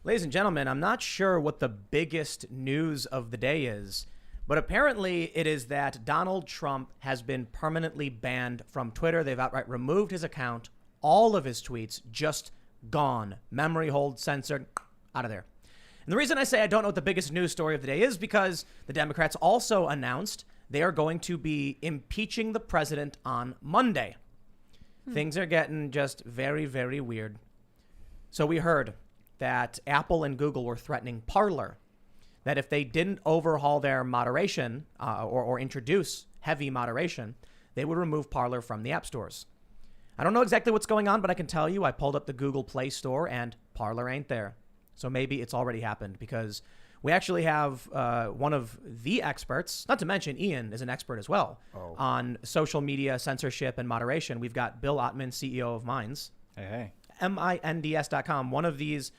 Ladies and gentlemen, I'm not sure what the biggest news of the day is, but apparently it is that Donald Trump has been permanently banned from Twitter. They've outright removed his account, all of his tweets just gone. Memory hold censored, out of there. And the reason I say I don't know what the biggest news story of the day is because the Democrats also announced they are going to be impeaching the president on Monday. Things are getting just very, very weird. So we heard that Apple and Google were threatening Parler, that if they didn't overhaul their moderation or introduce heavy moderation, they would remove Parler from the app stores. I don't know exactly what's going on, but I can tell you I pulled up the Google Play Store and Parler ain't there. So maybe it's already happened because we actually have one of the experts, not to mention Ian is an expert as well, on social media censorship and moderation. We've got Bill Ottman, CEO of Minds. Hey. Minds.com, one of these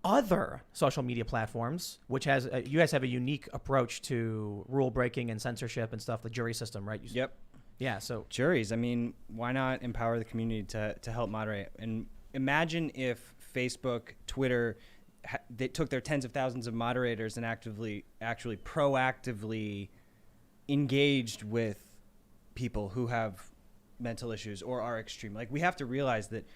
other social media platforms, which has you guys have a unique approach to rule breaking and censorship and stuff, the jury system, right? Yep. Yeah. So juries, I mean, why not empower the community to help moderate? And imagine if Facebook, Twitter, they took their tens of thousands of moderators and actually proactively engaged with people who have mental issues or are extreme. Like, we have to realize that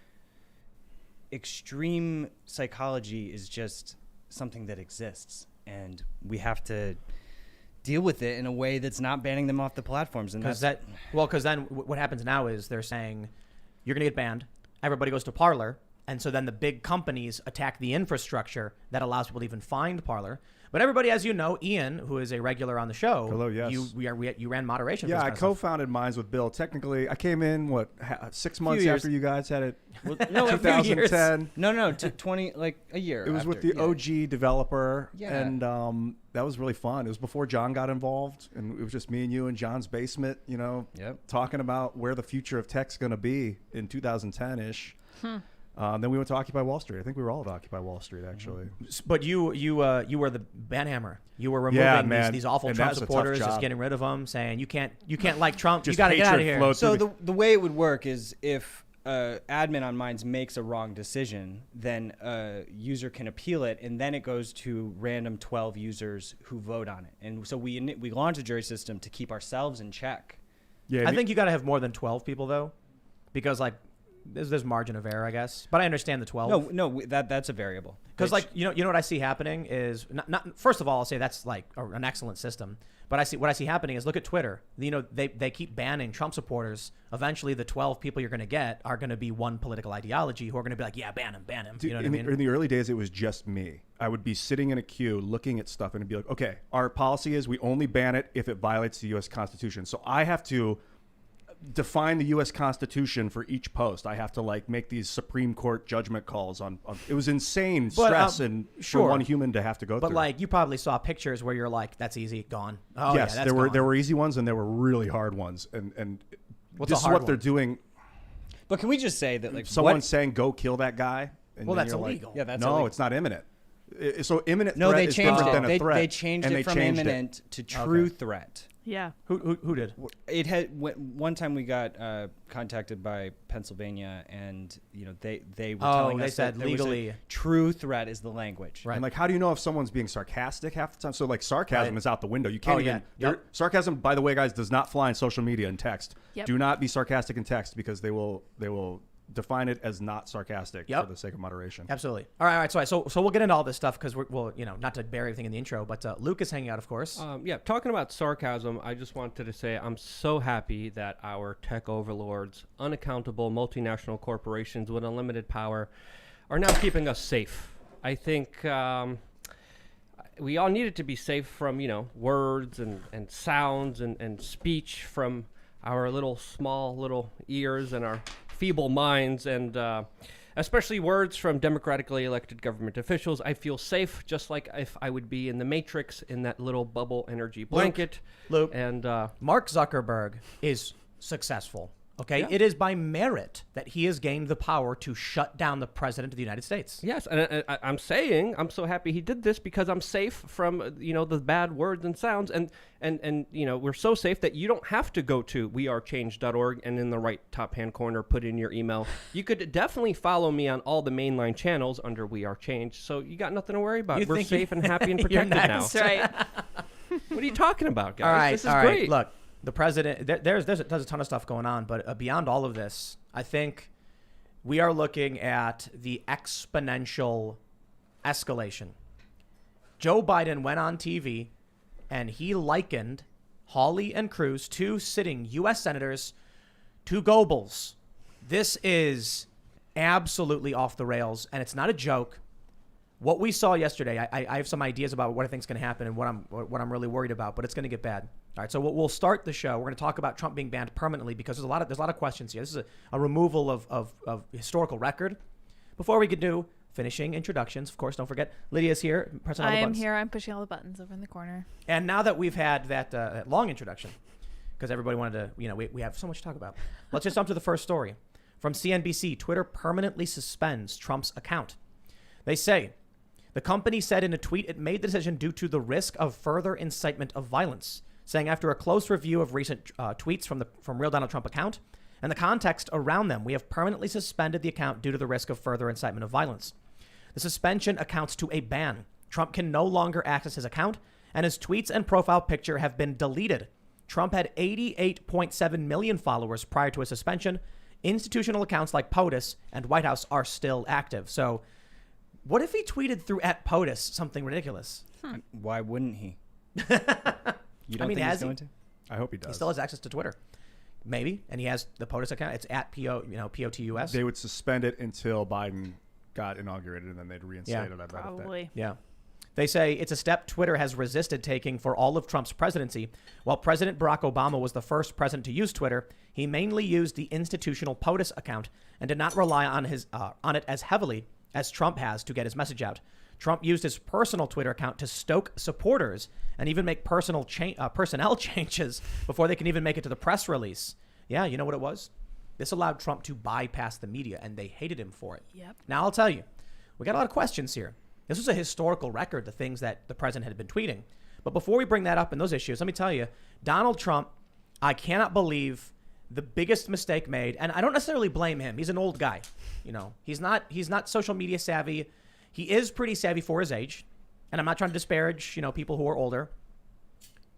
extreme psychology is just something that exists, and we have to deal with it in a way that's not banning them off the platforms. And because then what happens now is they're saying you're gonna get banned, everybody goes to Parler, and so then the big companies attack the infrastructure that allows people to even find Parler. But everybody, as you know, Ian, who is a regular on the show, hello, yes, you ran moderation. Yeah, for I co-founded Minds with Bill. Technically, I came in 6 months after you guys had it. Well, no, 2010. No, 20 like a year. It was after, with the OG developer, and that was really fun. It was before John got involved, and it was just me and you in John's basement, talking about where the future of tech's going to be in 2010-ish. Then we went to Occupy Wall Street. I think we were all at Occupy Wall Street, actually. But you were the banhammer. You were removing these awful Trump supporters, just getting rid of them, saying you can't like Trump. You got to get out of here. So the way it would work is if admin on Minds makes a wrong decision, then a user can appeal it, and then it goes to random 12 users who vote on it. And so we launch a jury system to keep ourselves in check. Yeah, I think you got to have more than 12 people though, because there's margin of error, I guess, but I understand the 12. No, that's a variable. Because you know what I see happening is not first of all, I'll say that's like an excellent system. But what I see happening is look at Twitter. They keep banning Trump supporters. Eventually, the 12 people you're going to get are going to be one political ideology who are going to be like, yeah, ban him. Dude, you know what I mean? In the early days, it was just me. I would be sitting in a queue looking at stuff and it'd be like, okay, our policy is we only ban it if it violates the U.S. Constitution. So I have to define the U.S. Constitution for each post. I have to make these Supreme Court judgment calls on it was insane stress for one human to have to go through. But you probably saw pictures where you're like, that's easy, gone. Oh, yes, yeah, there were easy ones and there were really hard ones, and this is what they're doing. But can we just say that someone's saying go kill that guy? And well, that's illegal. Yeah, that's no, illegal. It's not imminent. So imminent threat is different than a threat. They changed it from imminent to true threat. Yeah. Who did? It had one time we got contacted by Pennsylvania, and they were telling us said that legally true threat is the language. Right. And how do you know if someone's being sarcastic half the time? So sarcasm is out the window. You can't even. Yep. Sarcasm, by the way, guys, does not fly in social media and text. Yep. Do not be sarcastic in text because they will define it as not sarcastic for the sake of moderation. Absolutely. All right. So we'll get into all this stuff because we'll not to bury everything in the intro, but Luke is hanging out, of course. Talking about sarcasm, I just wanted to say I'm so happy that our tech overlords, unaccountable multinational corporations with unlimited power, are now keeping us safe. I think we all needed to be safe from words and sounds and speech from our small little ears and our feeble minds, and especially words from democratically elected government officials. I feel safe, just like if I would be in the Matrix in that little bubble energy blanket. Luke, and Mark Zuckerberg is successful. Okay, Yeah. it is by merit that he has gained the power to shut down the president of the United States. Yes, and I'm saying I'm so happy he did this because I'm safe from the bad words and sounds, and we're so safe that you don't have to go to wearechange.org and in the right top hand corner put in your email. You could definitely follow me on all the mainline channels under We Are Change, so you got nothing to worry about. You We're think safe and happy and you're protected now. next. That's right. What are you talking about, guys? All right, This is all right. great. Look, the president. There's a ton of stuff going on, but beyond all of this, I think we are looking at the exponential escalation. Joe Biden went on TV, and he likened Hawley and Cruz, two sitting U.S. senators, to Goebbels. This is absolutely off the rails, and it's not a joke. What we saw yesterday, I have some ideas about what I think is going to happen and what I'm really worried about, but it's going to get bad. All right, so we'll start the show. We're going to talk about Trump being banned permanently because there's a lot of questions here. This is a removal of historical record. Before we can do finishing introductions, of course, don't forget Lydia's here. Pressing all the I am buttons. here. I'm pushing all the buttons over in the corner. And now that we've had that long introduction, because everybody wanted to, we have so much to talk about. Let's just jump to the first story. From CNBC, Twitter permanently suspends Trump's account. They say, the company said in a tweet it made the decision due to the risk of further incitement of violence, saying after a close review of recent tweets from Real Donald Trump account and the context around them, we have permanently suspended the account due to the risk of further incitement of violence. The suspension accounts to a ban. Trump can no longer access his account, and his tweets and profile picture have been deleted. Trump had 88.7 million followers prior to his suspension. Institutional accounts like POTUS and White House are still active. So what if he tweeted through @POTUS something ridiculous? Why wouldn't he? You don't think has he's he? going to? I hope he does. He still has access to Twitter. Maybe. And he has the POTUS account. It's @POTUS. They would suspend it until Biden got inaugurated, and then they'd reinstate Yeah. it. I bet that. Probably. Yeah. They say it's a step Twitter has resisted taking for all of Trump's presidency. While President Barack Obama was the first president to use Twitter, he mainly used the institutional POTUS account and did not rely on it as heavily as Trump has to get his message out. Trump used his personal Twitter account to stoke supporters and even make personnel changes before they can even make it to the press release. Yeah, you know what it was? This allowed Trump to bypass the media, and they hated him for it. Yep. Now, I'll tell you, we got a lot of questions here. This was a historical record, the things that the president had been tweeting. But before we bring that up in those issues, let me tell you, Donald Trump, I cannot believe the biggest mistake made, and I don't necessarily blame him. He's an old guy. He's not social media savvy. He is pretty savvy for his age, and I'm not trying to disparage, people who are older.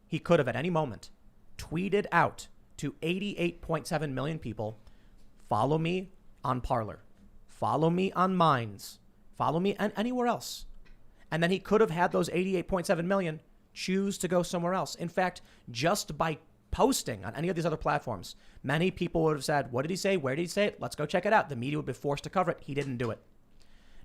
He could have at any moment tweeted out to 88.7 million people, follow me on Parler, follow me on Minds, follow me and anywhere else. And then he could have had those 88.7 million choose to go somewhere else. In fact, just by posting on any of these other platforms, many people would have said, what did he say? Where did he say it? Let's go check it out. The media would be forced to cover it. He didn't do it.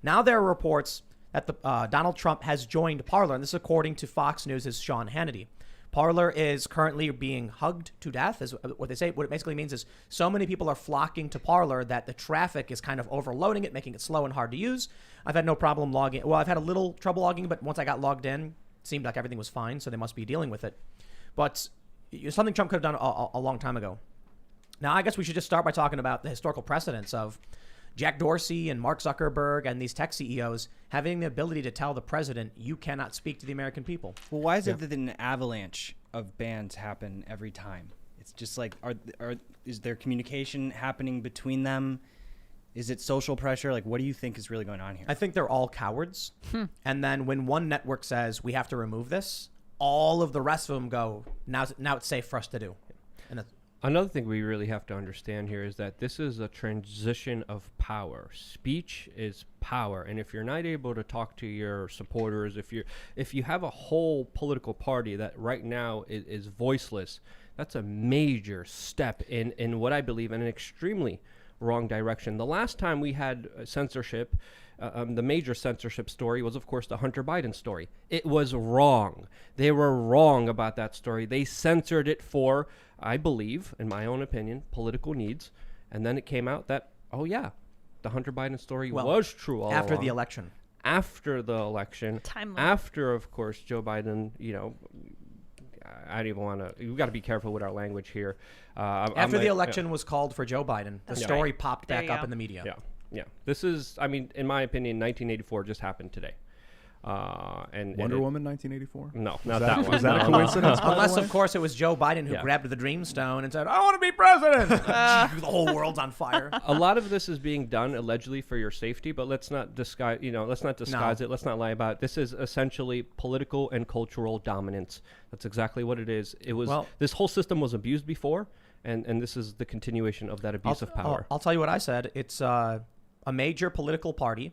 Now there are reports that Donald Trump has joined Parler, and this is according to Fox News' Sean Hannity. Parler is currently being hugged to death, is what they say. What it basically means is so many people are flocking to Parler that the traffic is kind of overloading it, making it slow and hard to use. I've had no problem logging. Well, I've had a little trouble logging, but once I got logged in, it seemed like everything was fine, so they must be dealing with it. But something Trump could have done a long time ago. Now, I guess we should just start by talking about the historical precedents of Jack Dorsey and Mark Zuckerberg and these tech CEOs having the ability to tell the president, you cannot speak to the American people. Well, why is it that an avalanche of bans happen every time? It's just like, is there communication happening between them? Is it social pressure? Like, what do you think is really going on here? I think they're all cowards. And then when one network says we have to remove this, all of the rest of them go, now it's safe for us to do. And Another thing we really have to understand here is that this is a transition of power. Speech is power, and if you're not able to talk to your supporters, if you have a whole political party that right now is voiceless, that's a major step in what I believe in an extremely wrong direction. The last time we had censorship, the major censorship story was, of course, the Hunter Biden story. It was wrong. They were wrong about that story. They censored it for, I believe, in my own opinion, political needs. And then it came out that, oh yeah, the Hunter Biden story was true all after along. the election. After the election. Timeline. After, of course, Joe Biden, I don't even want to. We've got to be careful with our language here. After the election was called for Joe Biden, the story popped There back you up go. in the media. Yeah. This is, I mean, in my opinion, 1984 just happened today. And Wonder Woman 1984? No, not that one. Was that a No. coincidence? by the Unless, way? of course, it was Joe Biden who Yeah. grabbed the Dreamstone and said, "I want to be president." The whole world's on fire. A lot of this is being done allegedly for your safety, but let's not disguise. Let's not disguise it. Let's not lie about it. This is essentially political and cultural dominance. That's exactly what it is. It was. This whole system was abused before, and this is the continuation of that abuse of power. I'll tell you what I said. It's a major political party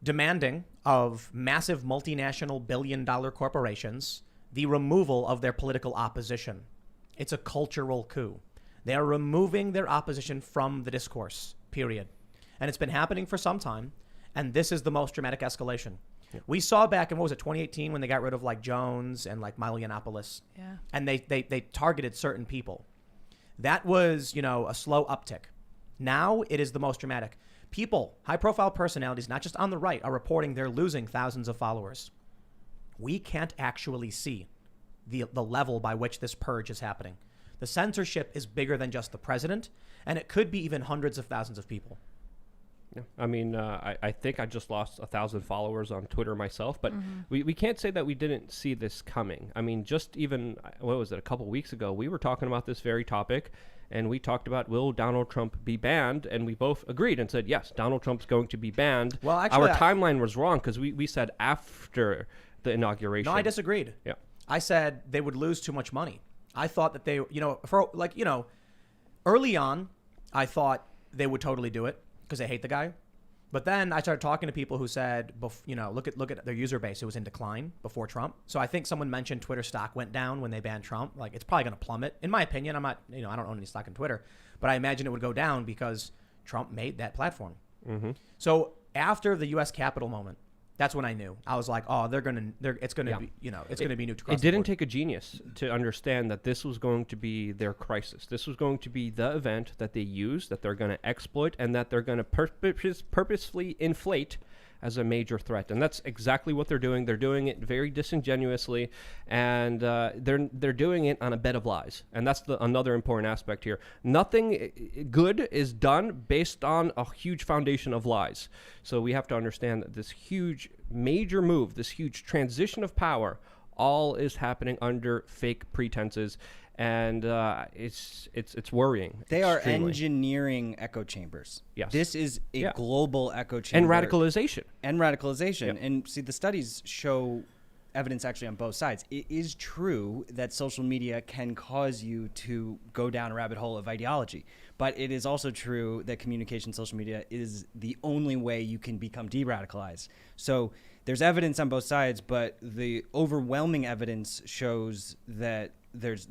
demanding of massive multinational billion-dollar corporations the removal of their political opposition. It's a cultural coup. They are removing their opposition from the discourse, period. And it's been happening for some time, and this is the most dramatic escalation. Yeah. We saw back in, 2018 when they got rid of like Jones and like Milo Yiannopoulos. Yeah. And they targeted certain people. That was, a slow uptick. Now it is the most dramatic. People, high-profile personalities, not just on the right, are reporting they're losing thousands of followers. We can't actually see the level by which this purge is happening. The censorship is bigger than just the president, and it could be even hundreds of thousands of people. Yeah. I mean, I think I just lost 1,000 followers on Twitter myself, but we can't say that we didn't see this coming. I mean, just even, a couple weeks ago, we were talking about this very topic, and we talked about, will Donald Trump be banned? And we both agreed and said, yes, Donald Trump's going to be banned. Well, actually, our timeline was wrong because we said after the inauguration. No, I disagreed. Yeah. I said they would lose too much money. I thought that they, early on, I thought they would totally do it because they hate the guy. But then I started talking to people who said, look at their user base. It was in decline before Trump. So I think someone mentioned Twitter stock went down when they banned Trump. Like, it's probably going to plummet. In my opinion, I'm not, I don't own any stock in Twitter, but I imagine it would go down because Trump made that platform. Mm-hmm. So after the U.S. Capitol moment, that's when I knew. I was like, oh, it's going to be, it's going to be new. It didn't take a genius to understand that this was going to be their crisis. This was going to be the event that they use, that they're going to exploit, and that they're going to purposefully inflate as a major threat. And that's exactly what they're doing. They're doing it very disingenuously, and they're doing it on a bed of lies. And that's another important aspect here. Nothing good is done based on a huge foundation of lies. So we have to understand that this huge major move, this huge transition of power, all is happening under fake pretenses. And it's worrying. They are extremely. engineering echo chambers. Yes. This is a global echo And chamber. radicalization. Yep. Yep. And see, the studies show evidence actually on both sides. It is true that social media can cause you to go down a rabbit hole of ideology. But it is also true that communication social media is the only way you can become de-radicalized. So there's evidence on both sides, but the overwhelming evidence shows that there's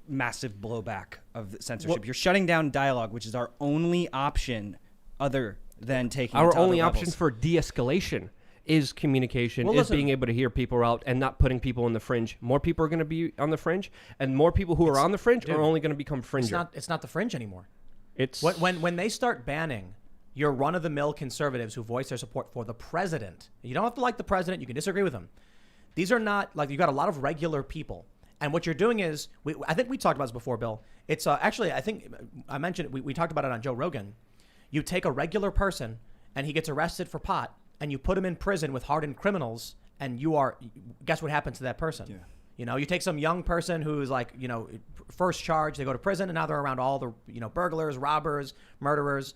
massive blowback of the censorship. Well, you're shutting down dialogue, which is our only option other than taking Our it to other only option levels. for de-escalation is communication, Well, is listen. being able to hear people out and not putting people on the fringe. More people are going to be on the fringe, and more people who are on the fringe are only going to become fringer. It's not the fringe anymore. It's When they start banning your run-of-the-mill conservatives who voice their support for the president, you don't have to like the president. You can disagree with him. These are not like, you've got a lot of regular people. And what you're doing is, I think we talked about this before, Bill. It's actually, I think I mentioned it. We talked about it on Joe Rogan. You take a regular person and he gets arrested for pot, and you put him in prison with hardened criminals, and guess what happens to that person? Yeah. You take some young person who's like, first charge, they go to prison, and now they're around all the, burglars, robbers, murderers.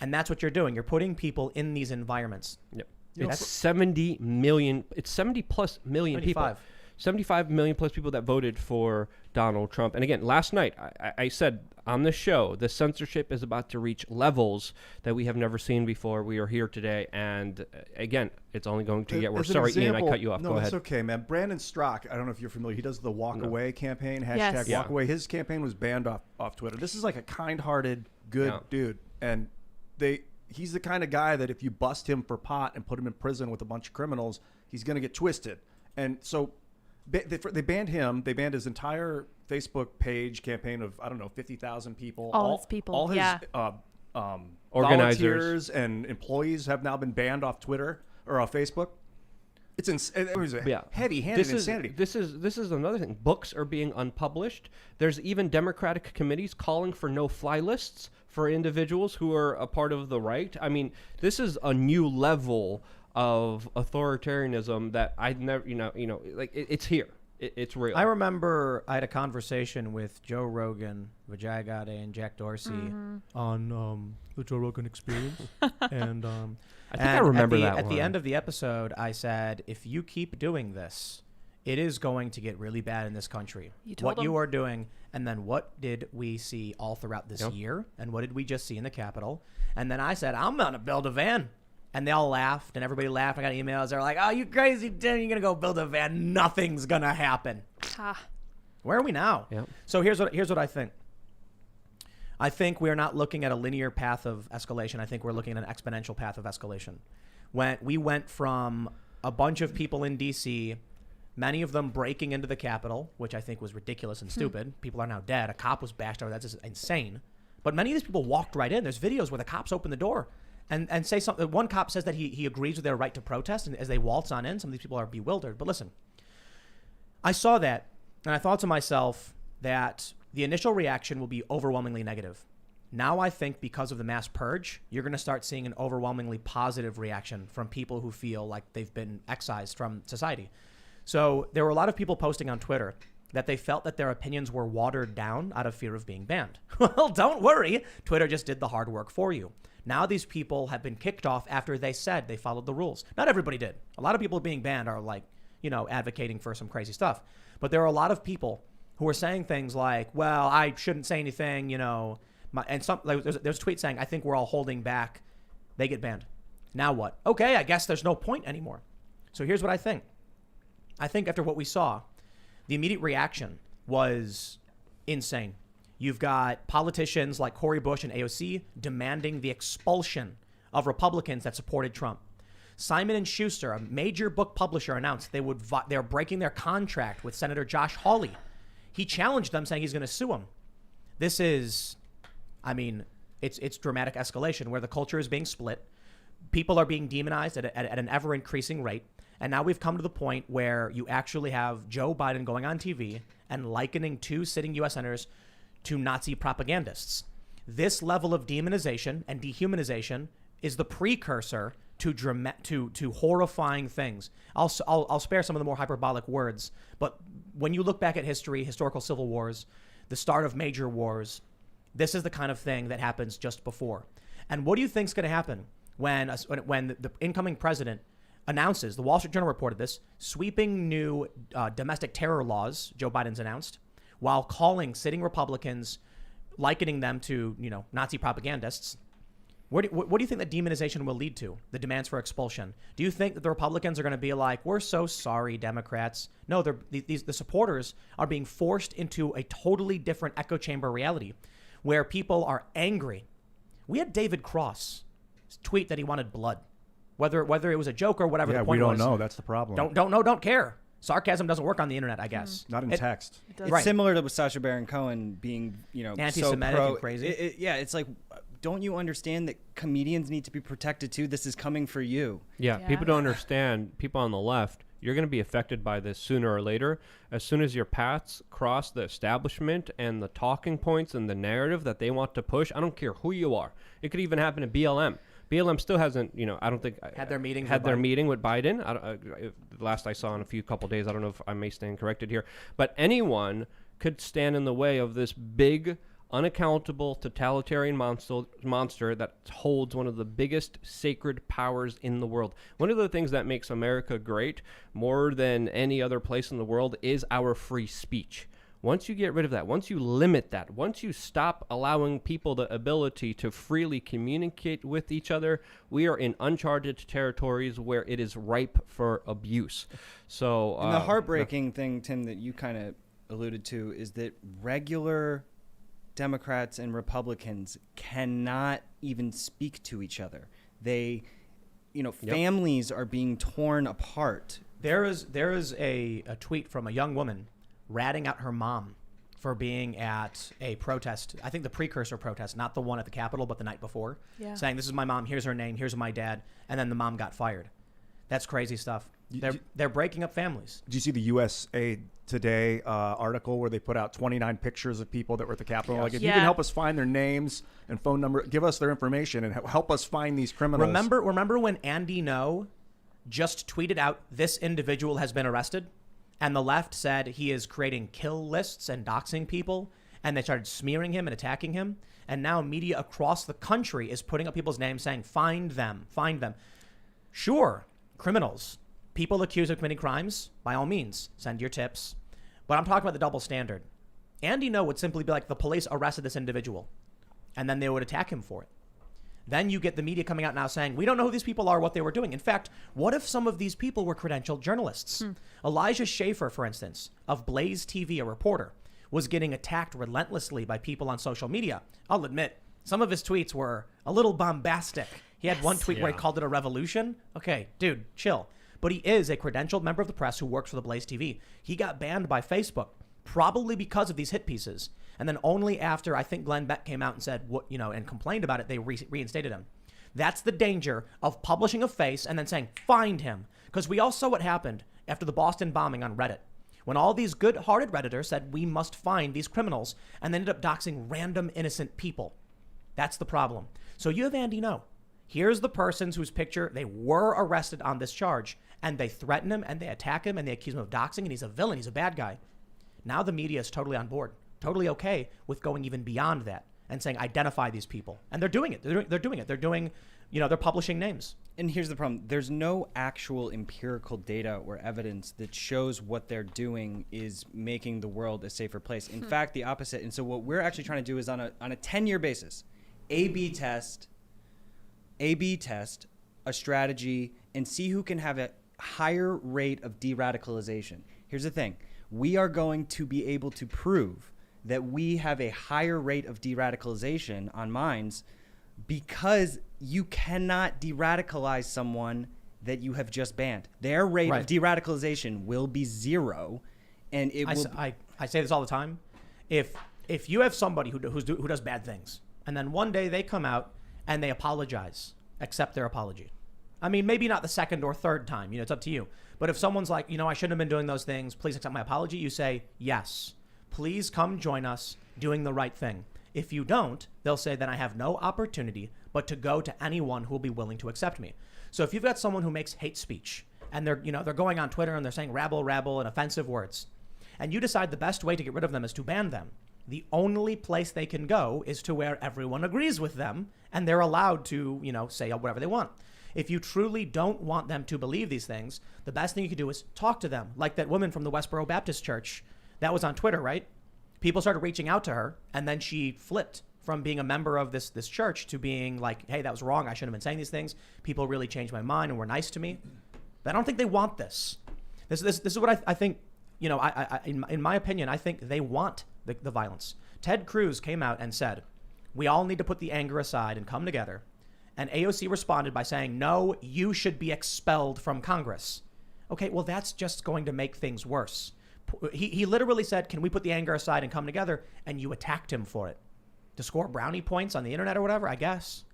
And that's what you're doing. You're putting people in these environments. Yep. It's 70 million. It's 70 plus million 75. people. 75 million plus people that voted for Donald Trump. And again, last night, I said on the show, the censorship is about to reach levels that we have never seen before. We are here today. And again, it's only going to get worse. Sorry, Ian, I cut you off. No, Go that's ahead. okay, man. Brandon Strzok, I don't know if you're familiar. He does the Walk Away campaign, hashtag Yes. Walk Away. His campaign was banned off Twitter. This is like a kind-hearted, good dude. And he's the kind of guy that if you bust him for pot and put him in prison with a bunch of criminals, he's going to get twisted. And so they banned him. They banned his entire Facebook page campaign of, 50,000 people. All his people, All his Organizers. volunteers and employees have now been banned off Twitter or off Facebook. It's it was a Yeah. heavy-handed insanity. This is another thing. Books are being unpublished. There's even Democratic committees calling for no-fly lists for individuals who are a part of the right. I mean, this is a new level of authoritarianism that I'd never, like it's here. It's real. I remember I had a conversation with Joe Rogan, Vijay Gadde, and Jack Dorsey on the Joe Rogan Experience. And I think I remember that at the one. end of the episode, I said, if you keep doing this, it is going to get really bad in this country. You told what you him. are doing, and then what did we see all throughout this year, and what did we just see in the Capitol? And then I said, I'm going to build a van. And they all laughed, and everybody laughed. I got emails. They're like, oh, you crazy, Tim. You're going to go build a van. Nothing's going to happen. Ha. Where are we now? Yep. So here's what I think. I think we're not looking at a linear path of escalation. I think we're looking at an exponential path of escalation. When we went from a bunch of people in D.C., many of them breaking into the Capitol, which I think was ridiculous and stupid. People are now dead. A cop was bashed over. That's just insane. But many of these people walked right in. There's videos where the cops open the door and say something. One cop says that he agrees with their right to protest, and as they waltz on in, some of these people are bewildered. But listen, I saw that, and I thought to myself that the initial reaction will be overwhelmingly negative. Now I think because of the mass purge, you're going to start seeing an overwhelmingly positive reaction from people who feel like they've been excised from society. So there were a lot of people posting on Twitter that they felt that their opinions were watered down out of fear of being banned. Well, don't worry. Twitter just did the hard work for you. Now these people have been kicked off after they said they followed the rules. Not everybody did. A lot of people being banned are like, advocating for some crazy stuff. But there are a lot of people who are saying things like, well, I shouldn't say anything, and some there's a tweet saying, I think we're all holding back. They get banned. Now what? Okay, I guess there's no point anymore. So here's what I think. I think after what we saw, the immediate reaction was insane. You've got politicians like Cory Bush and AOC demanding the expulsion of Republicans that supported Trump. Simon & Schuster, a major book publisher, announced they're breaking their contract with Senator Josh Hawley. He challenged them, saying he's going to sue them. This is, it's dramatic escalation where the culture is being split. People are being demonized at an ever-increasing rate. And now we've come to the point where you actually have Joe Biden going on TV and likening two sitting U.S. senators to Nazi propagandists. This level of demonization and dehumanization is the precursor to horrifying things. I'll spare some of the more hyperbolic words, but when you look back at history, historical civil wars, the start of major wars, this is the kind of thing that happens just before. And what do you think is going to happen when the incoming president announces, the Wall Street Journal reported this, sweeping new domestic terror laws Joe Biden's announced, while calling sitting Republicans, likening them to, Nazi propagandists? What do you think that demonization will lead to? The demands for expulsion. Do you think that the Republicans are going to be like, we're so sorry, Democrats? No, the supporters are being forced into a totally different echo chamber reality where people are angry. We had David Cross tweet that he wanted blood, whether it was a joke or whatever the point was. We don't know. That's the problem. Don't know, don't care. Sarcasm doesn't work on the internet, I guess. Not in text. It's similar to Sacha Baron Cohen being, anti-Semitic and crazy. It's like, don't you understand that comedians need to be protected too? This is coming for you. Yeah, people don't understand. People on the left, you're going to be affected by this sooner or later. As soon as your paths cross the establishment and the talking points and the narrative that they want to push, I don't care who you are. It could even happen to BLM. BLM still hasn't, I don't think had their meeting with Biden. Last I saw in a couple days, I don't know if I may stand corrected here, but anyone could stand in the way of this big, unaccountable, totalitarian monster that holds one of the biggest sacred powers in the world. One of the things that makes America great, more than any other place in the world, is our free speech. Once you get rid of that, once you limit that, once you stop allowing people the ability to freely communicate with each other, we are in uncharted territories where it is ripe for abuse. So, and the heartbreaking thing, Tim, that you kind of alluded to is that regular Democrats and Republicans cannot even speak to each other. They, families are being torn apart. There is a tweet from a young woman ratting out her mom for being at a protest. I think the precursor protest, not the one at the Capitol, but the night before, saying, this is my mom, here's her name, here's my dad. And then the mom got fired. That's crazy stuff. They're breaking up families. Do you see the USA Today article where they put out 29 pictures of people that were at the Capitol? Like, if you can help us find their names and phone number, give us their information and help us find these criminals. Remember when Andy Ngo just tweeted out, "This individual has been arrested," and the left said he is creating kill lists and doxing people, and they started smearing him and attacking him. And now media across the country is putting up people's names saying, find them. Sure, criminals, people accused of committing crimes, by all means, send your tips. But I'm talking about the double standard. Andy Ngo would simply be like, the police arrested this individual, and then they would attack him for it. Then you get the media coming out now saying, we don't know who these people are, what they were doing. In fact, what if some of these people were credentialed journalists? Elijah Schaffer, for instance, of Blaze TV, a reporter, was getting attacked relentlessly by people on social media. I'll admit, some of his tweets were a little bombastic. He had one tweet where he called it a revolution. Okay, dude, chill. But he is a credentialed member of the press who works for the Blaze TV. He got banned by Facebook, probably because of these hit pieces. And then only after, I think Glenn Beck came out and said, and complained about it, they reinstated him. That's the danger of publishing a face and then saying, find him. Because we all saw what happened after the Boston bombing on Reddit. When all these good-hearted Redditors said, we must find these criminals, and they ended up doxing random innocent people. That's the problem. So you have Andy Ngo. Here's the persons whose picture, they were arrested on this charge, and they threaten him, and they attack him, and they accuse him of doxing, and he's a villain, he's a bad guy. Now the media is totally on board, totally okay with going even beyond that and saying, identify these people. And they're doing it. They're doing it. They're doing, they're publishing names. And here's the problem. There's no actual empirical data or evidence that shows what they're doing is making the world a safer place. In fact, the opposite. And so what we're actually trying to do is on a 10-year basis, A/B test a strategy and see who can have a higher rate of de-radicalization. Here's the thing. We are going to be able to prove that we have a higher rate of de-radicalization on minds because you cannot de-radicalize someone that you have just banned. Their rate of de-radicalization will be zero, and it will. I say this all the time. If you have somebody who does bad things, and then one day they come out and they apologize, accept their apology. I mean, maybe not the second or third time. It's up to you. But if someone's like, I shouldn't have been doing those things, please accept my apology. You say, yes, please come join us doing the right thing. If you don't, they'll say, then I have no opportunity but to go to anyone who will be willing to accept me. So if you've got someone who makes hate speech and they're going on Twitter and they're saying rabble, rabble and offensive words, and you decide the best way to get rid of them is to ban them, the only place they can go is to where everyone agrees with them and they're allowed to, say whatever they want. If you truly don't want them to believe these things, the best thing you could do is talk to them. Like that woman from the Westboro Baptist Church, that was on Twitter, right? People started reaching out to her, and then she flipped from being a member of this church to being like, hey, that was wrong. I shouldn't have been saying these things. People really changed my mind and were nice to me. But I don't think they want this. This is what I think, in my opinion, I think they want the violence. Ted Cruz came out and said, we all need to put the anger aside and come together. And AOC responded by saying, no, you should be expelled from Congress. Okay, well, that's just going to make things worse. He literally said, can we put the anger aside and come together? And you attacked him for it. To score brownie points on the internet or whatever, I guess.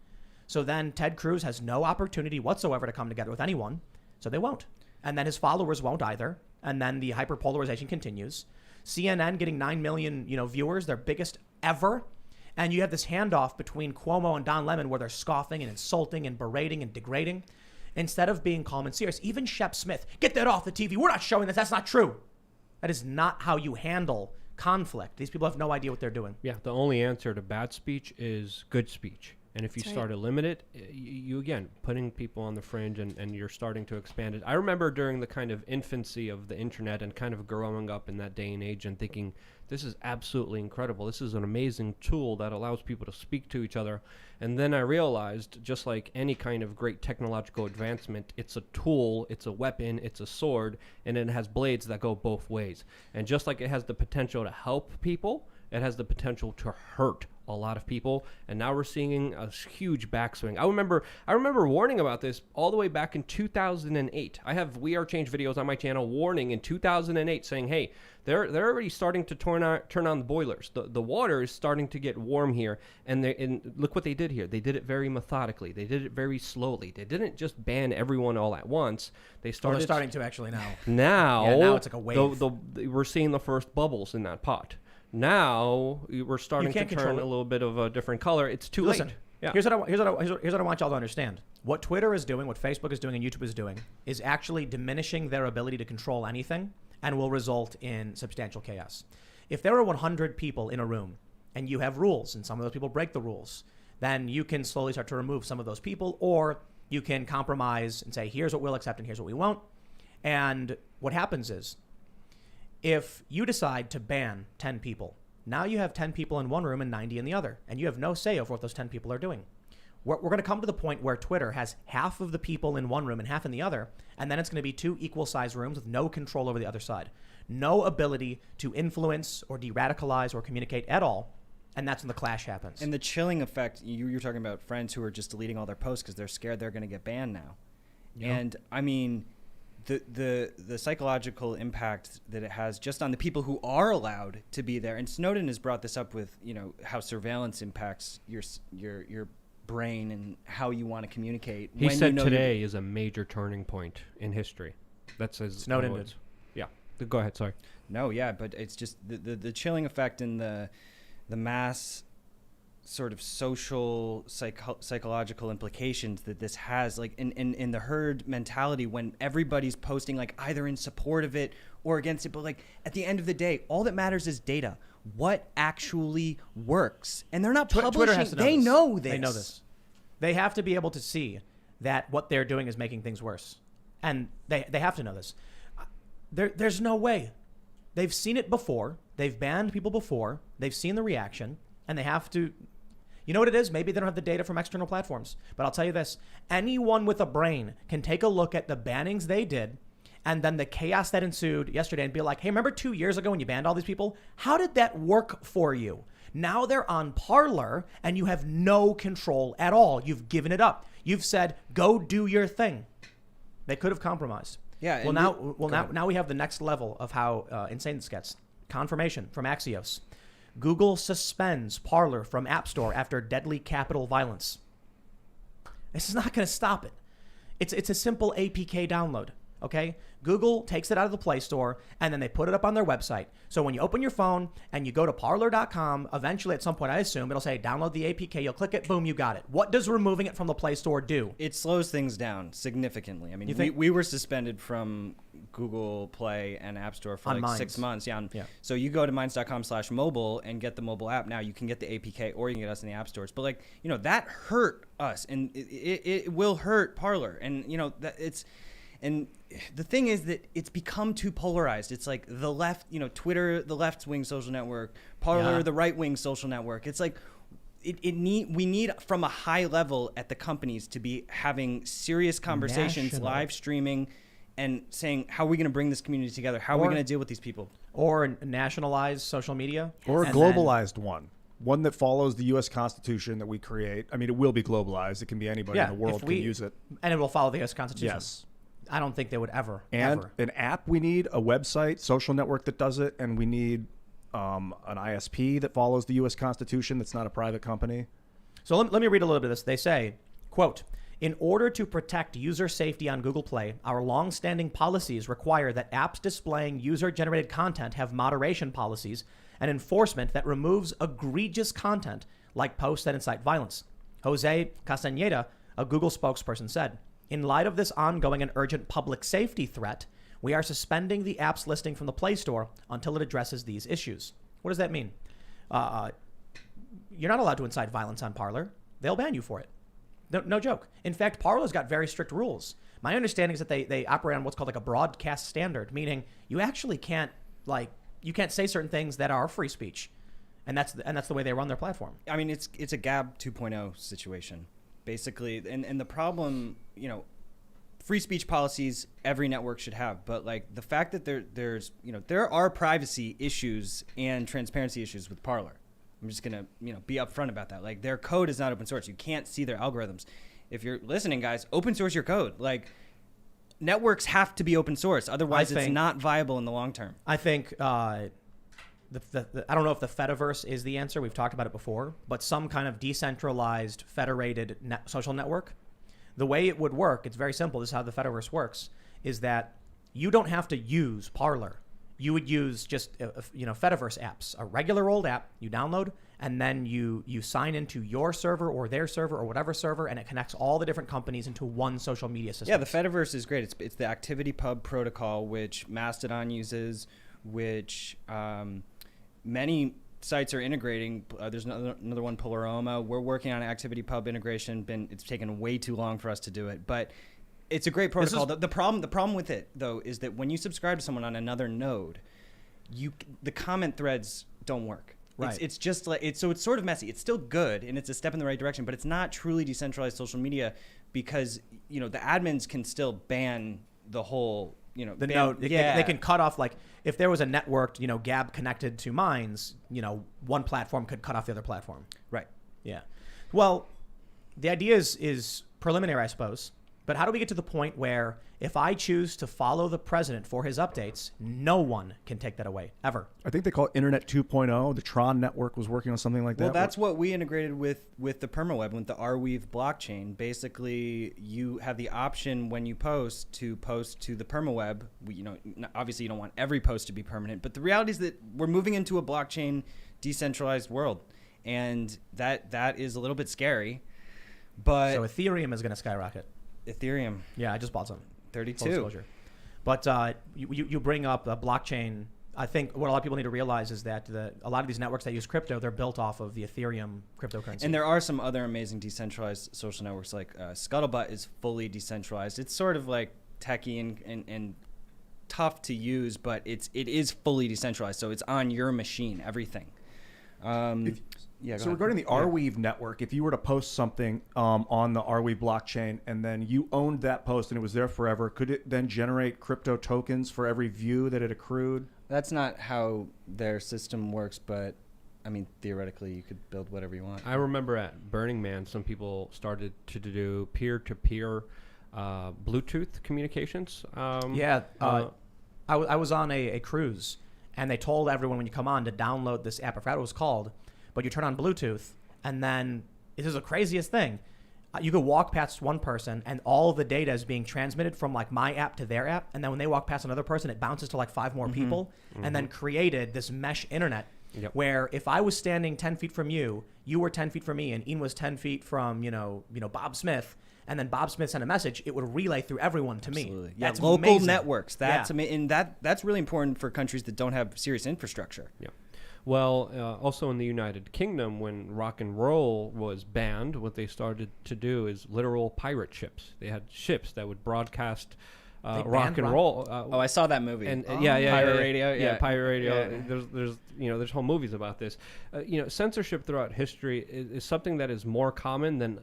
So then Ted Cruz has no opportunity whatsoever to come together with anyone. So they won't. And then his followers won't either. And then the hyperpolarization continues. CNN getting 9 million, viewers, their biggest ever. And you have this handoff between Cuomo and Don Lemon where they're scoffing and insulting and berating and degrading instead of being calm and serious. Even Shep Smith, get that off the TV. We're not showing this. That's not true. That is not how you handle conflict. These people have no idea what they're doing. Yeah, the only answer to bad speech is good speech. And if you start to limit it, you again, putting people on the fringe and you're starting to expand it. I remember during the kind of infancy of the internet and kind of growing up in that day and age and thinking, this is absolutely incredible. This is an amazing tool that allows people to speak to each other. And then I realized, just like any kind of great technological advancement, it's a tool, it's a weapon, it's a sword, and it has blades that go both ways. And just like it has the potential to help people, it has the potential to hurt a lot of people, and now we're seeing a huge backswing. I remember warning about this all the way back in 2008. I have We Are Change videos on my channel warning in 2008 saying, hey, they're already starting to turn on the boilers. The water is starting to get warm here, and look what they did here. They did it very methodically. They did it very slowly. They didn't just ban everyone all at once. They started. Well, they're starting to actually now. Now it's like a wave. We're seeing the first bubbles in that pot. Now we're starting to turn a little bit of a different color. It's too late. Yeah. Here's what I want y'all to understand. What Twitter is doing, what Facebook is doing, and YouTube is doing is actually diminishing their ability to control anything, and will result in substantial chaos. If there are 100 people in a room and you have rules and some of those people break the rules, then you can slowly start to remove some of those people, or you can compromise and say, here's what we'll accept and here's what we won't. And what happens is, if you decide to ban 10 people, now you have 10 people in one room and 90 in the other, and you have no say over what those 10 people are doing. We're going to come to the point where Twitter has half of the people in one room and half in the other, and then it's going to be 2 equal-sized rooms with no control over the other side. No ability to influence or de-radicalize or communicate at all, and that's when the clash happens. And the chilling effect, you're talking about friends who are just deleting all their posts because they're scared they're going to get banned now. Yeah. And, I mean, the psychological impact that it has just on the people who are allowed to be there, and Snowden has brought this up with, how surveillance impacts your brain and how you want to communicate. He said today is a major turning point in history. That's his Snowden did. Yeah. Go ahead. Sorry. No. Yeah. But it's just the chilling effect and the mass sort of social psychological implications that this has, like in the herd mentality, when everybody's posting like either in support of it or against it. But like at the end of the day, all that matters is data. What actually works? And they're not publishing. Twitter has to know They this. know this. They know this. They have to be able to see that what they're doing is making things worse. And they have to know this. There's no way. They've seen it before. They've banned people before. They've seen the reaction. And they have to... You know what it is? Maybe they don't have the data from external platforms. But I'll tell you this. Anyone with a brain can take a look at the bannings they did and then the chaos that ensued yesterday and be like, hey, remember 2 years ago when you banned all these people? How did that work for you? Now they're on Parler and you have no control at all. You've given it up. You've said, go do your thing. They could have compromised. Yeah. Now we have the next level of how insane this gets. Confirmation from Axios. Google suspends Parler from App Store after deadly Capitol violence. This is not going to stop it. It's a simple APK download. Okay? Google takes it out of the Play Store and then they put it up on their website. So when you open your phone and you go to parler.com, eventually at some point, I assume, it'll say download the APK. You'll click it. Boom, you got it. What does removing it from the Play Store do? It slows things down significantly. I mean, we were suspended from Google Play and App Store for like 6 months. Yeah. So you go to minds.com/mobile and get the mobile app. Now you can get the APK or you can get us in the app stores. But like, that hurt us, and it will hurt Parler. And and the thing is that it's become too polarized. It's like the left, Twitter, the left-wing social network, Parler, the right-wing social network. It's like we need from a high level at the companies to be having serious conversations, live streaming, and saying, how are we going to bring this community together? How are we going to deal with these people? Or nationalize social media. Or a globalized one that follows the U.S. Constitution that we create. I mean, it will be globalized. It can be anybody in the world can use it. And it will follow the U.S. Constitution. Yes. I don't think they would ever. An app we need, a website, social network that does it, and we need an ISP that follows the U.S. Constitution that's not a private company. So let me read a little bit of this. They say, quote, in order to protect user safety on Google Play, our long-standing policies require that apps displaying user-generated content have moderation policies and enforcement that removes egregious content like posts that incite violence. Jose Castañeda, a Google spokesperson, said, in light of this ongoing and urgent public safety threat, we are suspending the app's listing from the Play Store until it addresses these issues. What does that mean? You're not allowed to incite violence on Parler. They'll ban you for it. No joke. In fact, Parler's got very strict rules. My understanding is that they operate on what's called like a broadcast standard, meaning you actually can't say certain things that are free speech. And that's the way they run their platform. I mean, it's a Gab 2.0 situation. Basically, and the problem, free speech policies every network should have, but like the fact that there are privacy issues and transparency issues with Parler. I'm just gonna be upfront about that. Like, their code is not open source. You can't see their algorithms. If you're listening, guys, open source your code. Like, networks have to be open source, otherwise it's not viable in the long term. I think I don't know if the Fediverse is the answer. We've talked about it before, but some kind of decentralized, federated social network. The way it would work, it's very simple. This is how the Fediverse works: is that you don't have to use Parler. You would use just Fediverse apps, a regular old app you download, and then you sign into your server or their server or whatever server, and it connects all the different companies into one social media system. Yeah, the Fediverse is great. It's the ActivityPub protocol, which Mastodon uses, which many sites are integrating. There's another one, Polaroma. We're working on ActivityPub integration. It's taken way too long for us to do it, but it's a great protocol. The problem with it, though, is that when you subscribe to someone on another node, the comment threads don't work. Right. It's just like it's sort of messy. It's still good and it's a step in the right direction, but it's not truly decentralized social media because the admins can still ban the whole node. They can cut off, like, if there was a networked Gab connected to Minds, one platform could cut off the other platform. Right. Yeah. Well, the idea is preliminary, I suppose. But how do we get to the point where if I choose to follow the president for his updates, no one can take that away, ever? I think they call it Internet 2.0. The Tron network was working on something like that. Well, that's what we integrated with the permaweb, with the Arweave blockchain. Basically, you have the option when you post to the permaweb. Obviously, you don't want every post to be permanent, but the reality is that we're moving into a blockchain decentralized world, and that is a little bit scary. But so Ethereum is going to skyrocket. Ethereum. Yeah, I just bought some. 32. But you bring up the blockchain. I think what a lot of people need to realize is that a lot of these networks that use crypto, they're built off of the Ethereum cryptocurrency. And there are some other amazing decentralized social networks, like Scuttlebutt is fully decentralized. It's sort of like techie and tough to use, but it is fully decentralized. So it's on your machine, everything. So regarding the Arweave network, if you were to post something on the Arweave blockchain and then you owned that post and it was there forever, could it then generate crypto tokens for every view that it accrued? That's not how their system works, but I mean, theoretically, you could build whatever you want. I remember at Burning Man, some people started to do peer-to-peer Bluetooth communications. I was on a cruise, and they told everyone when you come on to download this app. I forgot what it was called. But you turn on Bluetooth, and then this is the craziest thing. You could walk past one person, and all the data is being transmitted from like my app to their app. And then when they walk past another person, it bounces to like 5 more people, and then created this mesh internet where if I was standing 10 feet from you, you were 10 feet from me, and Ian was 10 feet from Bob Smith. And then Bob Smith sent a message, it would relay through everyone to me. Yeah, That's local amazing. networks. That's and that's really important for countries that don't have serious infrastructure. Yeah. Well, also in the United Kingdom, when rock and roll was banned, what they started to do is literal pirate ships. They had ships that would broadcast rock and roll. I saw that movie. And Pirate Radio. Yeah, Pirate Radio. Yeah. There's whole movies about this. Censorship throughout history is something that is more common than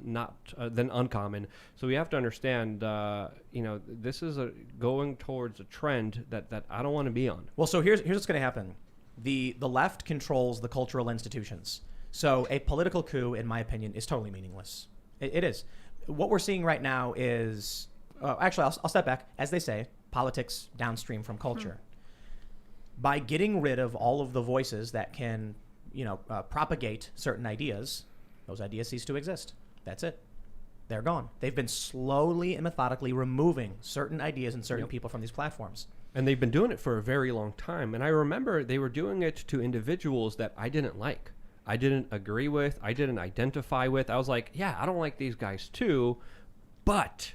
uncommon. So we have to understand, this is going towards a trend that I don't want to be on. Well, so here's what's going to happen. The left controls the cultural institutions. So a political coup, in my opinion, is totally meaningless. It is. What we're seeing right now is, actually, I'll step back. As they say, politics downstream from culture. By getting rid of all of the voices that can, propagate certain ideas, those ideas cease to exist. That's it. They're gone. They've been slowly and methodically removing certain ideas and certain people from these platforms. And they've been doing it for a very long time. And I remember they were doing it to individuals that I didn't like. I didn't agree with. I didn't identify with. I was like, yeah, I don't like these guys too. But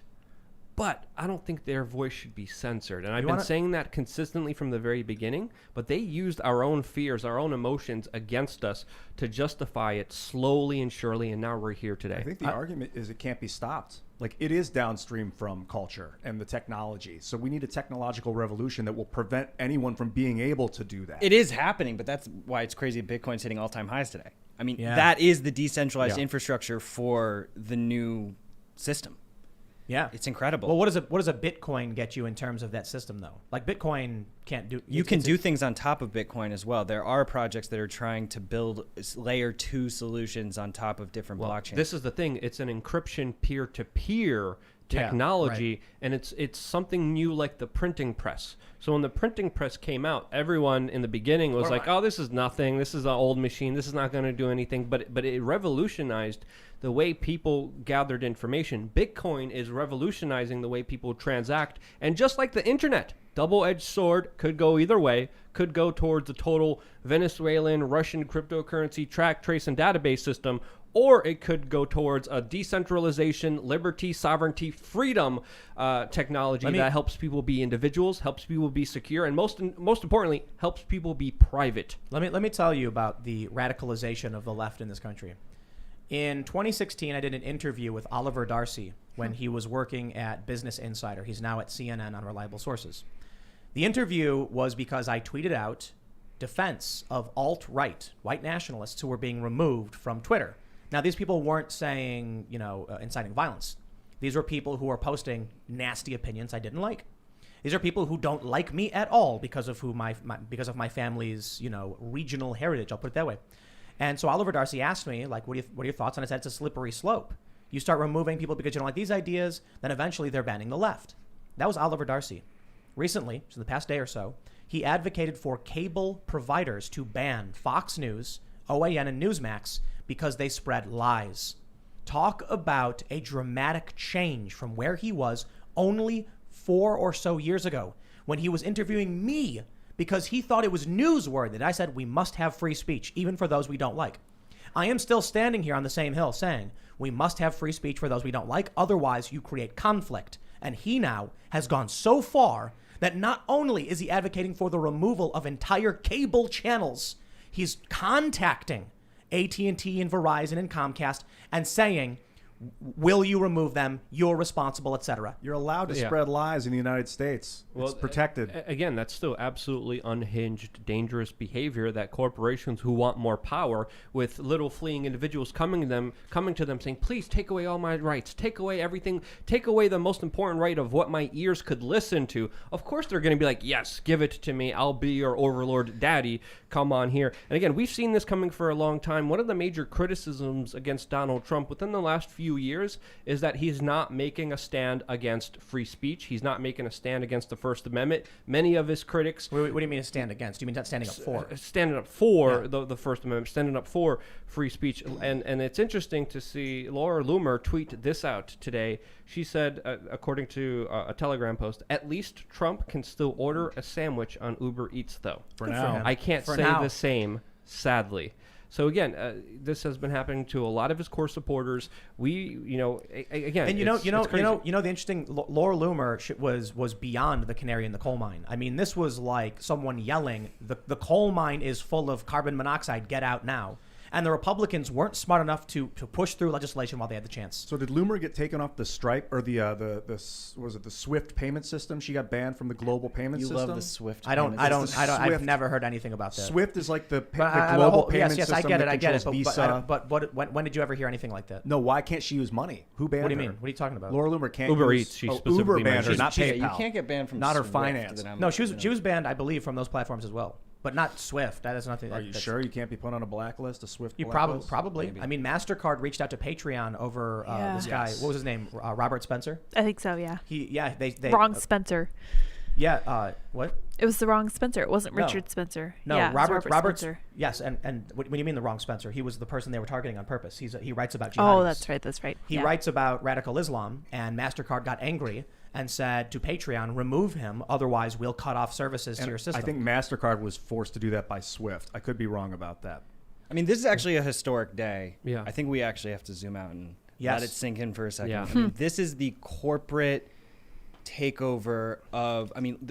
I don't think their voice should be censored. And I've been saying that consistently from the very beginning. But they used our own fears, our own emotions against us to justify it slowly and surely. And now we're here today. I think the argument is it can't be stopped. Like, it is downstream from culture and the technology. So we need a technological revolution that will prevent anyone from being able to do that. It is happening, but that's why it's crazy Bitcoin's hitting all-time highs today. I mean, that is the decentralized infrastructure for the new system. Yeah. It's incredible. Well, what does a Bitcoin get you in terms of that system, though? Like, Bitcoin can't do... You can do things on top of Bitcoin as well. There are projects that are trying to build layer 2 solutions on top of different blockchains. This is the thing. It's an encryption peer-to-peer technology, and it's something new, like the printing press. So when the printing press came out, everyone in the beginning was like, oh, this is nothing, this is an old machine, this is not going to do anything, but it revolutionized the way people gathered information. Bitcoin is revolutionizing the way people transact, and just like the internet, double-edged sword, could go either way, could go towards a total Venezuelan, Russian cryptocurrency track, trace, and database system, or it could go towards a decentralization, liberty, sovereignty, freedom technology that helps people be individuals, helps people be secure, and most importantly, helps people be private. Let me tell you about the radicalization of the left in this country. In 2016, I did an interview with Oliver Darcy when he was working at Business Insider. He's now at CNN on Reliable Sources. The interview was because I tweeted out defense of alt-right, white nationalists who were being removed from Twitter. Now, these people weren't saying, inciting violence. These were people who were posting nasty opinions I didn't like. These are people who don't like me at all because of because of my family's, regional heritage. I'll put it that way. And so Oliver Darcy asked me, like, what are your thoughts? And I said, it's a slippery slope. You start removing people because you don't like these ideas, then eventually they're banning the left. That was Oliver Darcy. Recently, so the past day or so, he advocated for cable providers to ban Fox News, OAN, and Newsmax because they spread lies. Talk about a dramatic change from where he was only 4 or so years ago when he was interviewing me because he thought it was newsworthy that I said we must have free speech, even for those we don't like. I am still standing here on the same hill saying we must have free speech for those we don't like, otherwise you create conflict. And he now has gone so far that not only is he advocating for the removal of entire cable channels, he's contacting AT&T and Verizon and Comcast and saying, will you remove them? You're responsible, etc. You're allowed to spread lies in the United States. It's protected. Again, that's still absolutely unhinged, dangerous behavior that corporations who want more power with little fleeing individuals coming to them saying, please take away all my rights, take away everything, take away the most important right of what my ears could listen to. Of course, they're going to be like, yes, give it to me. I'll be your overlord daddy. Come on here. And again, we've seen this coming for a long time. One of the major criticisms against Donald Trump within the last few years is that he's not making a stand against free speech. He's not making a stand against the First Amendment. Many of his critics... What do you mean a stand against? Do you mean not standing up for? Standing up for the First Amendment, standing up for free speech. And it's interesting to see Laura Loomer tweet this out today. She said, according to a Telegram post, at least Trump can still order a sandwich on Uber Eats, though. For now. I can't say the same, sadly. So again, this has been happening to a lot of his core supporters. Again, and the interesting, Laura Loomer was beyond the canary in the coal mine. I mean, this was like someone yelling, "The coal mine is full of carbon monoxide. Get out now!" And the Republicans weren't smart enough to push through legislation while they had the chance. So did Loomer get taken off the Stripe or the Swift payment system? She got banned from the global payment system. You love the Swift. I've never heard anything about that. Swift is like the global payment system. Yes, I get it. Visa. But when did you ever hear anything like that? No, why can't she use money? Who banned her? What do you mean? What are you talking about? Laura Loomer can't Uber use... Eats, she specifically Uber banned her, mentioned. not PayPal. You can't get banned from not her Swift finance. No, she was banned, I believe, from those platforms as well. But not Swift. That is nothing. Are you sure you can't be put on a blacklist, a Swift You blacklist? probably. Maybe. I mean, MasterCard reached out to Patreon over this guy. Yes. What was his name? Robert Spencer? I think so, yeah. They Wrong Spencer. What? It was the wrong Spencer. It wasn't No. Richard Spencer. No, yeah, Robert Spencer. Yes, and what do you mean the wrong Spencer? He was the person they were targeting on purpose. He writes about jihadis. Oh, that's right. He writes about radical Islam, and MasterCard got angry and said to Patreon, remove him, otherwise we'll cut off services to your system. I think MasterCard was forced to do that by Swift. I could be wrong about that. I mean, this is actually a historic day. Yeah. I think we actually have to zoom out and Yes. let it sink in for a second. Yeah. I mean, this is the corporate takeover of... I mean,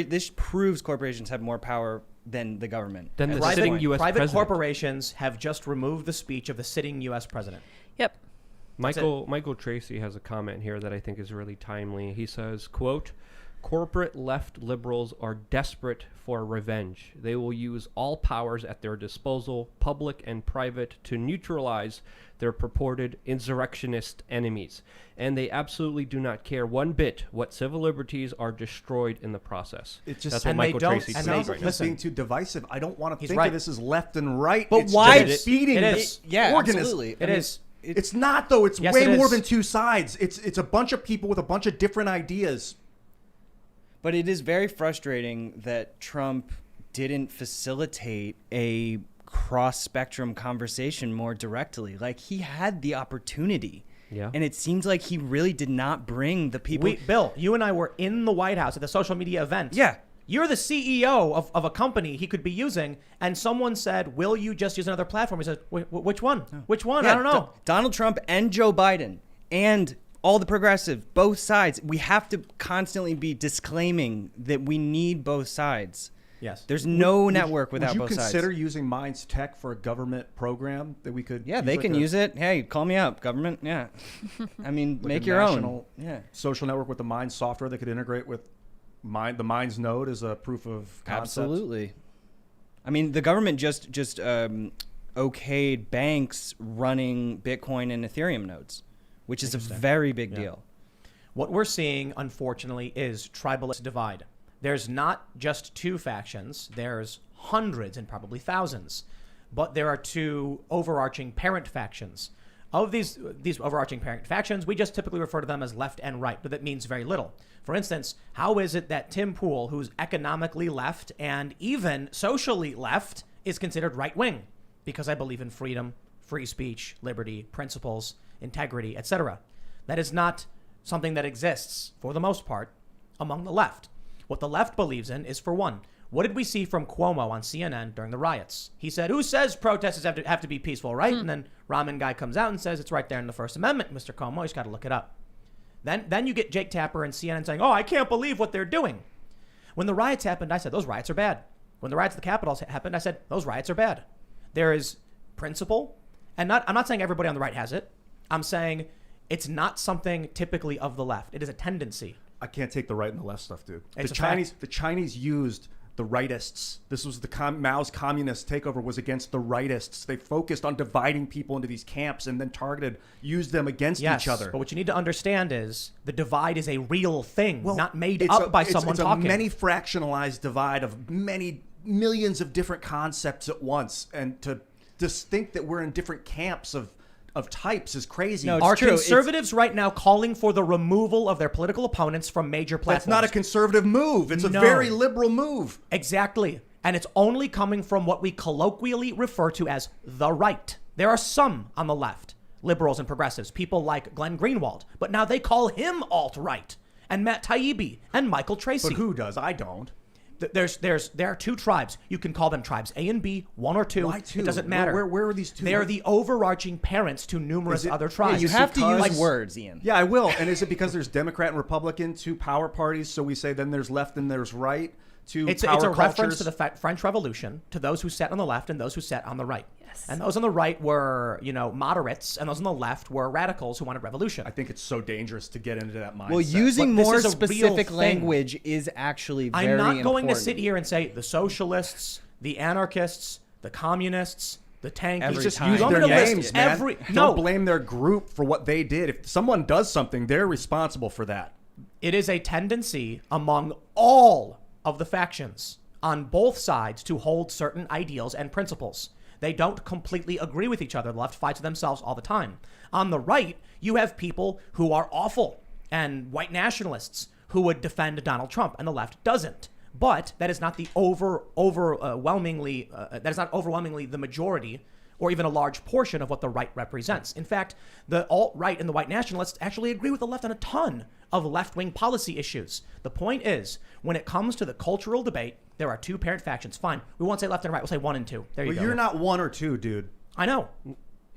this proves corporations have more power than the government. Then the Private- sitting U.S. private president. corporations have just removed the speech of the sitting U.S. president. Yep. Michael Tracy has a comment here that I think is really timely. He says, quote, Corporate left liberals are desperate for revenge. They will use all powers at their disposal, public and private, to neutralize their purported insurrectionist enemies. And they absolutely do not care one bit what civil liberties are destroyed in the process. It just- That's what and they Michael don't- Tracy's and saying they- right now. He's being too divisive. I don't want to He's think right. of this as left and right. But It's why- just feeding It this is. Yeah, organism. absolutely. It is. It's not though. It's Yes, way it more is. than two sides. It's a bunch of people with a bunch of different ideas. But it is very frustrating that Trump didn't facilitate a cross-spectrum conversation more directly. Like, he had the opportunity. Yeah. And it seems like he really did not bring the people. Bill, you and I were in the White House at the social media event. Yeah. You're the CEO of a company he could be using, and someone said, will you just use another platform? He said, which one? Which one? I don't know. Donald Trump and Joe Biden and all the progressives, both sides, we have to constantly be disclaiming that we need both sides. Yes. There's no network without both Would you consider sides. using Minds Tech for a government program that we could? Yeah, they can use it. Hey, call me up, government. Yeah. I mean, Like make a your own. national Yeah. social network with the Minds software that could integrate with the Minds node as a proof of concept. Absolutely. I mean, the government just okayed banks running Bitcoin and Ethereum nodes, which is a very big deal. What we're seeing, unfortunately, is tribalist divide. There's not just two factions. There's hundreds and probably thousands. But there are two overarching parent factions. Of these overarching parent factions, we just typically refer to them as left and right, but that means very little. For instance, how is it that Tim Pool, who's economically left and even socially left, is considered right-wing? Because I believe in freedom, free speech, liberty, principles, integrity, etc. That is not something that exists, for the most part, among the left. What the left believes in is, for one, what did we see from Cuomo on CNN during the riots? He said, who says protests have to be peaceful, right? And then Ramen guy comes out and says, it's right there in the First Amendment, Mr. Cuomo. You just got to look it up. Then you get Jake Tapper and CNN saying, oh, I can't believe what they're doing. When the riots happened, I said, those riots are bad. When the riots at the Capitol happened, I said, those riots are bad. There is principle. And I'm not saying everybody on the right has it. I'm saying it's not something typically of the left. It is a tendency. I can't take the right and the left stuff, dude. It's The a fact. Chinese used the rightists. This was Mao's communist takeover was against the rightists. They focused on dividing people into these camps and then used them against each other. But what you need to understand is the divide is a real thing, not made up by someone it's talking. a many fractionalized divide of many millions of different concepts at once, and to just think that we're in different camps of types is crazy. No, it's Are true. conservatives right now calling for the removal of their political opponents from major platforms? That's not a conservative move. It's a No. very liberal move. Exactly. And it's only coming from what we colloquially refer to as the right. There are some on the left, liberals and progressives, people like Glenn Greenwald, but now they call him alt-right. And Matt Taibbi and Michael Tracy. But who does? I don't. There are two tribes. You can call them tribes A and B, one or two. Why two? It doesn't matter. Where are these two? They are the overarching parents to numerous Is it- other Yeah, tribes. You have to because- use words, Ian. Yeah, I will. And is it because there's Democrat and Republican, two power parties? So we say then there's left and there's right. It's a reference to the French Revolution, to those who sat on the left and those who sat on the right. Yes. And those on the right were, moderates, and those on the left were radicals who wanted revolution. I think it's so dangerous to get into that mindset. Well, using But this more is a real specific thing. language is actually very I'm not going to important. sit here and say the socialists, the anarchists, the communists, the tankies. Every just time. use You want their me to list names, man. every- Don't No. blame their group for what they did. If someone does something, they're responsible for that. It is a tendency among all of the factions on both sides to hold certain ideals and principles. They don't completely agree with each other. The left fights with themselves all the time. On the right, you have people who are awful and white nationalists who would defend Donald Trump, and the left doesn't. But that is not the overwhelmingly the majority or even a large portion of what the right represents. In fact, the alt-right and the white nationalists actually agree with the left on a ton of left-wing policy issues. The point is, when it comes to the cultural debate, there are two parent factions. Fine, we won't say left and right, we'll say one and two. There you But go. you're not one or two, dude. I know.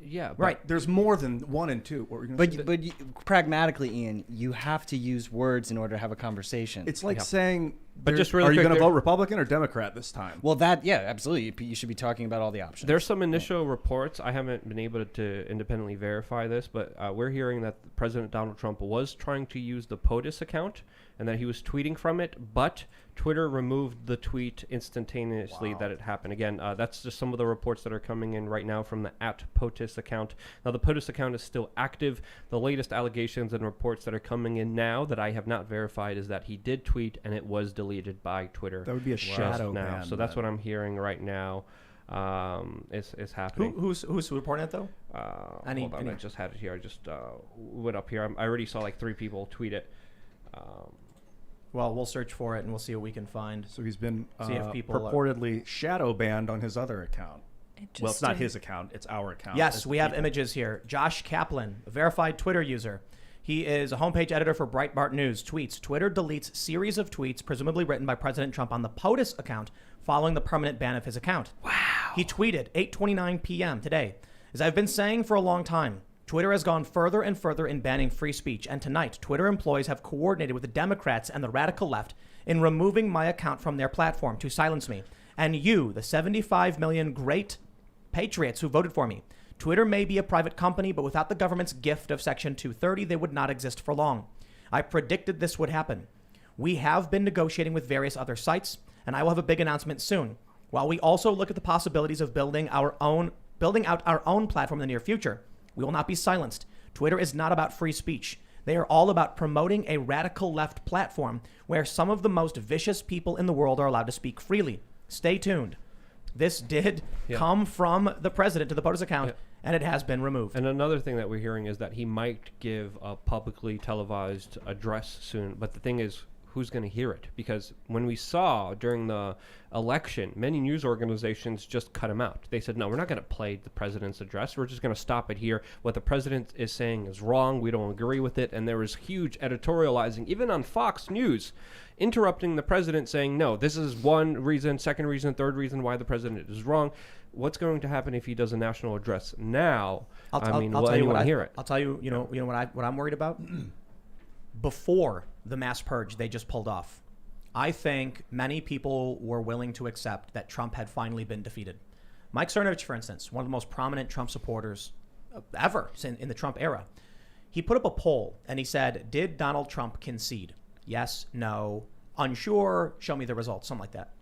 Yeah, but Right. There's more than one and two. What were you gonna say? But pragmatically, Ian, you have to use words in order to have a conversation. It's like saying But just really are you quick, going to there- vote Republican or Democrat this time? Well, absolutely. You should be talking about all the options. There's some initial reports. I haven't been able to independently verify this, but we're hearing that President Donald Trump was trying to use the POTUS account and that he was tweeting from it, but Twitter removed the tweet instantaneously that it happened. Again, that's just some of the reports that are coming in right now from the @POTUS account. Now, the POTUS account is still active. The latest allegations and reports that are coming in now that I have not verified is that he did tweet and it was deleted by Twitter. That would be a shadow now. ban, So that's then. what I'm hearing right now. Is happening. Who's reporting it though? Hold on, I just had it here. I just went up here. I already saw like 3 people tweet it. Well, we'll search for it and we'll see what we can find. So he's been See if people are- purportedly shadow banned on his other account. Well, it's not Interesting. his account; it's our account. Yes, as we the have people. images here. Josh Kaplan, a verified Twitter user. He is a homepage editor for Breitbart News. Tweets: Twitter deletes series of tweets presumably written by President Trump on the POTUS account following the permanent ban of his account. Wow. He tweeted 8:29 p.m. today. As I've been saying for a long time, Twitter has gone further and further in banning free speech, and tonight, Twitter employees have coordinated with the Democrats and the radical left in removing my account from their platform to silence me. And you, the 75 million great patriots who voted for me. Twitter may be a private company, but without the government's gift of Section 230, they would not exist for long. I predicted this would happen. We have been negotiating with various other sites, and I will have a big announcement soon. While we also look at the possibilities of building out our own platform in the near future, we will not be silenced. Twitter is not about free speech. They are all about promoting a radical left platform where some of the most vicious people in the world are allowed to speak freely. Stay tuned. This did come from the president to the POTUS account, and it has been removed. And another thing that we're hearing is that he might give a publicly televised address soon. But the thing is, who's going to hear it? Because when we saw during the election, many news organizations just cut him out. They said, no, we're not going to play the president's address. We're just going to stop it here. What the president is saying is wrong. We don't agree with it. And there was huge editorializing, even on Fox News, interrupting the president saying, no, this is one reason, second reason, third reason why the president is wrong. What's going to happen if he does a national address now? Will tell you anyone hear it? I'll tell you, what I'm worried about? Before the mass purge they just pulled off, I think many people were willing to accept that Trump had finally been defeated. Mike Cernovich, for instance, one of the most prominent Trump supporters ever in the Trump era, he put up a poll and he said, did Donald Trump concede? Yes, no, unsure, show me the results, something like that.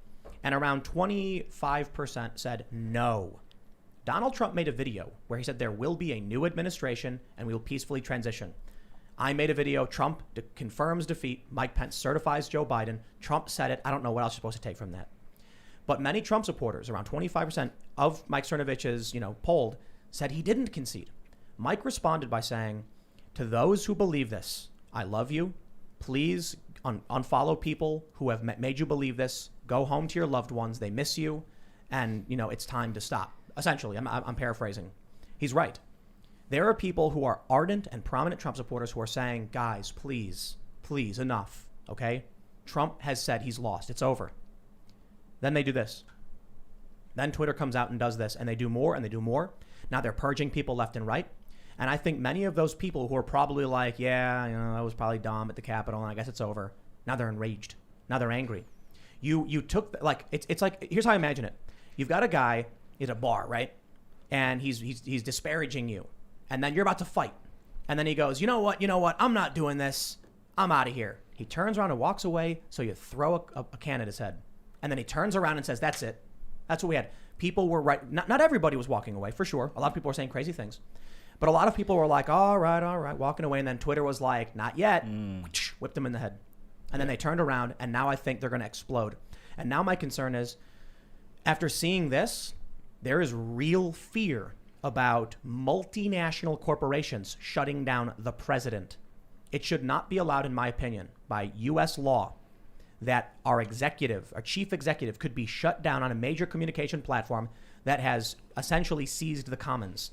And around 25% said no. Donald Trump made a video where he said there will be a new administration and we will peacefully transition. I made a video. Trump confirms defeat. Mike Pence certifies Joe Biden. Trump said it. I don't know what else you're supposed to take from that. But many Trump supporters, around 25% of Mike Cernovich's, polled, said he didn't concede. Mike responded by saying, to those who believe this, I love you. Please unfollow people who have made you believe this. Go home to your loved ones. They miss you. And, it's time to stop. Essentially, I'm paraphrasing. He's right. There are people who are ardent and prominent Trump supporters who are saying, guys, please, enough, okay? Trump has said he's lost. It's over. Then they do this. Then Twitter comes out and does this, and they do more, and they do more. Now they're purging people left and right. And I think many of those people who are probably like, yeah, I was probably dumb at the Capitol, and I guess it's over. Now they're enraged. Now they're angry. You took, it's like, here's how I imagine it. You've got a guy at a bar, right? And he's disparaging you. And then you're about to fight. And then he goes, you know what? I'm not doing this. I'm out of here. He turns around and walks away. So you throw a can at his head. And then he turns around and says, that's it. That's what we had. People were right. Not everybody was walking away, for sure. A lot of people were saying crazy things. But a lot of people were like, all right, walking away. And then Twitter was like, not yet. Whipped them in the head. And then they turned around. And now I think they're going to explode. And now my concern is, after seeing this, there is real fear about multinational corporations shutting down the president. It should not be allowed, in my opinion, by U.S. law that our chief executive could be shut down on a major communication platform that has essentially seized the commons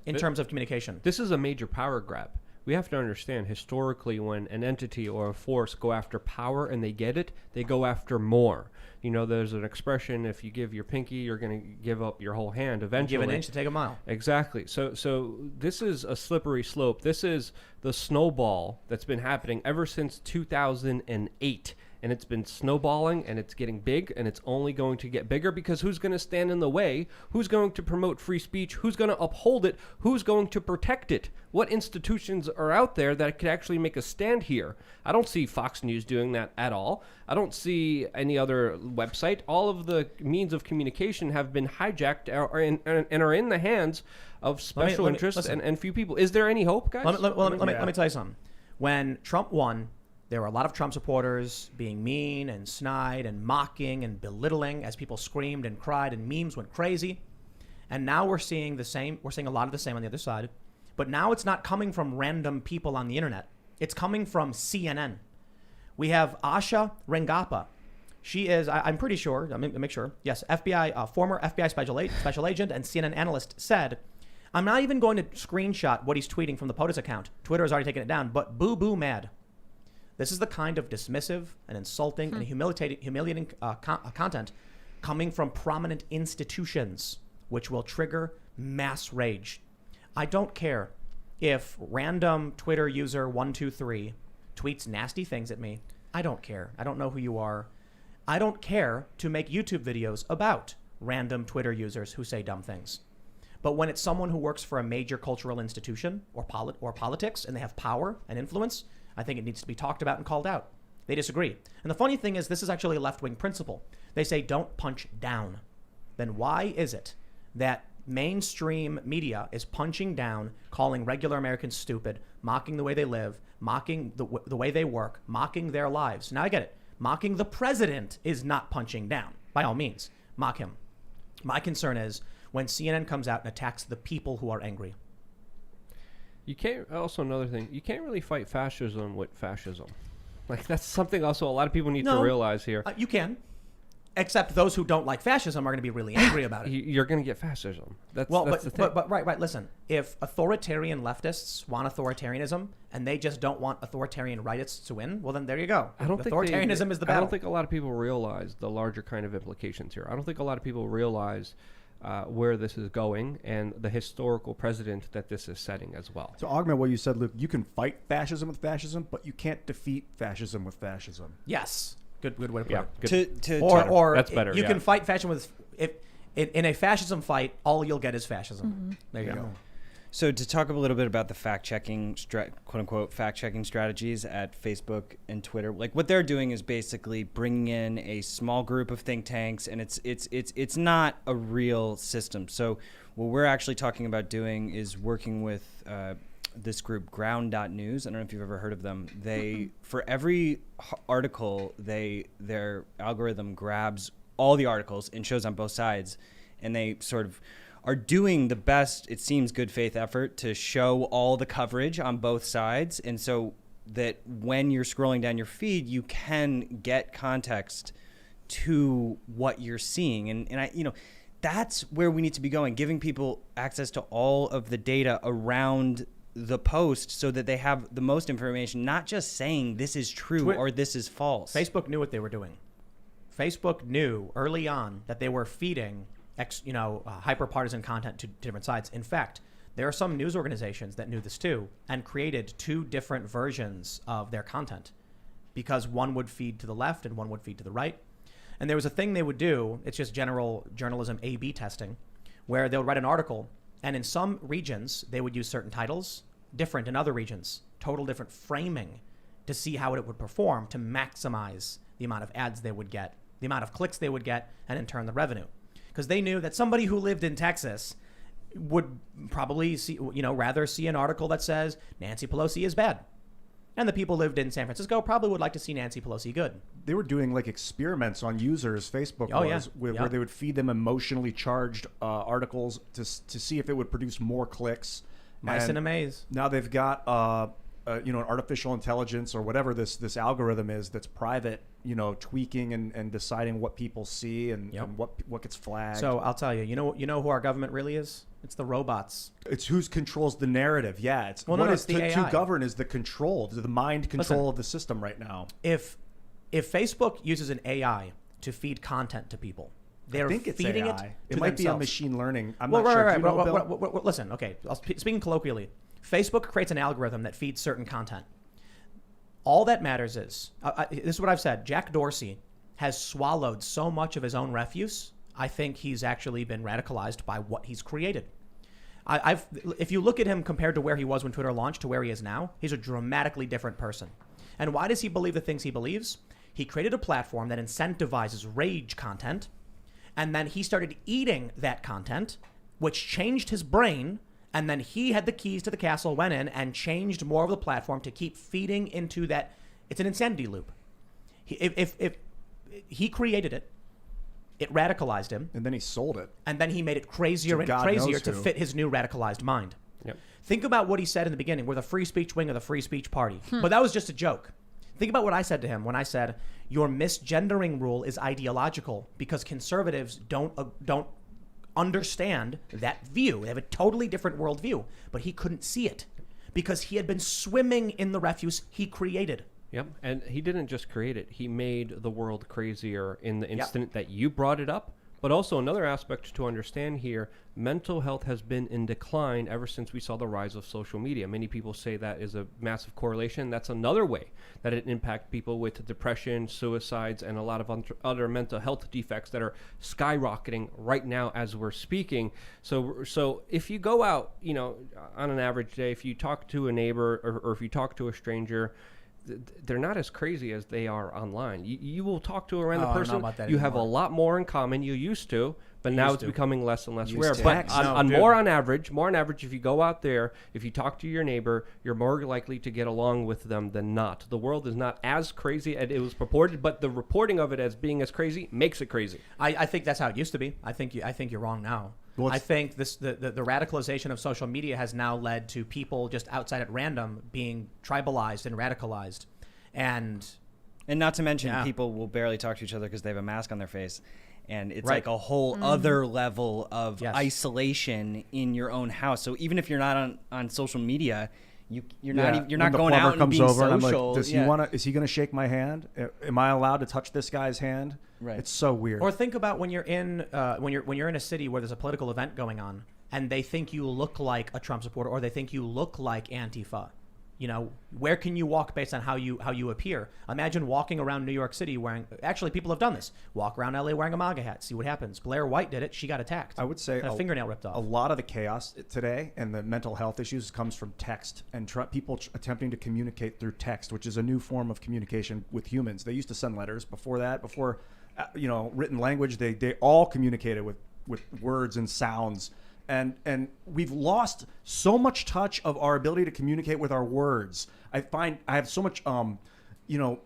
in terms of communication. This is a major power grab. We have to understand, historically, when an entity or a force go after power and they get it, they go after more. There's an expression, if you give your pinky, you're going to give up your whole hand eventually. Give an inch to take a mile. Exactly. So this is a slippery slope. This is the snowball that's been happening ever since 2008. and it's been snowballing, and it's getting big, and it's only going to get bigger, because who's going to stand in the way? Who's going to promote free speech? Who's going to uphold it? Who's going to protect it? What institutions are out there that could actually make a stand here? I don't see Fox News doing that at all. I don't see any other website. All of the means of communication have been hijacked and are in the hands of special interests and few people. Is there any hope, guys? Let me tell you something. When Trump won, there were a lot of Trump supporters being mean and snide and mocking and belittling as people screamed and cried and memes went crazy. And now we're seeing the same. We're seeing a lot of the same on the other side. But now it's not coming from random people on the internet. It's coming from CNN. We have Asha Rengappa. She is, I'm pretty sure, let me make sure. Yes, former FBI special agent and CNN analyst said, I'm not even going to screenshot what he's tweeting from the POTUS account. Twitter has already taken it down, but boo-boo mad. This is the kind of dismissive and insulting and humiliating content coming from prominent institutions, which will trigger mass rage. I don't care if random Twitter user 123 tweets nasty things at me. I don't care. I don't know who you are. I don't care to make YouTube videos about random Twitter users who say dumb things. But when it's someone who works for a major cultural institution or politics and they have power and influence, I think it needs to be talked about and called out. They disagree. And the funny thing is, this is actually a left-wing principle. They say don't punch down. Then why is it that mainstream media is punching down, calling regular Americans stupid, mocking the way they live, mocking the way they work, mocking their lives? Now I get it. Mocking the president is not punching down. By all means, mock him. My concern is when CNN comes out and attacks the people who are angry. You can't, also another thing, you can't really fight fascism with fascism. Like, that's something also a lot of people need to realize here. You can. Except those who don't like fascism are going to be really angry about it. You're going to get fascism. That's the thing. But right. Listen, if authoritarian leftists want authoritarianism and they just don't want authoritarian rightists to win, well, then there you go. Authoritarianism is the battle. I don't think a lot of people realize the larger kind of implications here. I don't think a lot of people realize where this is going and the historical precedent that this is setting as well. To augment what you said, Luke, you can fight fascism with fascism, but you can't defeat fascism with fascism. Yes. Good way to put it. Or that's better. You can fight fascism with in a fascism fight, all you'll get is fascism. Mm-hmm. There you go. So to talk a little bit about the fact-checking, quote-unquote, fact-checking strategies at Facebook and Twitter, like what they're doing is basically bringing in a small group of think tanks, and it's not a real system. So what we're actually talking about doing is working with this group, Ground.News. I don't know if you've ever heard of them. They, for every article, their algorithm grabs all the articles and shows on both sides, and they sort of are doing the best, it seems, good faith effort to show all the coverage on both sides, and so that when you're scrolling down your feed, you can get context to what you're seeing. And I, that's where we need to be going, giving people access to all of the data around the post so that they have the most information, not just saying this is true or this is false. Facebook knew what they were doing. Facebook knew early on that they were feeding hyper-partisan content to different sides. In fact, there are some news organizations that knew this too and created two different versions of their content because one would feed to the left and one would feed to the right. And there was a thing they would do, it's just general journalism A/B testing, where they'll write an article, and in some regions they would use certain titles, different in other regions, total different framing to see how it would perform to maximize the amount of ads they would get, the amount of clicks they would get, and in turn the revenue. Because they knew that somebody who lived in Texas would probably rather see an article that says Nancy Pelosi is bad. And the people who lived in San Francisco probably would like to see Nancy Pelosi good. They were doing like experiments on users, Facebook where they would feed them emotionally charged articles to see if it would produce more clicks. Mice in a maze. Now they've got an artificial intelligence or whatever this algorithm is that's private, tweaking and deciding what people see and what gets flagged. So I'll tell you, you know who our government really is? It's the robots. It's who controls the narrative. Yeah, it's the AI. To govern is the control, the mind control of the system right now. If Facebook uses an AI to feed content to people, they're feeding it to It might themselves. be on machine learning. I'm not sure. Right. Listen, okay. Speaking colloquially, Facebook creates an algorithm that feeds certain content. All that matters is, this is what I've said, Jack Dorsey has swallowed so much of his own refuse. I think he's actually been radicalized by what he's created. If you look at him compared to where he was when Twitter launched to where he is now, he's a dramatically different person. And why does he believe the things he believes? He created a platform that incentivizes rage content, and then he started eating that content, which changed his brain, and then he had the keys to the castle, went in and changed more of the platform to keep feeding into that. It's an insanity loop. If he created it, it radicalized him. And then he sold it. And then he made it crazier and God crazier knows to who. fit his new radicalized mind. Yep. Think about what he said in the beginning. We're the free speech wing of the free speech party. But that was just a joke. Think about what I said to him when I said, your misgendering rule is ideological because conservatives don't understand that view. They have a totally different worldview. But he couldn't see it because he had been swimming in the refuse he created. Yep. And he didn't just create it. He made the world crazier in the instant that you brought it up. But also another aspect to understand here, mental health has been in decline ever since we saw the rise of social media. Many people say that is a massive correlation. That's another way that it impacts people with depression, suicides, and a lot of other mental health defects that are skyrocketing right now as we're speaking. So if you go out, on an average day, if you talk to a neighbor or if you talk to a stranger, they're not as crazy as they are online. You will talk to a random person. You have a lot more in common. You used to, but now it's becoming less and less rare. But more on average, if you go out there, if you talk to your neighbor, you're more likely to get along with them than not. The world is not as crazy as it was purported, but the reporting of it as being as crazy makes it crazy. I think that's how it used to be. I think you're wrong now. Well, I think the radicalization of social media has now led to people just outside at random being tribalized and radicalized. And not to mention people will barely talk to each other because they have a mask on their face. And it's like a whole other level of isolation in your own house. So even if you're not on social media, you're not going out and being social. I'm like, is he going to shake my hand? Am I allowed to touch this guy's hand? Right. It's so weird. Or think about when you're in a city where there's a political event going on and they think you look like a Trump supporter or they think you look like Antifa. Where can you walk based on how you appear? Imagine walking around New York City actually people have done this. Walk around LA wearing a MAGA hat, see what happens. Blair White did it. She got attacked. I would say a fingernail ripped off. A lot of the chaos today and the mental health issues comes from text and people attempting to communicate through text, which is a new form of communication with humans. They used to send letters before written language. They all communicated with words and sounds. And we've lost so much touch of our ability to communicate with our words. I have so much,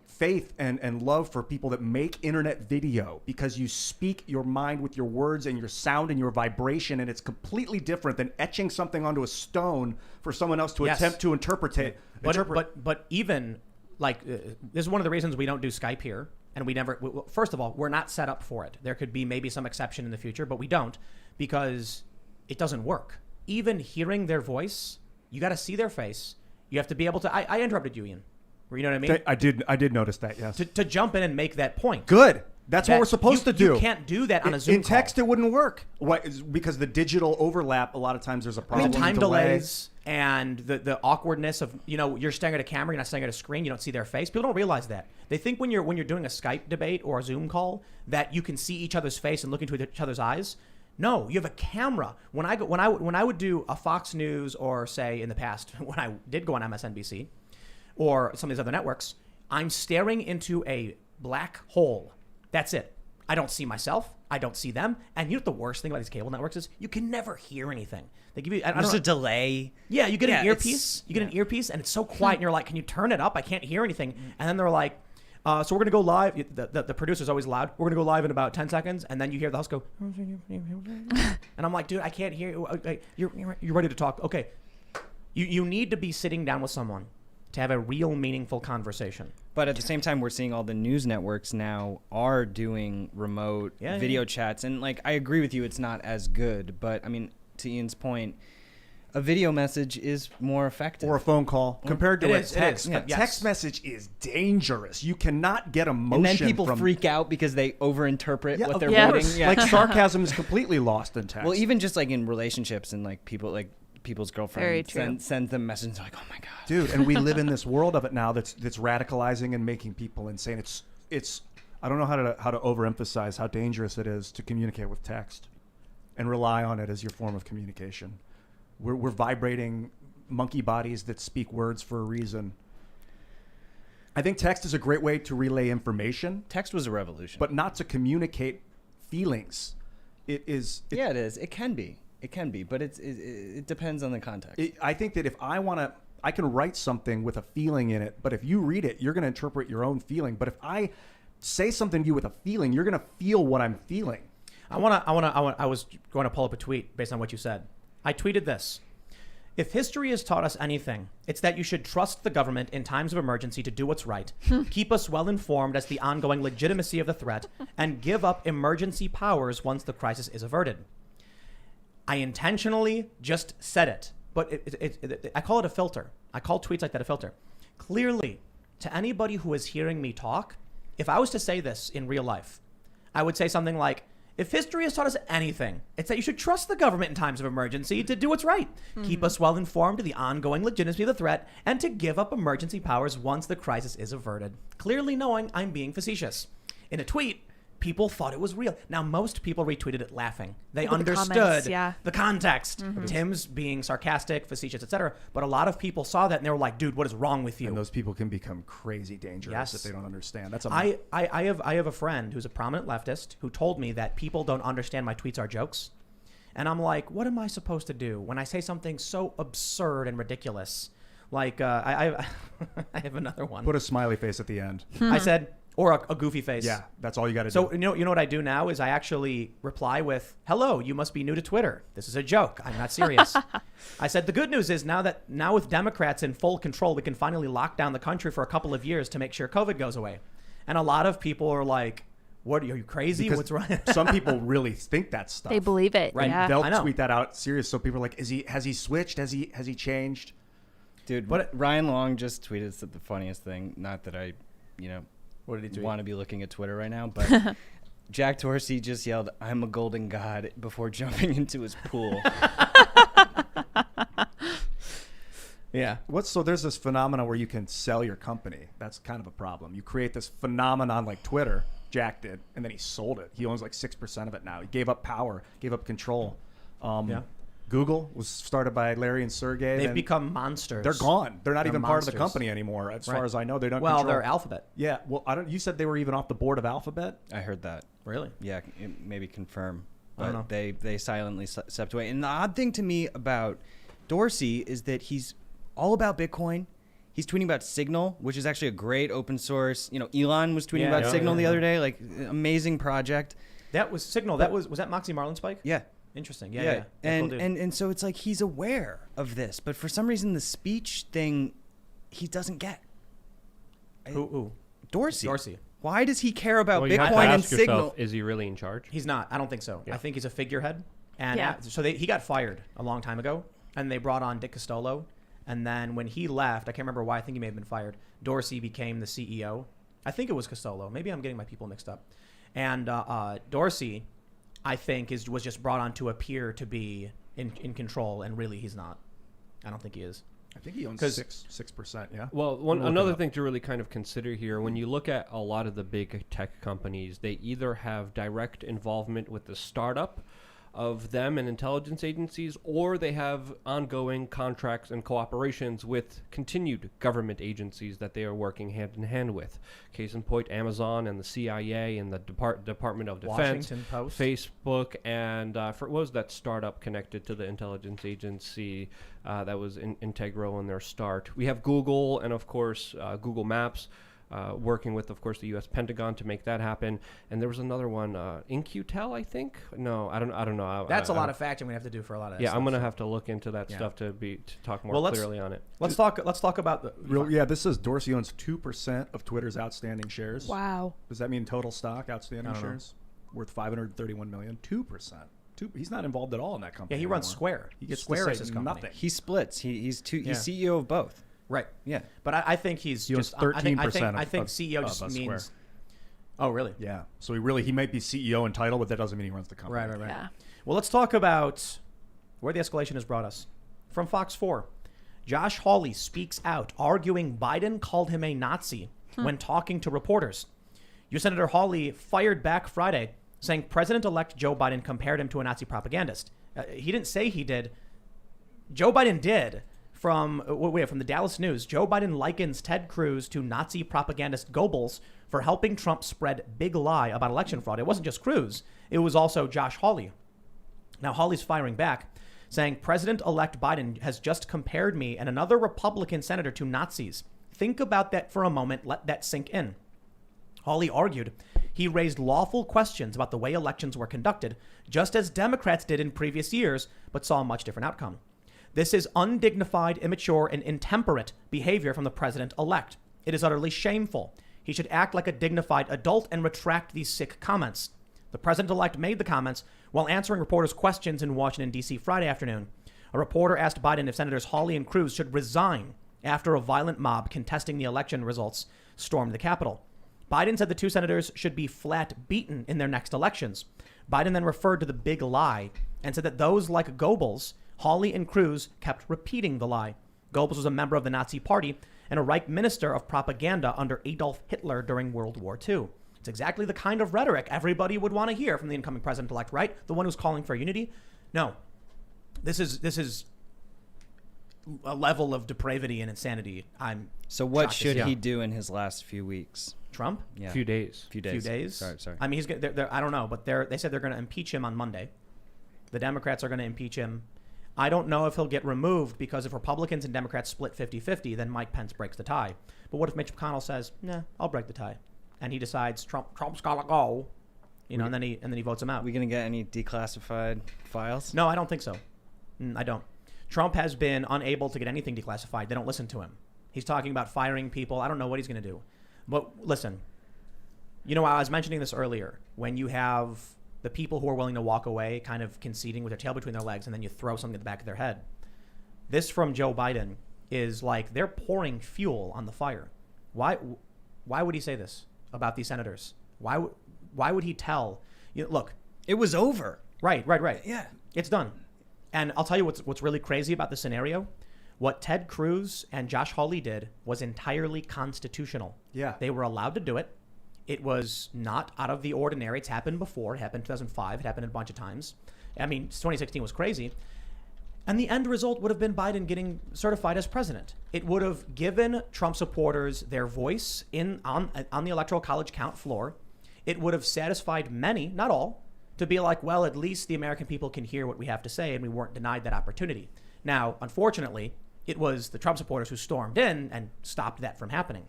faith and love for people that make internet video because you speak your mind with your words and your sound and your vibration, and it's completely different than etching something onto a stone for someone else to attempt to interpret. But even like this is one of the reasons we don't do Skype here, and first of all, we're not set up for it. There could be maybe some exception in the future, but we don't because it doesn't work. Even hearing their voice, you got to see their face. You have to be able to. I interrupted you, Ian. You know what I mean? I did notice that. Yes. To jump in and make that point. Good. That's what we're supposed to do. You can't do that on a Zoom in text. It wouldn't work. Because the digital overlap. A lot of times there's a problem. Time delays and the awkwardness of you're staring at a camera, you're not staring at a screen, you don't see their face. People don't realize that. They think when you're doing a Skype debate or a Zoom call that you can see each other's face and look into each other's eyes. No, you have a camera. When I would do a Fox News or say in the past when I did go on MSNBC or some of these other networks, I'm staring into a black hole. That's it. I don't see myself. I don't see them. And you know what the worst thing about these cable networks is? You can never hear anything. They give you there's a delay. Yeah, you get an earpiece. You get an earpiece, and it's so quiet. And you're like, can you turn it up? I can't hear anything. And then they're like, so we're going to go live. The producer's always loud. We're going to go live in about 10 seconds. And then you hear the host go. And I'm like, dude, I can't hear you. Okay, you're ready to talk. Okay. You need to be sitting down with someone to have a real meaningful conversation. But at the same time, we're seeing all the news networks now are doing remote video chats. And I agree with you, it's not as good. But I mean, to Ian's point, a video message is more effective. Or a phone call compared to a text. A text message is dangerous. You cannot get emotion. And then people freak out because they overinterpret what they're writing. Yeah. Like sarcasm is completely lost in text. Well, even just in relationships and people people's Very girlfriend true. sends them messages like, oh my God. Dude, and we live in this world of it now that's radicalizing and making people insane. It's I don't know how to overemphasize how dangerous it is to communicate with text and rely on it as your form of communication. We're vibrating monkey bodies that speak words for a reason. I think text is a great way to relay information, Text was a revolution. but not to communicate feelings. It is. Yeah, it is. It can be. It can be, but it depends on the context. I think that if I want to, I can write something with a feeling in it, but if you read it, you're going to interpret your own feeling. But if I say something to you with a feeling, you're going to feel what I'm feeling. I was going to pull up a tweet based on what you said. I tweeted this. If history has taught us anything, it's that you should trust the government in times of emergency to do what's right, keep us well informed as the ongoing legitimacy of the threat, and give up emergency powers once the crisis is averted. I intentionally just said it, but I call it a filter. I call tweets like that a filter. Clearly, to anybody who is hearing me talk, if I was to say this in real life, I would say something like, if history has taught us anything, it's that you should trust the government in times of emergency to do what's right. Keep us well informed of the ongoing legitimacy of the threat and to give up emergency powers once the crisis is averted. Clearly knowing I'm being facetious. In a tweet, people thought it was real. Now, most people retweeted it laughing. They Look at the understood comments, yeah. the context. Tim's being sarcastic, facetious, etc. But a lot of people saw that and they were like, dude, what is wrong with you? And those people can become crazy dangerous Yes. if they don't understand. That's I have a friend who's a prominent leftist who told me that people don't understand my tweets are jokes. And I'm like, what am I supposed to do when I say something so absurd and ridiculous? Like, I have another one. Put a smiley face at the end. I said, or a goofy face. Yeah, that's all you got to So do. you know what I do now is I actually reply with, hello, you must be new to Twitter. This is a joke. I'm not serious. I said, the good news is now with Democrats in full control, we can finally lock down the country for a couple of years to make sure COVID goes away. And a lot of people are like, what, are you crazy? Because What's wrong? some people really think that stuff. They believe it. Right. Yeah. They'll I know. tweet that out serious. So people are like, has he switched? Has he changed? Dude, But Ryan Long just tweeted the funniest thing. Not that I, What did he tweet? want to be looking at Twitter right now, but Jack Dorsey just yelled, "I'm a golden god" before jumping into his pool. Yeah. So there's this phenomenon where you can sell your company. That's kind of a problem. You create this phenomenon like Twitter, Jack did, and then he sold it. He owns like 6% of it now. He gave up power, gave up control. Yeah. Google was started by Larry and Sergey. They've and become monsters. they're gone. They're not They're even part of the monsters. company anymore, as far as I know. They don't. Well, control. they're Alphabet. Yeah. Well, I don't. You said they were even off the board of Alphabet. I heard that. Really? Yeah, maybe confirm. I don't But know. they silently stepped away. And the odd thing to me about Dorsey is that he's all about Bitcoin. He's tweeting about Signal, which is actually a great open source. Elon was tweeting Yeah, about yeah, Signal yeah, the yeah. other day, like amazing project. That was Signal. Was that Moxie Marlinspike? Yeah. Interesting. Yeah. Yeah. And, cool dude. and so it's like he's aware of this, but for some reason the speech thing he doesn't get. Who? Dorsey. Dorsey. Why does he care about Well, you have to Bitcoin and ask Signal? yourself, is he really in charge? He's not. I don't think so. Yeah. I think he's a figurehead. And Yeah. so he got fired a long time ago, and they brought on Dick Costolo. And then when he left, I can't remember why. I think he may have been fired. Dorsey became the CEO. I think it was Costolo. Maybe I'm getting my people mixed up. And Dorsey, I think, was just brought on to appear to be in control, and really he's not. I don't think he is. I think he owns 'Cause- 6%. Yeah. Well, Look it another up. thing to really kind of consider here, when you look at a lot of the big tech companies, they either have direct involvement with the startup of them and intelligence agencies, or they have ongoing contracts and cooperations with continued government agencies that they are working hand in hand with. Case in point, Amazon and the CIA and the Department of Defense, Washington Post. Facebook, and what was that startup connected to the intelligence agency that was integral in their start? We have Google and, of course, Google Maps. Working with, of course, the U.S. Pentagon to make that happen, and there was another one, InQtel, I think. No, I don't know. That's a lot of fact I'm gonna have to do for a lot of that. Yeah, stuff, I'm gonna so. have to look into that Yeah. stuff to talk more Well, let's- clearly on it. Let's talk about the. Yeah, this says Dorsey owns 2% of Twitter's outstanding shares. Wow. Does that mean total stock outstanding I don't know. shares worth 531 million? 2%. He's not involved at all in that company. Yeah, he runs anymore. Square. He gets Square to is say his company. nothing. He splits. He's Yeah. CEO of both. Right. Yeah. But I think he's He owns just 13% I think of CEO just Square. means. Oh, really? Yeah. So he might be CEO in title, but that doesn't mean he runs the company. Right. Yeah. Well, let's talk about where the escalation has brought us. from Fox 4. Josh Hawley speaks out, arguing Biden called him a Nazi when talking to reporters. U.S. Senator Hawley fired back Friday, saying President-elect Joe Biden compared him to a Nazi propagandist. He didn't say he did. Joe Biden did. From the Dallas News, Joe Biden likens Ted Cruz to Nazi propagandist Goebbels for helping Trump spread big lie about election fraud. It wasn't just Cruz. It was also Josh Hawley. Now, Hawley's firing back, saying President-elect Biden has just compared me and another Republican senator to Nazis. Think about that for a moment. Let that sink in. Hawley argued he raised lawful questions about the way elections were conducted, just as Democrats did in previous years, but saw a much different outcome. This is undignified, immature, and intemperate behavior from the president-elect. It is utterly shameful. He should act like a dignified adult and retract these sick comments. The president-elect made the comments while answering reporters' questions in Washington, D.C. Friday afternoon. A reporter asked Biden if Senators Hawley and Cruz should resign after a violent mob contesting the election results stormed the Capitol. Biden said the two senators should be flat beaten in their next elections. Biden then referred to the big lie and said that those like Goebbels, Hawley and Cruz kept repeating the lie. Goebbels was a member of the Nazi Party and a Reich minister of propaganda under Adolf Hitler during World War II. It's exactly the kind of rhetoric everybody would want to hear from the incoming president-elect, right? The one who's calling for unity. No, this is a level of depravity and insanity. So what shocked to should see. he do in his last few weeks? Trump? Yeah. Few days. Few days. Few days. Sorry. I mean, he's I don't know, but they said they're going to impeach him on Monday. The Democrats are going to impeach him. I don't know if he'll get removed because if Republicans and Democrats split 50-50, then Mike Pence breaks the tie. But what if Mitch McConnell says, "Nah, I'll break the tie," and he decides Trump's gotta go, and then he votes him out. Are we gonna get any declassified files? No, I don't think so. I don't. Trump has been unable to get anything declassified. They don't listen to him. He's talking about firing people. I don't know what he's going to do. But listen, I was mentioning this earlier. When you have the people who are willing to walk away kind of conceding with their tail between their legs and then you throw something at the back of their head. This from Joe Biden is like they're pouring fuel on the fire. Why would he say this about these senators? Why would he tell? Look, It was over. Right. Yeah. It's done. And I'll tell you what's really crazy about the scenario. What Ted Cruz and Josh Hawley did was entirely constitutional. Yeah. They were allowed to do it. It was not out of the ordinary. It's happened before. It happened in 2005. It happened a bunch of times. I mean, 2016 was crazy. And the end result would have been Biden getting certified as president. It would have given Trump supporters their voice on the Electoral College count floor. It would have satisfied many, not all, to be like, well, at least the American people can hear what we have to say, and we weren't denied that opportunity. Now, unfortunately, it was the Trump supporters who stormed in and stopped that from happening.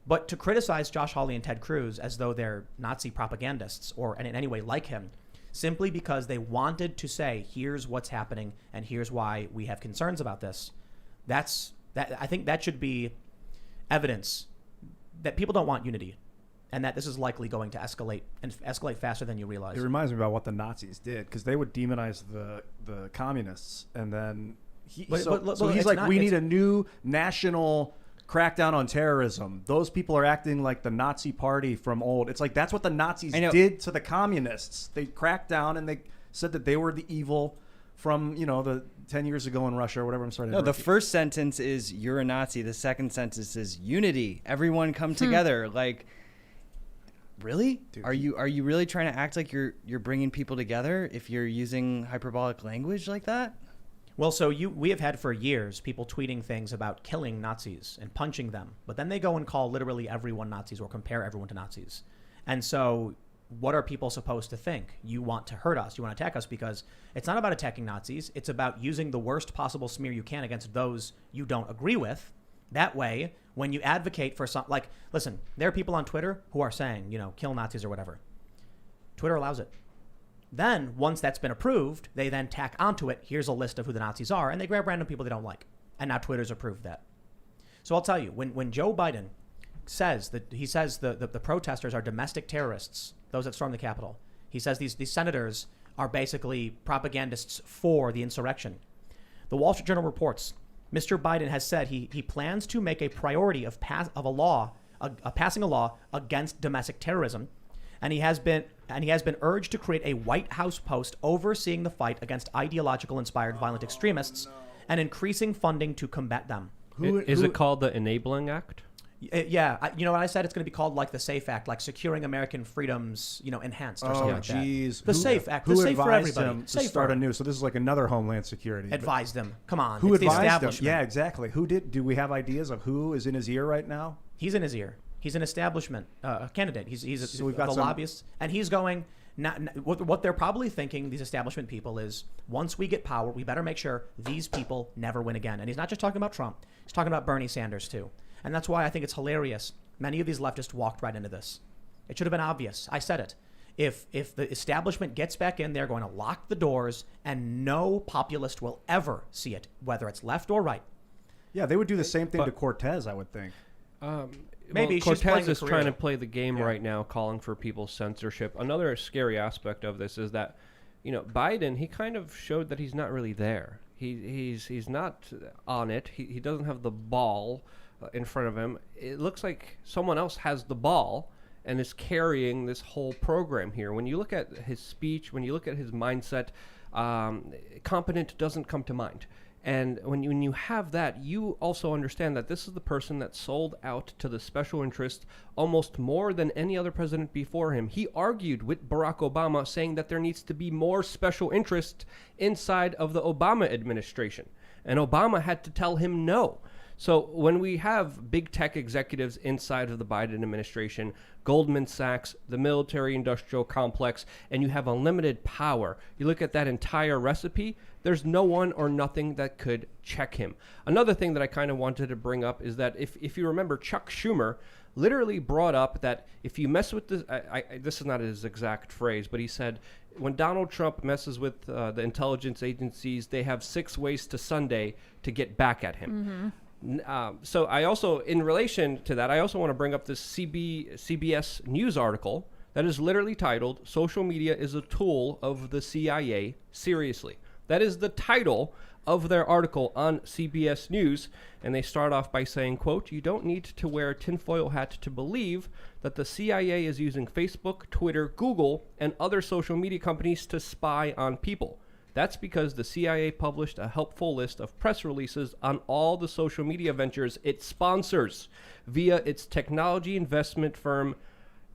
But to criticize Josh Hawley and Ted Cruz as though they're Nazi propagandists or in any way like him, simply because they wanted to say, here's what's happening and here's why we have concerns about this, I think that should be evidence that people don't want unity and that this is likely going to escalate and escalate faster than you realize. It reminds me about what the Nazis did because they would demonize the communists, and then he's like, we need a new national crackdown on terrorism. Those people are acting like the Nazi party from old. It's like that's what the Nazis did to the communists. They cracked down and they said that they were the evil from the 10 years ago in Russia or whatever. I'm sorry. No, the first sentence is "you're a Nazi." The second sentence is "unity." Everyone come together. Like, really? Dude, are you really trying to act like you're bringing people together if you're using hyperbolic language like that? Well, so we have had for years people tweeting things about killing Nazis and punching them, but then they go and call literally everyone Nazis or compare everyone to Nazis. And so what are people supposed to think? You want to hurt us. You want to attack us because it's not about attacking Nazis. It's about using the worst possible smear you can against those you don't agree with. That way, when you advocate for listen, there are people on Twitter who are saying, kill Nazis or whatever. Twitter allows it. Then, once that's been approved, they then tack onto it, here's a list of who the Nazis are, and they grab random people they don't like. And now Twitter's approved that. So I'll tell you, when Joe Biden says the protesters are domestic terrorists, those that stormed the Capitol, he says these senators are basically propagandists for the insurrection. The Wall Street Journal reports, Mr. Biden has said he plans to make a priority of passing a law against domestic terrorism, and he has been urged to create a White House post overseeing the fight against ideological inspired violent extremists and increasing funding to combat them. Is it called the Enabling Act? Yeah, you know what I said? It's going to be called like the SAFE Act, like Securing American Freedoms, enhanced or something like that. Jeez. The SAFE Act, the Who SAFE for advised everybody. him to SAFE start for- anew? So this is like another Homeland Security. Advised them. Come on. Who it's the advised him? establishment. Yeah, exactly. Who did? Do we have ideas of who is in his ear right now? He's in his ear. He's an establishment candidate. He's we've got the some- lobbyist, and he's going. What they're probably thinking, these establishment people, is once we get power, we better make sure these people never win again. And he's not just talking about Trump; he's talking about Bernie Sanders too. And that's why I think it's hilarious. Many of these leftists walked right into this. It should have been obvious. I said it. If the establishment gets back in, they're going to lock the doors, and no populist will ever see it, whether it's left or right. Yeah, they would do the same thing to Cortez, I would think. Maybe she's Cortez playing the is career. trying to play the game right now, calling for people's censorship. Another scary aspect of this is that, Biden, he kind of showed that he's not really there. He's not on it. He doesn't have the ball in front of him. It looks like someone else has the ball and is carrying this whole program here. When you look at his speech, when you look at his mindset, competent doesn't come to mind. And when you have that, you also understand that this is the person that sold out to the special interest almost more than any other president before him. He argued with Barack Obama, saying that there needs to be more special interest inside of the Obama administration. And Obama had to tell him no. So when we have big tech executives inside of the Biden administration, Goldman Sachs, the military-industrial complex, and you have unlimited power, you look at that entire recipe, there's no one or nothing that could check him. Another thing that I kind of wanted to bring up is that if you remember, Chuck Schumer literally brought up that if you mess with this, this is not his exact phrase, but he said, when Donald Trump messes with the intelligence agencies, they have 6 ways to Sunday to get back at him. So I also, in relation to that, I also want to bring up this CBS News article that is literally titled, "Social Media is a Tool of the CIA, Seriously." That is the title of their article on CBS News, and they start off by saying, quote, "You don't need to wear a tinfoil hat to believe that the CIA is using Facebook, Twitter, Google, and other social media companies to spy on people. That's because the CIA published a helpful list of press releases on all the social media ventures it sponsors via its technology investment firm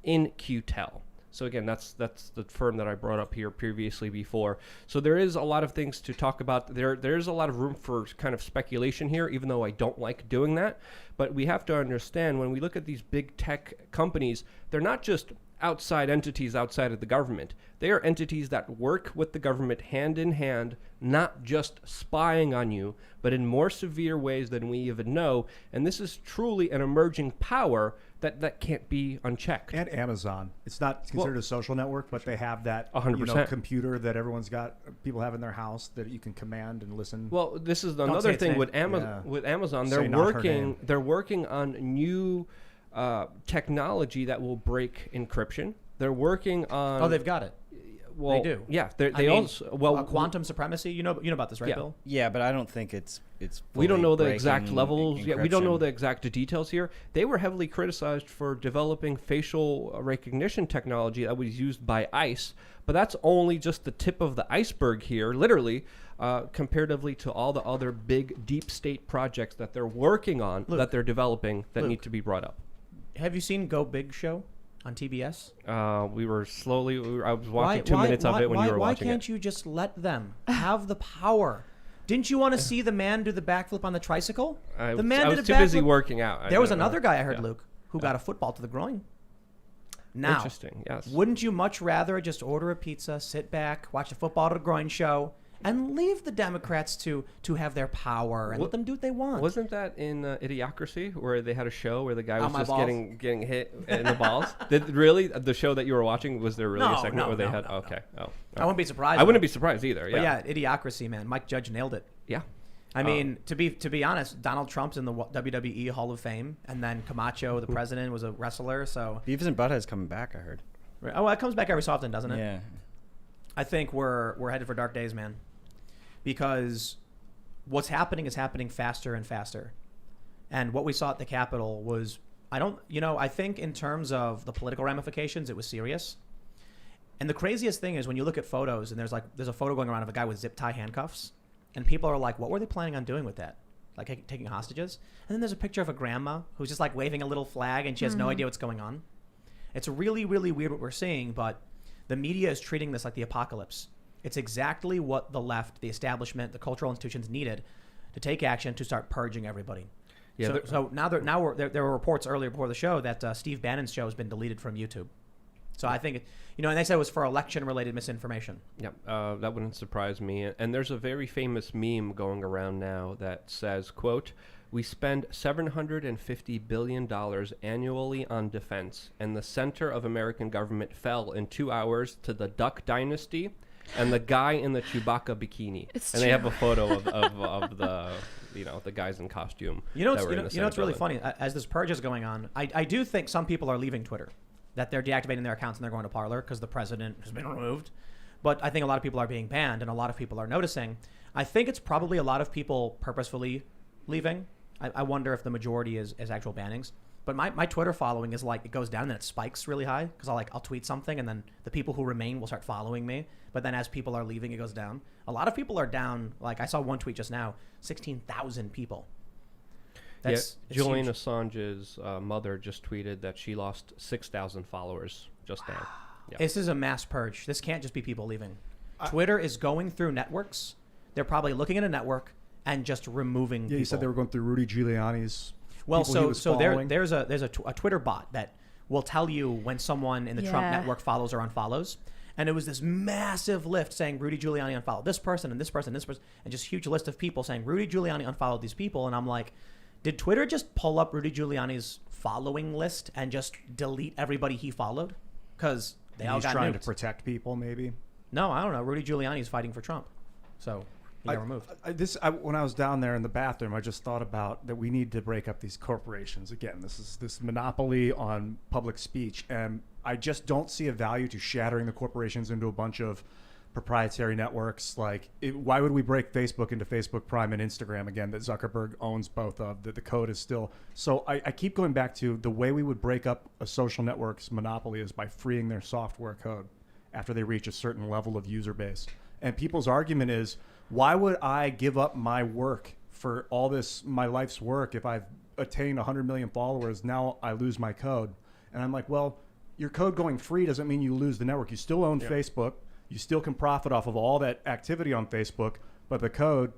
InQtel." So again, that's the firm that I brought up here previously before. So there is a lot of things to talk about. There's a lot of room for kind of speculation here, even though I don't like doing that. But we have to understand, when we look at these big tech companies, they're not just outside entities outside of the government. They are entities that work with the government hand in hand, not just spying on you, but in more severe ways than we even know. And this is truly an emerging power that can't be unchecked. And Amazon. It's not considered a social network, but they have that 100%. computer that everyone's got, people have in their house that you can command and listen. Well, this is say another its thing name. with Amazon. Yeah. With Amazon, Say they're not her working. name. They're working on new technology that will break encryption. They're working on. Oh, they've got it. well, they do. Yeah, I they mean, also well quantum supremacy. You know about this, right, Yeah. Bill? Yeah, but I don't think it's. We don't fully know the exact breaking levels. Yeah, we don't know encryption. the exact details here. They were heavily criticized for developing facial recognition technology that was used by ICE, but that's only just the tip of the iceberg here, literally, comparatively to all the other big deep state projects that they're working on, that they're developing, that need to be brought up. Have you seen Go Big Show on TBS? I was watching 2 minutes of it when you were watching Why can't you just let them have the power? Didn't you want to see the man do the backflip on the tricycle? I The was, man I did was a too busy backflip. working out. There was don't know. another guy I heard, Yeah. Luke, who got a football to the groin. Now, Interesting, yes. wouldn't you much rather just order a pizza, sit back, watch a football to the groin show, and leave the Democrats to have their power and let them do what they want? Wasn't that in Idiocracy, where they had a show where the guy was my just balls? getting hit in the balls? Did really the show that you were watching, was there really a No, segment no, where they no, had? no, Okay, oh, I wouldn't be surprised. I wouldn't be surprised either. But Yeah, yeah, Idiocracy, man. Mike Judge nailed it. yeah. I mean, to be honest, Donald Trump's in the WWE Hall of Fame, and then Camacho, the president, was a wrestler. So, Beavis and Butthead's coming back, I heard. oh, well, it comes back every so often, doesn't it? Yeah. I think we're headed for dark days, man. Because what's happening is happening faster and faster, and what we saw at the Capitol was, I think in terms of the political ramifications, it was serious. And the craziest thing is when you look at photos, and there's a photo going around of a guy with zip tie handcuffs. and people are like, what were they planning on doing with that? Like taking hostages? And then there's a picture of a grandma who's just like waving a little flag, and she has no idea what's going on. It's really, really weird what we're seeing, but the media is treating this like the apocalypse. It's exactly what the left, the establishment, the cultural institutions needed to take action to start purging everybody. Yeah, So now there were reports earlier before the show that Steve Bannon's show has been deleted from YouTube. So I think, and they said it was for election-related misinformation. Yeah, that wouldn't surprise me. And there's a very famous meme going around now that says, quote, "We spend $750 billion annually on defense, and the center of American government fell in 2 hours to the Duck Dynasty and the guy in the Chewbacca bikini." It's and they have a photo of the, the guys in costume. It's really funny. As this purge is going on, I do think some people are leaving Twitter, that they're deactivating their accounts and they're going to Parler because the president has been removed. But I think a lot of people are being banned, and a lot of people are noticing. I think it's probably a lot of people purposefully leaving. I wonder if the majority is actual bannings. But my Twitter following is like, it goes down and then it spikes really high because I'll tweet something and then the people who remain will start following me. But then as people are leaving, it goes down. A lot of people are down. Like I saw one tweet just now, 16,000 people. Julian Assange's mother just tweeted that she lost 6,000 followers just now. Yeah. This is a mass purge. This can't just be people leaving. Twitter is going through networks. They're probably looking at a network and just removing people. You said they were going through Rudy Giuliani's. Well, so there's a Twitter bot that will tell you when someone in the Trump network follows or unfollows. And it was this massive lift saying Rudy Giuliani unfollowed this person and this person and this person, and just huge list of people saying Rudy Giuliani unfollowed these people. And I'm like, did Twitter just pull up Rudy Giuliani's following list and just delete everybody he followed? Because they all got trying nuked. to protect people, maybe. No, I don't know. Rudy Giuliani is fighting for Trump, so he got removed. When I was down there in the bathroom, I just thought about that we need to break up these corporations again. This is this monopoly on public speech, and I just don't see a value to shattering the corporations into a bunch of proprietary networks. Why would we break Facebook into Facebook Prime and Instagram again that Zuckerberg owns both of? That the code is still. So I keep going back to the way we would break up a social network's monopoly is by freeing their software code after they reach a certain level of user base. And people's argument is, why would I give up my work for all this, my life's work, if I've attained 100 million followers, now I lose my code? And I'm like, well, your code going free doesn't mean you lose the network. You still own Facebook. You still can profit off of all that activity on Facebook, but the code...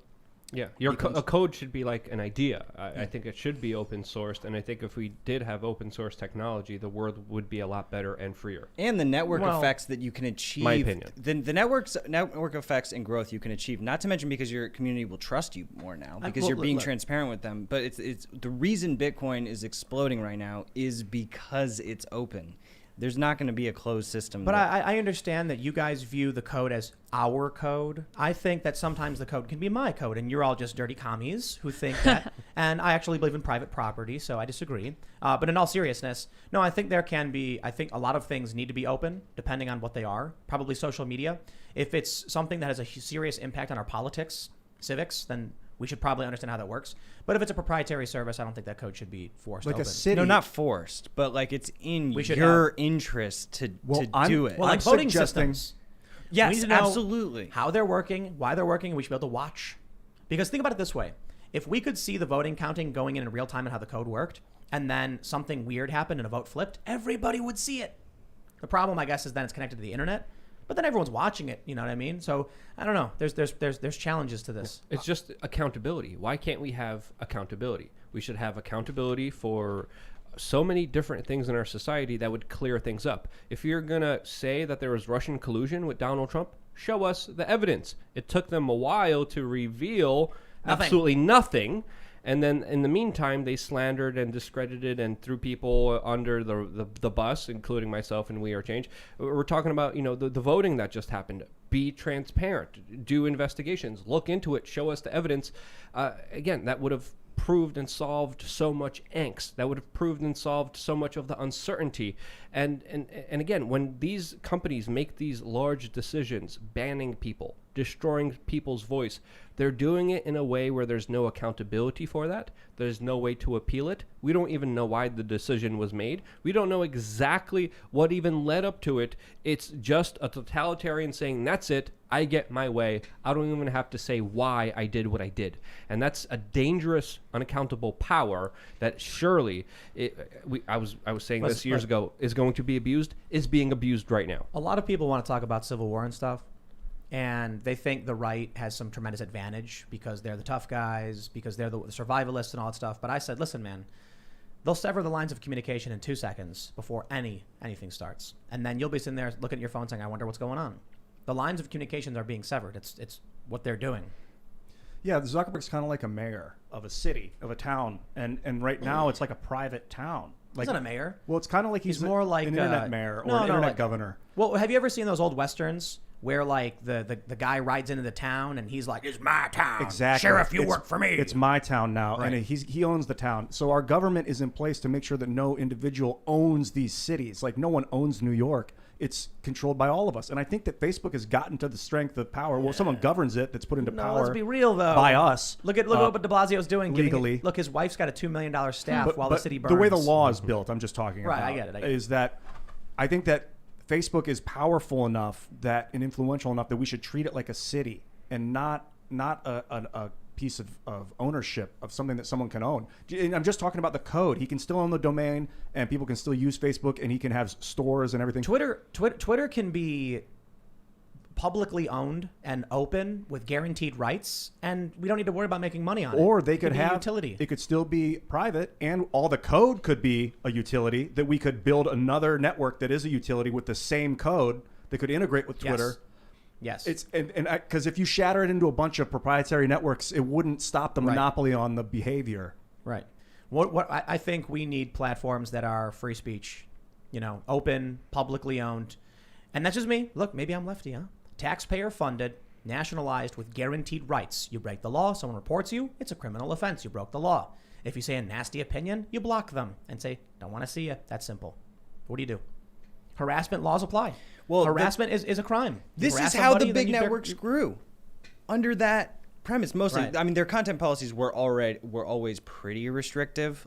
Yeah, a code should be like an idea. I think it should be open sourced, and I think if we did have open source technology, the world would be a lot better and freer. And the network effects that you can achieve. My opinion. The network effects and growth you can achieve, not to mention because your community will trust you more now, because you're being transparent with them. But it's the reason Bitcoin is exploding right now is because it's open. There's not going to be a closed system. But I understand that you guys view the code as our code. I think that sometimes the code can be my code, and you're all just dirty commies who think that. And I actually believe in private property, so I disagree. But in all seriousness, no, I think there can be, I think a lot of things need to be open, depending on what they are. Probably social media. If it's something that has a serious impact on our politics, civics, then we should probably understand how that works. But if it's a proprietary service, I don't think that code should be forced open. A city. No, not forced, but it's in your interest to do it. Well, like voting systems. Yes, we need to know absolutely. how they're working, why they're working, and we should be able to watch. Because think about it this way. If we could see the voting counting going in real time and how the code worked, and then something weird happened and a vote flipped, everybody would see it. The problem, I guess, is then it's connected to the internet. But then everyone's watching it, you know what I mean? So I don't know. There's challenges to this. It's just accountability. Why can't we have accountability? We should have accountability for so many different things in our society that would clear things up. If you're gonna say that there was Russian collusion with Donald Trump, show us the evidence. It took them a while to reveal absolutely nothing. And then in the meantime, they slandered and discredited and threw people under the bus, including myself and We Are Change. We're talking about, the voting that just happened. Be transparent. Do investigations. Look into it. Show us the evidence. Again, that would have proved and solved so much angst. That would have proved and solved so much of the uncertainty. And again, when these companies make these large decisions, banning people, destroying people's voice. They're doing it in a way where there's no accountability for that. There's no way to appeal it. We don't even know why the decision was made. We don't know exactly what even led up to it. It's just a totalitarian saying, that's it, I get my way. I don't even have to say why I did what I did. And that's a dangerous, unaccountable power that surely, I was saying this years ago, is going to be abused, is being abused right now. A lot of people want to talk about civil war and stuff, and they think the right has some tremendous advantage because they're the tough guys, because they're the survivalists and all that stuff. But I said, listen, man, they'll sever the lines of communication in 2 seconds before anything starts. And then you'll be sitting there looking at your phone saying, I wonder what's going on. The lines of communications are being severed. It's what they're doing. Yeah, Zuckerberg's kind of like a mayor of a city, of a town. And right now it's like a private town. Like, He's not a mayor. Well, it's kind of like he's more like an internet mayor or no, an internet like, governor. Well, have you ever seen those old Westerns where like the guy rides into the town and he's like, it's my town. Exactly. Sheriff, you work for me. It's my town now. Right. And he owns the town. So our government is in place to make sure that no individual owns these cities. Like no one owns New York. It's controlled by all of us. And I think that Facebook has gotten to the strength of power. Well, someone governs it that's put into power. Let's be real, though. By us. Look at what de Blasio's doing. Legally. Look, his wife's got a $2 million staff while the city burns. The way the law is built, I'm just talking Right, about. I get it. Is that I think that Facebook is powerful enough that and influential enough that we should treat it like a city and not a piece of ownership of something that someone can own. And I'm just talking about the code. He can still own the domain and people can still use Facebook and he can have stores and everything. Twitter can be publicly owned and open with guaranteed rights, and we don't need to worry about making money on it. Or they could be a have utility. It could still be private, and all the code could be a utility that we could build another network that is a utility with the same code that could integrate with Twitter. Yes. It's because if you shatter it into a bunch of proprietary networks, it wouldn't stop the monopoly on the behavior. Right. What I think we need platforms that are free speech, open, publicly owned, and that's just me. Look, maybe I'm lefty, huh? Taxpayer funded, nationalized with guaranteed rights. You break the law, someone reports you, it's a criminal offense. You broke the law. If you say a nasty opinion, you block them and say, don't want to see you. That's simple. What do? Harassment laws apply. Well, harassment is a crime. This is how the big networks grew. Under that premise, mostly. Right. I mean, their content policies were always pretty restrictive,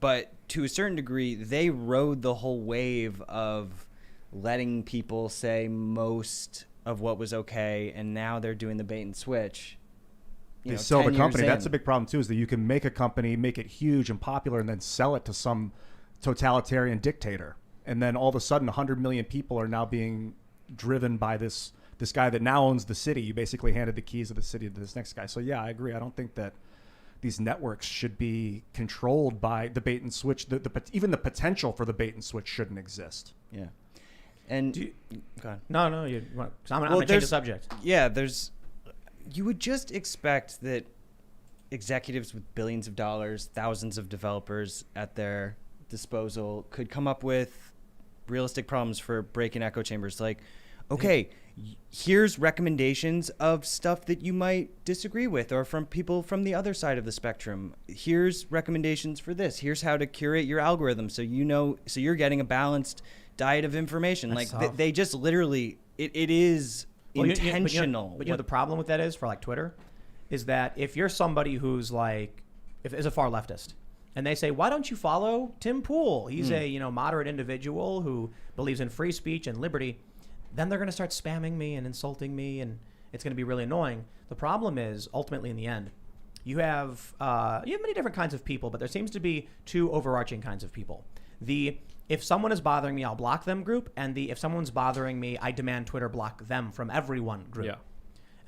but to a certain degree, they rode the whole wave of letting people say most of what was okay, and now they're doing the bait and switch. They sell the company. That's a big problem too, is that you can make a company, make it huge and popular, and then sell it to some totalitarian dictator. And then all of a sudden 100 million people are now being driven by this guy that now owns the city. You basically handed the keys of the city to this next guy. So yeah, I agree. I don't think that these networks should be controlled by the bait and switch. Even the potential for the bait and switch shouldn't exist. Yeah. And go ahead. No, I'm going to change the subject. Yeah, you would just expect that executives with billions of dollars, thousands of developers at their disposal could come up with realistic problems for break-in echo chambers. Like, okay, here's recommendations of stuff that you might disagree with, or from people from the other side of the spectrum. Here's recommendations for this. Here's how to curate your algorithm so you're getting a balanced diet of information. That's like they just literally it is intentional. But the problem with that is for like Twitter is that if you're somebody who's like is a far leftist, and they say, why don't you follow Tim Pool? He's a moderate individual who believes in free speech and liberty. Then they're going to start spamming me and insulting me, and it's going to be really annoying. The problem is, ultimately, in the end, you have many different kinds of people, but there seems to be two overarching kinds of people. If someone is bothering me, I'll block them group, and if someone's bothering me, I demand Twitter block them from everyone group. Yeah.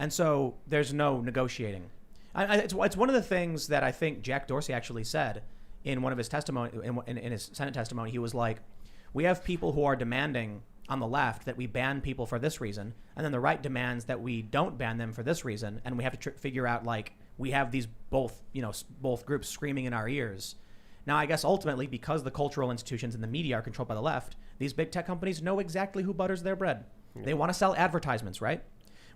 And so there's no negotiating. It's one of the things that I think Jack Dorsey actually said in one of his testimony, in his Senate testimony. He was like, we have people who are demanding on the left that we ban people for this reason, and then the right demands that we don't ban them for this reason, and we have to figure out, like, we have these both groups screaming in our ears. Now, I guess ultimately, because the cultural institutions and the media are controlled by the left, these big tech companies know exactly who butters their bread. Yeah. They want to sell advertisements, right?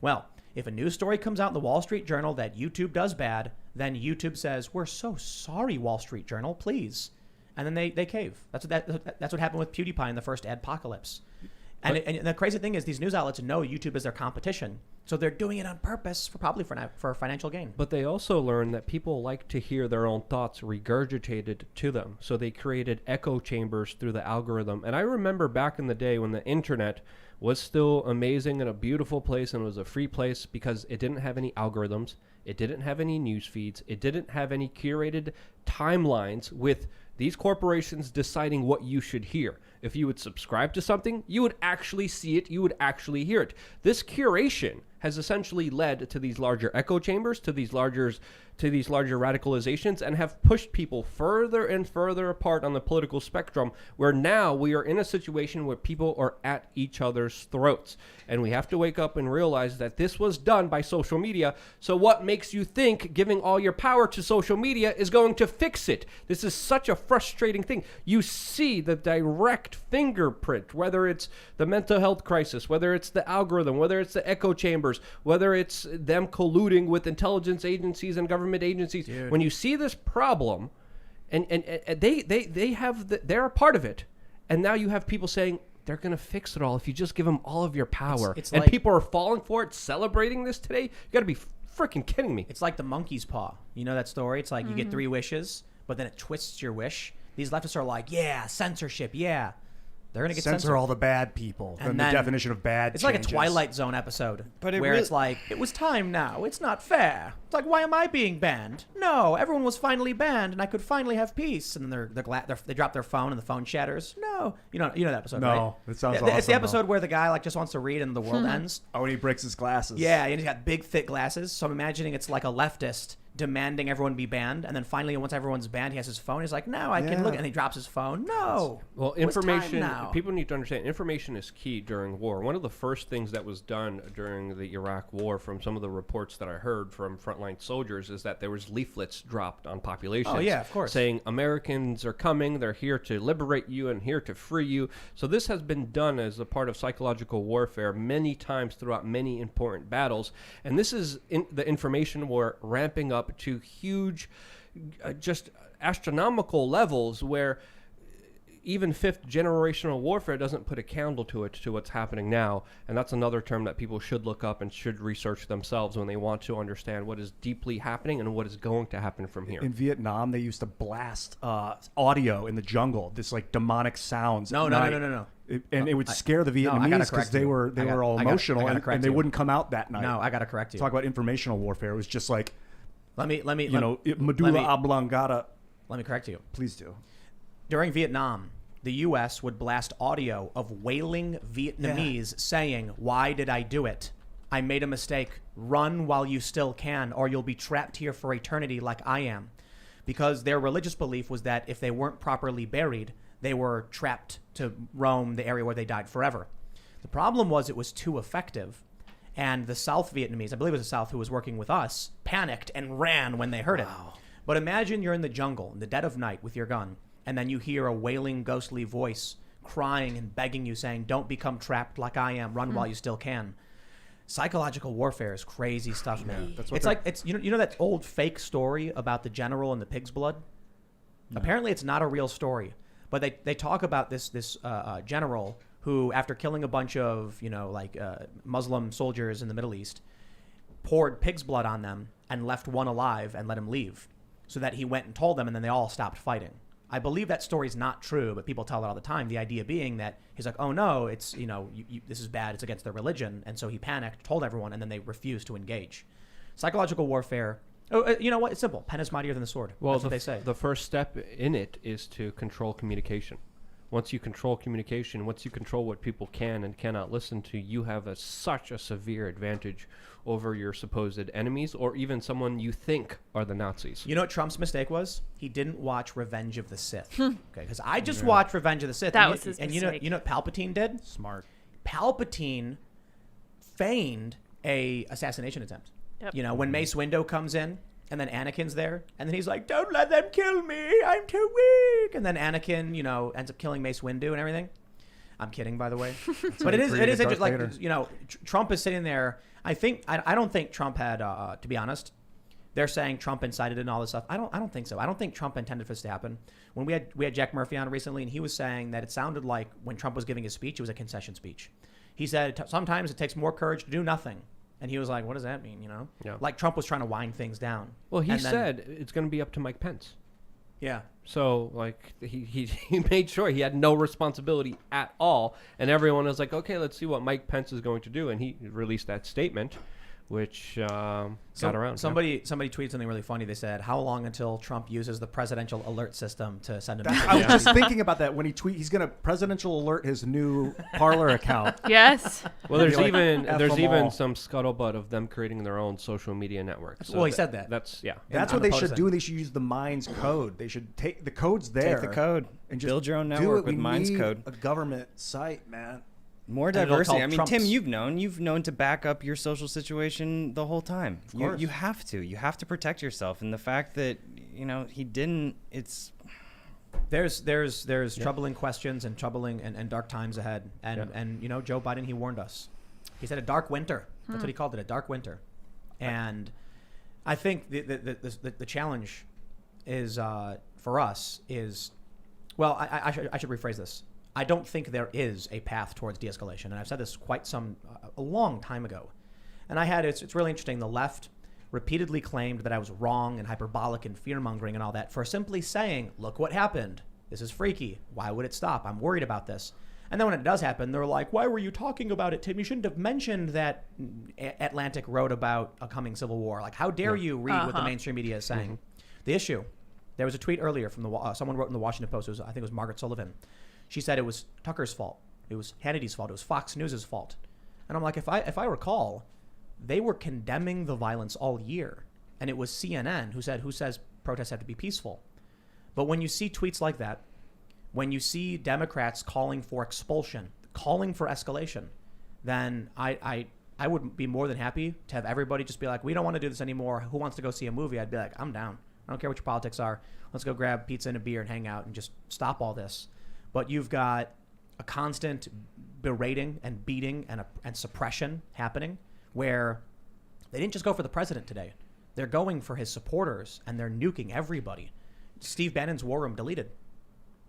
Well, if a news story comes out in the Wall Street Journal that YouTube does bad, then YouTube says, we're so sorry, Wall Street Journal, please. And then they cave. That's what happened with PewDiePie in the first adpocalypse. And the crazy thing is these news outlets know YouTube is their competition. So they're doing it on purpose for financial gain. But they also learned that people like to hear their own thoughts regurgitated to them. So they created echo chambers through the algorithm. And I remember back in the day when the internet was still amazing and a beautiful place and was a free place because it didn't have any algorithms. It didn't have any news feeds. It didn't have any curated timelines with these corporations deciding what you should hear. If you would subscribe to something, you would actually see it. You would actually hear it. This curation has essentially led to these larger echo chambers, to these larger radicalizations, and have pushed people further and further apart on the political spectrum, where now we are in a situation where people are at each other's throats. And we have to wake up and realize that this was done by social media. So what makes you think giving all your power to social media is going to fix it? This is such a frustrating thing. You see the direct fingerprint, whether it's the mental health crisis, whether it's the algorithm, whether it's the echo chambers, whether it's them colluding with intelligence agencies and government agencies. Dude. When you see this problem, and they're a part of it, and now you have people saying they're going to fix it all if you just give them all of your power. It's and like, people are falling for it, celebrating this today. You got to be freaking kidding me. It's like the monkey's paw. You know that story? It's like you get 3 wishes, but then it twists your wish. These leftists are like, yeah, censorship, yeah. They're going to get Censor censored. all the bad people. And then then the definition of bad It's like a changes. Twilight Zone episode, But it where really- it's like, it was time now. It's not fair. It's like, why am I being banned? No, everyone was finally banned, and I could finally have peace. And then they drop their phone, and the phone shatters. No, you know that episode, No, right? it sounds It's the awesome, episode though. where the guy like just wants to read, and the world ends. Oh, and he breaks his glasses. Yeah, and he's got big, thick glasses. So I'm imagining it's like a leftist demanding everyone be banned, and then finally, once everyone's banned, he has his phone. He's like, "No, I can look," and he drops his phone. No. Well, It was time information, now. people need to understand, information is key during war. One of the first things that was done during the Iraq war, from some of the reports that I heard from frontline soldiers, is that there was leaflets dropped on populations. Oh, yeah, of course. Saying Americans are coming, they're here to liberate you and here to free you. So this has been done as a part of psychological warfare many times throughout many important battles. And this is the information war ramping up to huge, just astronomical levels, where even 5th generational warfare doesn't put a candle to it, to what's happening now. And that's another term that people should look up and should research themselves when they want to understand what is deeply happening and what is going to happen from here. In Vietnam, they used to blast audio in the jungle, this like demonic sounds. No. And it would scare the I gotta Vietnamese because correct they you. were all emotional and correct they you. wouldn't come out that night. No, I gotta correct you. Talk about informational warfare. It was just like, Let me medulla oblongata. let me correct you. Please do. During Vietnam, the U.S. would blast audio of wailing Vietnamese saying, "Why did I do it? I made a mistake. Run while you still can, or you'll be trapped here for eternity like I am." Because their religious belief was that if they weren't properly buried, they were trapped to roam the area where they died forever. The problem was it was too effective. And the South Vietnamese, I believe it was the South who was working with us, panicked and ran when they heard it. But imagine you're in the jungle in the dead of night with your gun, and then you hear a wailing, ghostly voice crying and begging you, saying, "Don't become trapped like I am. Run while you still can." Psychological warfare is crazy stuff, man. That's what It's like you know that old fake story about the general and the pig's blood. Apparently, it's not a real story, but they talk about this general who, after killing a bunch of Muslim soldiers in the Middle East, poured pig's blood on them and left one alive and let him leave, so that he went and told them, and then they all stopped fighting. I believe that story's not true, but people tell it all the time. The idea being that he's like, "Oh no, it's this is bad. It's against their religion," and so he panicked, told everyone, and then they refused to engage. Psychological warfare. Oh, you know what? It's simple. Pen is mightier than the sword. Well, That's what they say. The first step in it is to control communication. Once you control communication, once you control what people can and cannot listen to, you have such a severe advantage over your supposed enemies, or even someone you think are the Nazis. You know what Trump's mistake was? He didn't watch Revenge of the Sith. Okay, because I just watched Revenge of the Sith. That and was his mistake. you know what Palpatine did? Smart. Palpatine feigned a assassination attempt. Yep. You know, when Mace Windu comes in, and then Anakin's there, and then he's like, "Don't let them kill me. I'm too weak." And then Anakin, ends up killing Mace Windu and everything. I'm kidding, by the way. But it is created interesting. Darth Like, Trump is sitting there. I don't think Trump had, to be honest, they're saying Trump incited it and all this stuff. I don't think so. I don't think Trump intended for this to happen. When we had Jack Murphy on recently, and he was saying that it sounded like when Trump was giving his speech, it was a concession speech. He said sometimes it takes more courage to do nothing. And he was like, what does that mean, Yeah. Like Trump was trying to wind things down. Well, he And then- said it's going to be up to Mike Pence. Yeah. So, like, he made sure he had no responsibility at all. And everyone was like, okay, let's see what Mike Pence is going to do. And he released that statement, which got around. Somebody tweeted something really funny. They said, how long until Trump uses the presidential alert system to send a message? I was just thinking about that when he's going to presidential alert his new Parler account. Yes. Well, there's Like, even F there's them even all. some scuttlebutt of them creating their own social media network. So Well, he said that. That's That's I'm what they opposed should to do. that. They should use the Minds code. They should take the codes there. Take the code and just build your own do network it. with We Minds need code. a government site, man. More it'll diversity. call I mean, Trump's- Tim, you've known to back up your social situation the whole time. course. You have to. You have to protect yourself. And the fact that he didn't. It's There's troubling questions and troubling and dark times ahead. And Joe Biden, he warned us. He said a dark winter. That's what he called it, a dark winter. And I think the challenge is for us is, well, I should rephrase this. I don't think there is a path towards de-escalation, and I've said this a long time ago. And it's really interesting. The left repeatedly claimed that I was wrong and hyperbolic and fear-mongering and all that for simply saying, look what happened. This is freaky. Why would it stop? I'm worried about this. And then when it does happen, they're like, why were you talking about it, Tim? You shouldn't have mentioned that Atlantic wrote about a coming civil war. Like, how dare you read what the mainstream media is saying? The issue, there was a tweet earlier from someone wrote in the Washington Post, I think it was Margaret Sullivan. She said it was Tucker's fault. It was Hannity's fault. It was Fox News' fault. And I'm like, if I recall, they were condemning the violence all year. And it was CNN who says protests have to be peaceful. But when you see tweets like that, when you see Democrats calling for expulsion, calling for escalation, then I would be more than happy to have everybody just be like, we don't want to do this anymore. Who wants to go see a movie? I'd be like, I'm down. I don't care what your politics are. Let's go grab pizza and a beer and hang out and just stop all this. But you've got a constant berating and beating and suppression happening where they didn't just go for the president today. They're going for his supporters and they're nuking everybody. Steve Bannon's War Room deleted.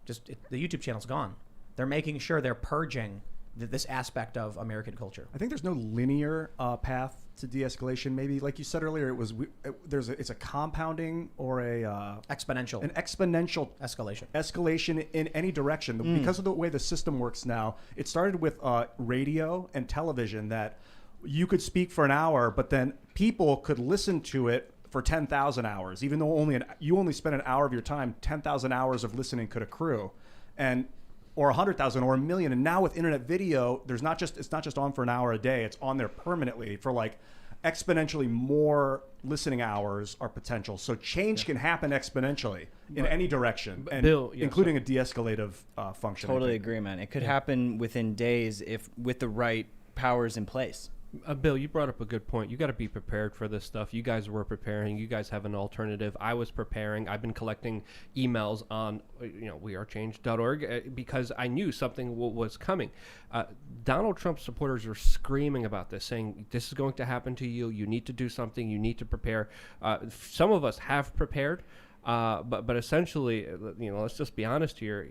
The YouTube channel's gone. They're making sure they're purging this aspect of American culture. I think there's no linear path to de-escalation. Maybe, like you said earlier, it's a compounding or an exponential escalation in any direction. Because of the way the system works now, it started with radio and television that you could speak for an hour, but then people could listen to it for 10,000 hours, even though you only spent an hour of your time. 10,000 hours of listening could accrue, or 100,000 or 1 million. And now with internet video, it's not just on for an hour a day. It's on there permanently for like exponentially more listening hours are potential. So change can happen exponentially in any direction, and Bill, including a de-escalative function. totally agree, man. It could happen within days if with the right powers in place. Bill, you brought up a good point. You got to be prepared for this stuff. You guys were preparing. You guys have an alternative. I was preparing. I've been collecting emails on, wearechange.org because I knew something was coming. Donald Trump supporters are screaming about this, saying this is going to happen to you. You need to do something. You need to prepare. Some of us have prepared, but essentially, let's just be honest here.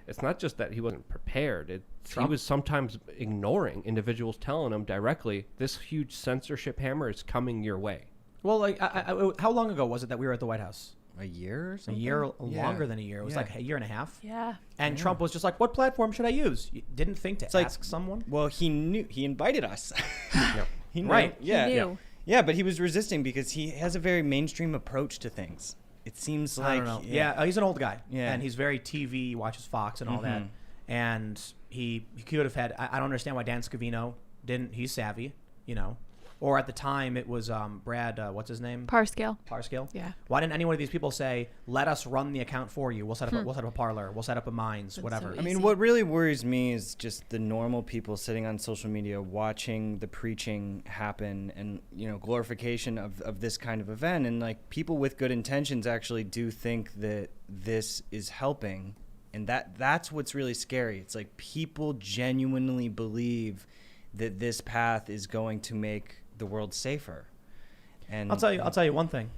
It's not just that he wasn't prepared. He was sometimes ignoring individuals telling him directly, this huge censorship hammer is coming your way. Well, like, how long ago was it that we were at the White House? A year or A something? year, longer than a year. It was Yeah. like a year and a half. Yeah. And Trump was just like, what platform should I use? You didn't think to like- ask someone? Well, he knew. He invited us. He knew. Right. Yeah. He Yeah. knew. Yeah, but he was resisting because he has a very mainstream approach to things. It seems like I don't know. Yeah, he's an old guy. Yeah. And he's very TV, watches Fox and all that. Mhm. And he could have had, I don't understand why Dan Scavino didn't. He's savvy, Or at the time it was Brad, what's his name? Parscale. Parscale. Yeah. Why didn't any one of these people say, let us run the account for you? We'll set up a Parler. We'll set up a Minds, That's whatever. so I mean, easy. what really worries me is just the normal people sitting on social media watching the preaching happen and, glorification of this kind of event. And like people with good intentions actually do think that this is helping. And that's what's really scary. It's like people genuinely believe that this path is going to make the world safer. And I'll tell you one thing.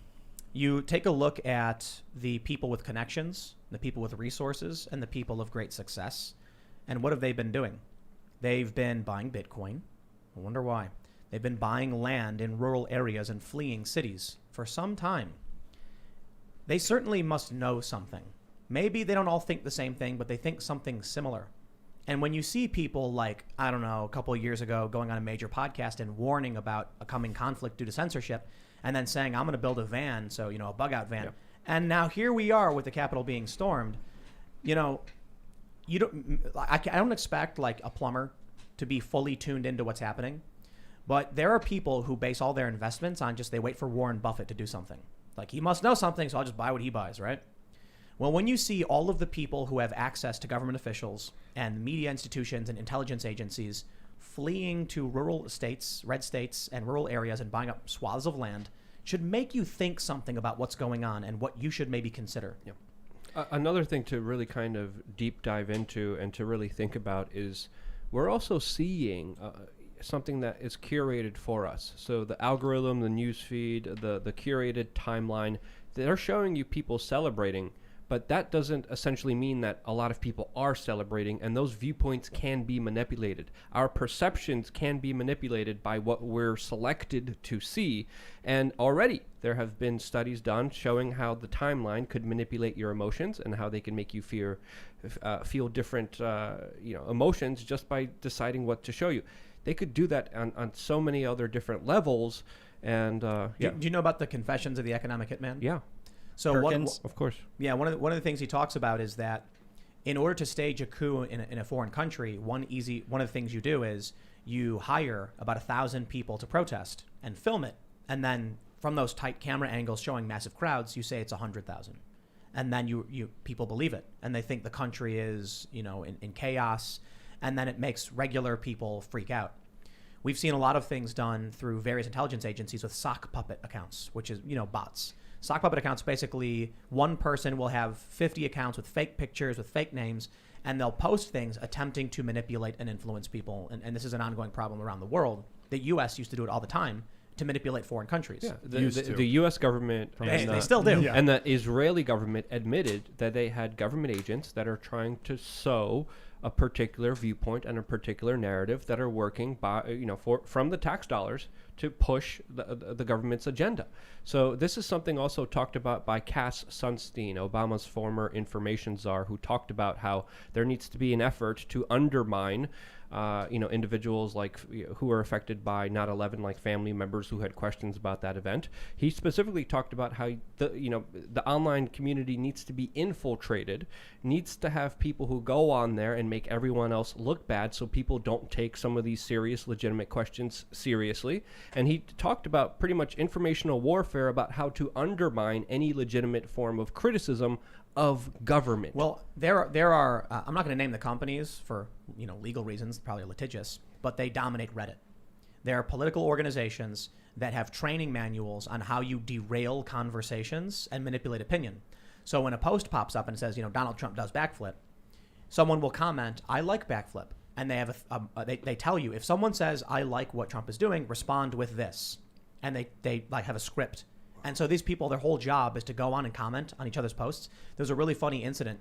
You take a look at the people with connections, the people with resources, and the people of great success. And what have they been doing? They've been buying Bitcoin. I wonder why. They've been buying land in rural areas and fleeing cities for some time. They certainly must know something. Maybe they don't all think the same thing, but they think something similar. And when you see people like, I don't know, a couple of years ago going on a major podcast and warning about a coming conflict due to censorship, and then saying, I'm going to build a van, so, a bug out van. Yep. And now here we are with the Capitol being stormed. I don't expect like a plumber to be fully tuned into what's happening. But there are people who base all their investments on they wait for Warren Buffett to do something. Like, he must know something, so I'll just buy what he buys, right? Well, when you see all of the people who have access to government officials and media institutions and intelligence agencies fleeing to rural states, red states, and rural areas and buying up swaths of land, should make you think something about what's going on and what you should maybe consider. Yep. Another thing to really kind of deep dive into and to really think about is we're also seeing something that is curated for us. So the algorithm, the news feed, the curated timeline, they're showing you people celebrating. But that doesn't essentially mean that a lot of people are celebrating, and those viewpoints can be manipulated. Our perceptions can be manipulated by what we're selected to see. And already there have been studies done showing how the timeline could manipulate your emotions and how they can make you feel different emotions just by deciding what to show you. They could do that on so many other different levels. And Do you know about the Confessions of the Economic Hitman? Yeah. So of course. Yeah, one of the things he talks about is that in order to stage a coup in a foreign country, one of the things you do is you hire about 1,000 people to protest and film it, and then from those tight camera angles showing massive crowds, you say it's 100,000, and then you people believe it, and they think the country is in chaos, and then it makes regular people freak out. We've seen a lot of things done through various intelligence agencies with sock puppet accounts, which is bots. Sock puppet accounts, basically one person will have 50 accounts with fake pictures, with fake names, and they'll post things attempting to manipulate and influence people. And this is an ongoing problem around the world. The U.S. used to do it all the time to manipulate foreign countries. Yeah, the U.S. government they still do. Yeah. And the Israeli government admitted that they had government agents that are trying to sow a particular viewpoint and a particular narrative that are working from the tax dollars to push the government's agenda. So this is something also talked about by Cass Sunstein, Obama's former information czar, who talked about how there needs to be an effort to undermine individuals who were affected by 9/11, like family members who had questions about that event. He specifically talked about how the online community needs to be infiltrated, needs to have people who go on there and make everyone else look bad, so people don't take some of these serious, legitimate questions seriously. And he talked about pretty much informational warfare about how to undermine any legitimate form of criticism of government. Well, there are I'm not going to name the companies for legal reasons, probably litigious, but they dominate Reddit. There are political organizations that have training manuals on how you derail conversations and manipulate opinion. So when a post pops up and says, Donald Trump does backflip, someone will comment, I like backflip. And they have they tell you, if someone says, I like what Trump is doing, respond with this. And they have a script. And so these people, their whole job is to go on and comment on each other's posts. There's a really funny incident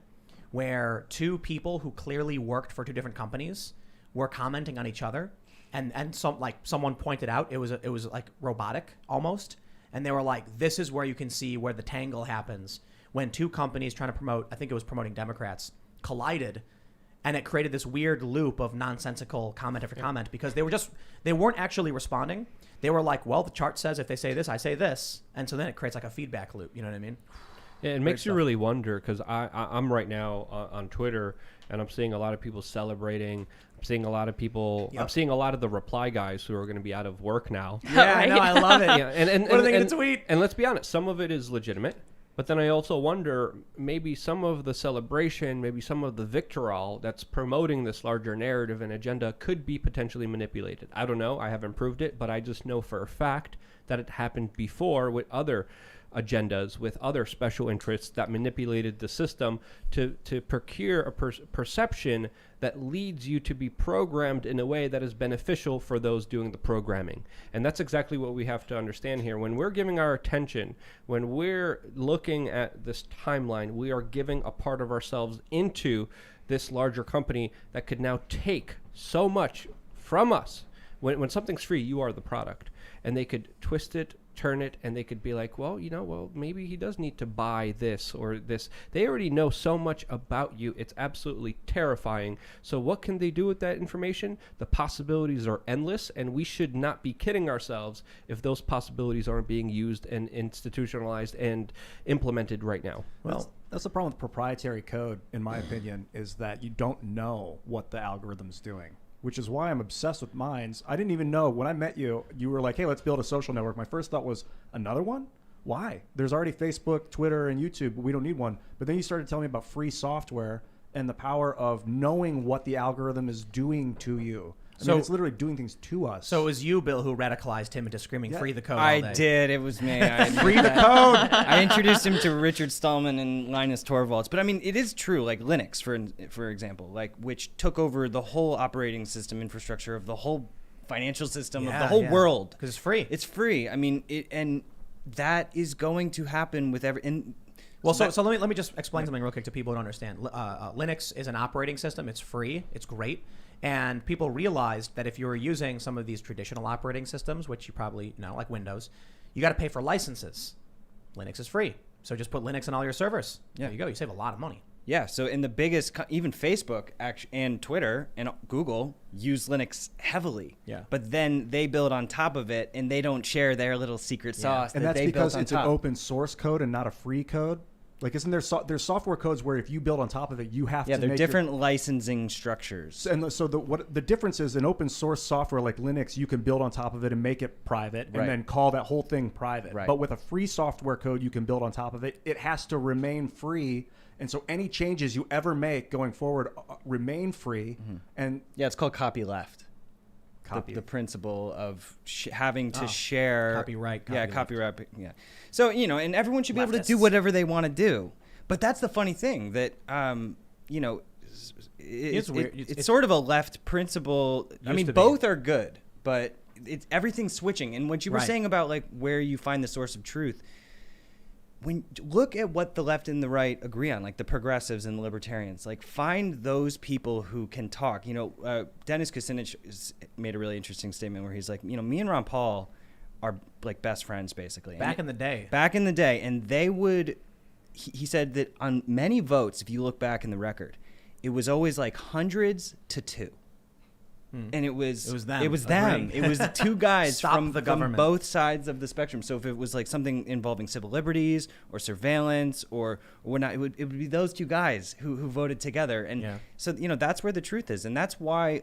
where two people who clearly worked for two different companies were commenting on each other, and someone pointed out it was like robotic almost, and they were like, this is where you can see where the tangle happens when two companies trying to promote, I think it was promoting Democrats, collided, and it created this weird loop of nonsensical comment after comment because they weren't actually responding. They were like, well, the chart says if they say this, I say this. And so then it creates like a feedback loop. You know what I mean? Yeah, it makes you really wonder because I'm right now on Twitter and I'm seeing a lot of people celebrating. I'm seeing a lot of people. Yep. I'm seeing a lot of the reply guys who are going to be out of work now. Yeah, right? I know. I love it. Yeah, and what are they going to tweet? And let's be honest, some of it is legitimate. But then I also wonder, maybe some of the celebration, maybe some of the victorol that's promoting this larger narrative and agenda could be potentially manipulated. I don't know. I haven't proved it, but I just know for a fact that it happened before with other agendas, with other special interests that manipulated the system to procure a perception that leads you to be programmed in a way that is beneficial for those doing the programming. And that's exactly what we have to understand here. When we're giving our attention, when we're looking at this timeline, we are giving a part of ourselves into this larger company that could now take so much from us. When something's free, you are the product. And they could twist it, turn it, and they could be like, well, maybe he does need to buy this or this. They already know so much about you. It's absolutely terrifying. So what can they do with that information? The possibilities are endless, and we should not be kidding ourselves if those possibilities aren't being used and institutionalized and implemented right now. Well, that's the problem with proprietary code, in my opinion, is that you don't know what the algorithm's doing, which is why I'm obsessed with Minds. I didn't even know when I met you, you were like, hey, let's build a social network. My first thought was, another one? Why? There's already Facebook, Twitter, and YouTube, but we don't need one. But then you started telling me about free software and the power of knowing what the algorithm is doing to you. I mean, it's literally doing things to us. So it was you, Bill, who radicalized him into screaming free the code all I day. did. It was me. free the code. I introduced him to Richard Stallman and Linus Torvalds. But I mean, it is true. Like Linux, for example, like which took over the whole operating system infrastructure of the whole financial system of the whole world. Because it's free. It's free. I mean, and that is going to happen with every. Well, so let me just explain something real quick to people who don't understand. Linux is an operating system. It's free. It's great. And people realized that if you were using some of these traditional operating systems, which you probably know, like Windows, you got to pay for licenses. Linux is free. So just put Linux in all your servers. Yeah. There you go. You save a lot of money. Yeah. So in the biggest, even Facebook and Twitter and Google use Linux heavily. Yeah. But then they build on top of it, and they don't share their little secret sauce And that that's they because built on it's top. an open source code and not a free code. Like, isn't there there's software codes where if you build on top of it, you have to they're make different licensing structures. And so the difference is in open source software like Linux, you can build on top of it and make it private and then call that whole thing private. Right. But with a free software code you can build on top of it, it has to remain free. And so any changes you ever make going forward remain free. Mm-hmm. And Yeah, it's called copyleft. The principle of having to share Copyright. Yeah, copyright. Yeah. So, and everyone should be able to do Leftists. whatever they want to do. But that's the funny thing that, It's weird. it's sort of a left principle. I mean, to be. both are good, but everything's switching. And what you were Right. saying about like where you find the source of truth, when look at what the left and the right agree on, like the progressives and the libertarians, like find those people who can talk. Dennis Kucinich made a really interesting statement where he's like, me and Ron Paul are like best friends basically. Back in the day. And they would, he said that on many votes, if you look back in the record, it was always like hundreds to 2. And it was them. It was them. Agreeing. It was the two guys Stop from the government. both sides of the spectrum. So if it was like something involving civil liberties or surveillance or whatnot, it would be those two guys who voted together. And so that's where the truth is, and that's why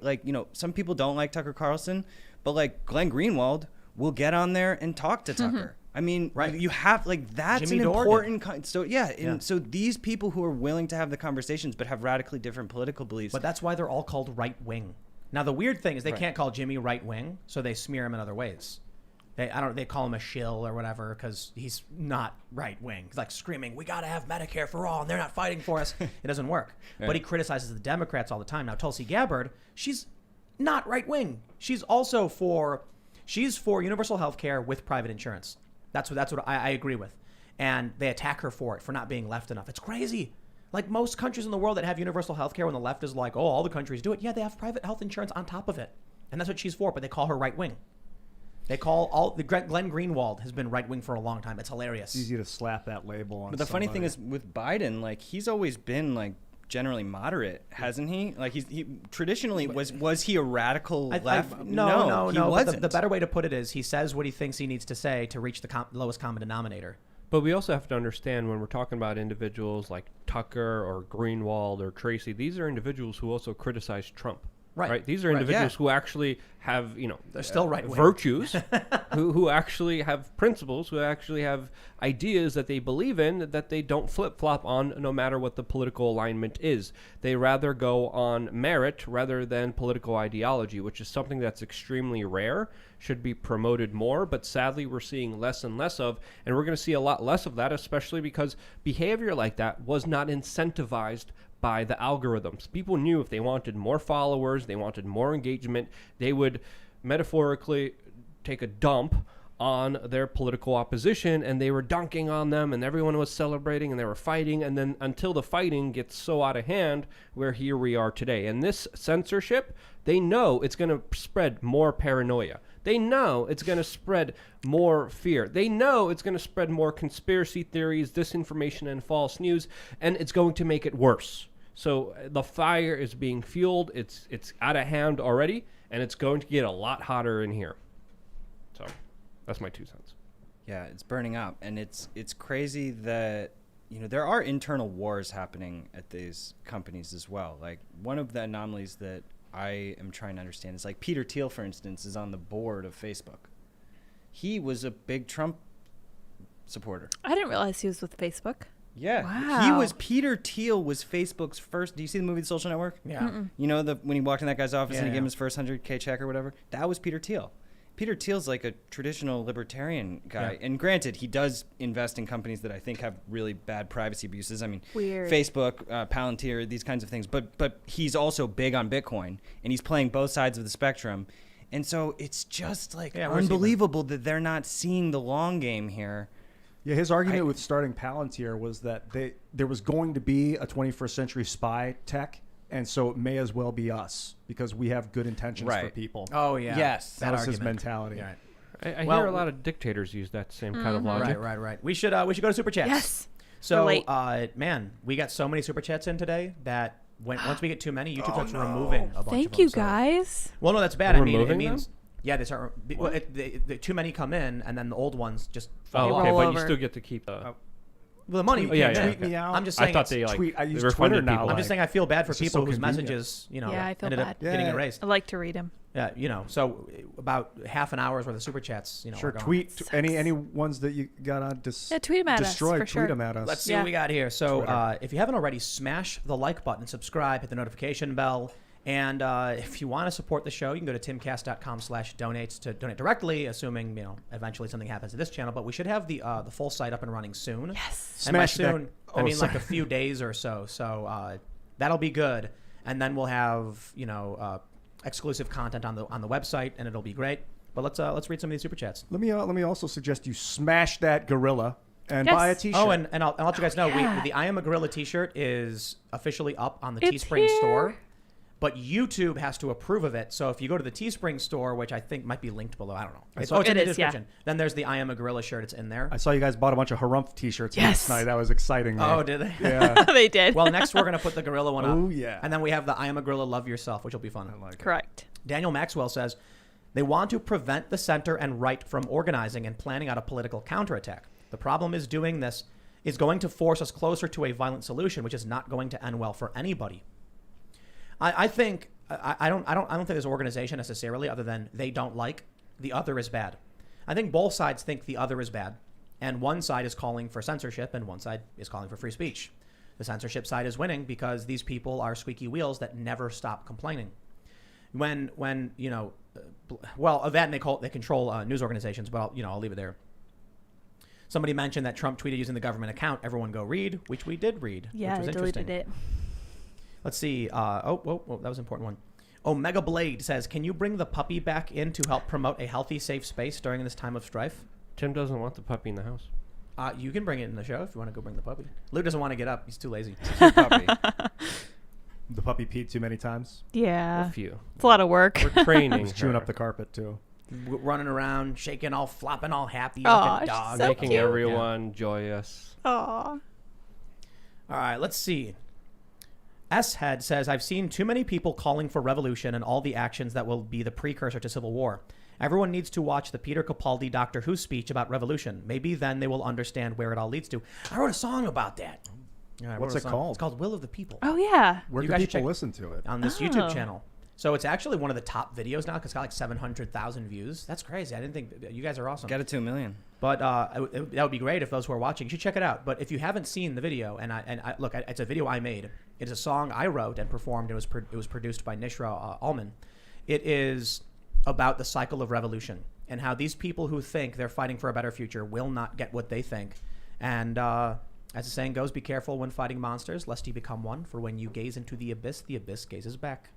some people don't like Tucker Carlson, but like Glenn Greenwald will get on there and talk to Tucker. I mean, you have that's Jimmy an Dore important. So these people who are willing to have the conversations but have radically different political beliefs. But that's why they're all called right wing. Now the weird thing is they can't call Jimmy right wing, so they smear him in other ways. They call him a shill or whatever because he's not right wing. He's like screaming, "We got to have Medicare for all, and they're not fighting for us." It doesn't work. Right. But he criticizes the Democrats all the time. Now Tulsi Gabbard, she's not right wing. She's also for universal health care with private insurance. That's what I agree with. And they attack her for it, for not being left enough. It's crazy. Like most countries in the world that have universal health care, when the left is like, oh, all the countries do it. Yeah, they have private health insurance on top of it. And that's what she's for, but they call her right wing. They call Glenn Greenwald has been right wing for a long time. It's hilarious. it's easy to slap that label on. But the funny thing is with Biden, like he's always been like generally moderate, hasn't he? Like he traditionally was he a radical left? No. He wasn't. The better way to put it is he says what he thinks he needs to say to reach the lowest common denominator. But we also have to understand when we're talking about individuals like Tucker or Greenwald or Tracy, these are individuals who also criticize Trump. Right. These are Right. individuals Yeah. who actually have, They're still right-wing. virtues, who actually have principles, who actually have ideas that they believe in, that they don't flip-flop on no matter what the political alignment is. They rather go on merit rather than political ideology, which is something that's extremely rare, should be promoted more, but sadly we're seeing less and less of, and we're going to see a lot less of that, especially because behavior like that was not incentivized by the algorithms. People knew if they wanted more followers, they wanted more engagement, they would metaphorically take a dump on their political opposition, and they were dunking on them, and everyone was celebrating, and they were fighting, and then until the fighting gets so out of hand, where here we are today. And this censorship, they know it's going to spread more paranoia. They know it's going to spread more fear. They know it's going to spread more conspiracy theories, disinformation, and false news, and it's going to make it worse. So the fire is being fueled. It's out of hand already, and it's going to get a lot hotter in here. So that's my 2 cents. Yeah, it's burning up, and it's crazy that there are internal wars happening at these companies as well. Like, one of the anomalies that I am trying to understand is, like, Peter Thiel, for instance, is on the board of Facebook. He was a big Trump supporter. I didn't realize he was with Facebook. Yeah, Wow. Peter Thiel was Facebook's first. Do you see the movie The Social Network? Yeah. You know, when he walked in that guy's office and he Yeah, gave him his first 100K check or whatever? That was Peter Thiel. Peter Thiel's like a traditional libertarian guy. Yeah. And granted, he does invest in companies that I think have really bad privacy abuses. I mean, Weird. Facebook, Palantir, these kinds of things. But he's also big on Bitcoin, and he's playing both sides of the spectrum. And so it's just like Yeah, where's he been? unbelievable that they're not seeing the long game here. Yeah, his argument with starting Palantir was that there was going to be a 21st century spy tech, and so it may as well be us because we have good intentions for Right. people. Oh yeah. Yes. that was his argument. mentality. Right. I Well, hear a lot of dictators use that same kind of logic. Right. We should go to super chats. Yes. So, Relate. man, we got so many super chats in today that once we get too many, YouTube starts removing a bunch of Thank them. you, So- guys. Well, no, that's bad. We're I mean, it removing means them? yeah, they start. Well, the too many come in, and then the old ones just fall Oh, off. okay, roll but over. you still get to keep the. Well, the money. Oh, yeah, came yeah, in. Tweet me out. I'm just I saying. thought they like tweet- I use they refunded Twitter now, people. I'm just saying I feel bad for It's just people so whose convenient. messages, Yeah, I feel ended up bad. getting Yeah. erased. I like to read them. Yeah, so about half an hour's worth of super chats, Sure, are gone. tweet Sucks. any ones that you got on Yeah, tweet 'em at us, destroy. for Tweet sure. them at us. Let's see Yeah. what we got here. So Twitter. if you haven't already, smash the like button, subscribe, hit the notification bell. And if you want to support the show, you can go to timcast.com/donates to donate directly, assuming, eventually something happens to this channel. But we should have the full site up and running soon. Yes. And by Smash that- soon, I oh, mean like sorry. a few days or so. So that'll be good. And then we'll have, exclusive content on the website, and it'll be great. But let's read some of these super chats. Let me also suggest you smash that gorilla and Yes. buy a T-shirt. Oh, and I'll let you guys know, yeah. the I Am a Gorilla T-shirt is officially up on the It's Teespring here. store, but YouTube has to approve of it. So if you go to the Teespring store, which I think might be linked below, I don't know. It's in It the is, yeah. description. Then there's the I Am a Gorilla shirt. It's in there. I saw you guys bought a bunch of Harumph T-shirts Yes. last night. That was exciting. Oh, man. did they? Yeah. They did. Well, next we're gonna put the gorilla one up. Oh, yeah. And then we have the I Am a Gorilla Love Yourself, which will be fun. I like it. Correct. Daniel Maxwell says they want to prevent the center and right from organizing and planning out a political counterattack. The problem is doing this is going to force us closer to a violent solution, which is not going to end well for anybody. I think I don't think there's an organization necessarily other than they don't like the other is bad. I think both sides think the other is bad, and one side is calling for censorship and one side is calling for free speech. The censorship side is winning because these people are squeaky wheels that never stop complaining. When that and they control news organizations, but I'll leave it there. Somebody mentioned that Trump tweeted using the government account. Everyone go read, which we did read. Yeah, which I was deleted interesting. it. Let's see. That was an important one. Omega Blade says, "Can you bring the puppy back in to help promote a healthy, safe space during this time of strife?" Tim doesn't want the puppy in the house. You can bring it in the show if you want to go bring the puppy. Lou doesn't want to get up; he's too lazy. Puppy. The puppy peed too many times. Yeah. A few. It's a lot of work. We're training. He's chewing her, up the carpet too. Running around, shaking, all flopping, all happy Aw, like a she's dog. so making cute. everyone joyous. Aw. All right, let's see. S-Head says, I've seen too many people calling for revolution and all the actions that will be the precursor to civil war. Everyone needs to watch the Peter Capaldi Doctor Who speech about revolution. Maybe then they will understand where it all leads to. I wrote a song about that. Yeah, I What's wrote a it song. called? It's called Will of the People Oh, yeah. Where You can guys should people check- listen to it? on this Oh. YouTube channel. So it's actually one of the top videos now because it's got like 700,000 views. That's crazy. I didn't think you guys are awesome. Got it to 1 million. But that would be great if those who are watching, you should check it out. But if you haven't seen the video, and I look, it's a video I made. It's a song I wrote and performed. It was produced by Nishra Ottman. It is about the cycle of revolution and how these people who think they're fighting for a better future will not get what they think. And as the saying goes, be careful when fighting monsters, lest you become one. For when you gaze into the abyss gazes back.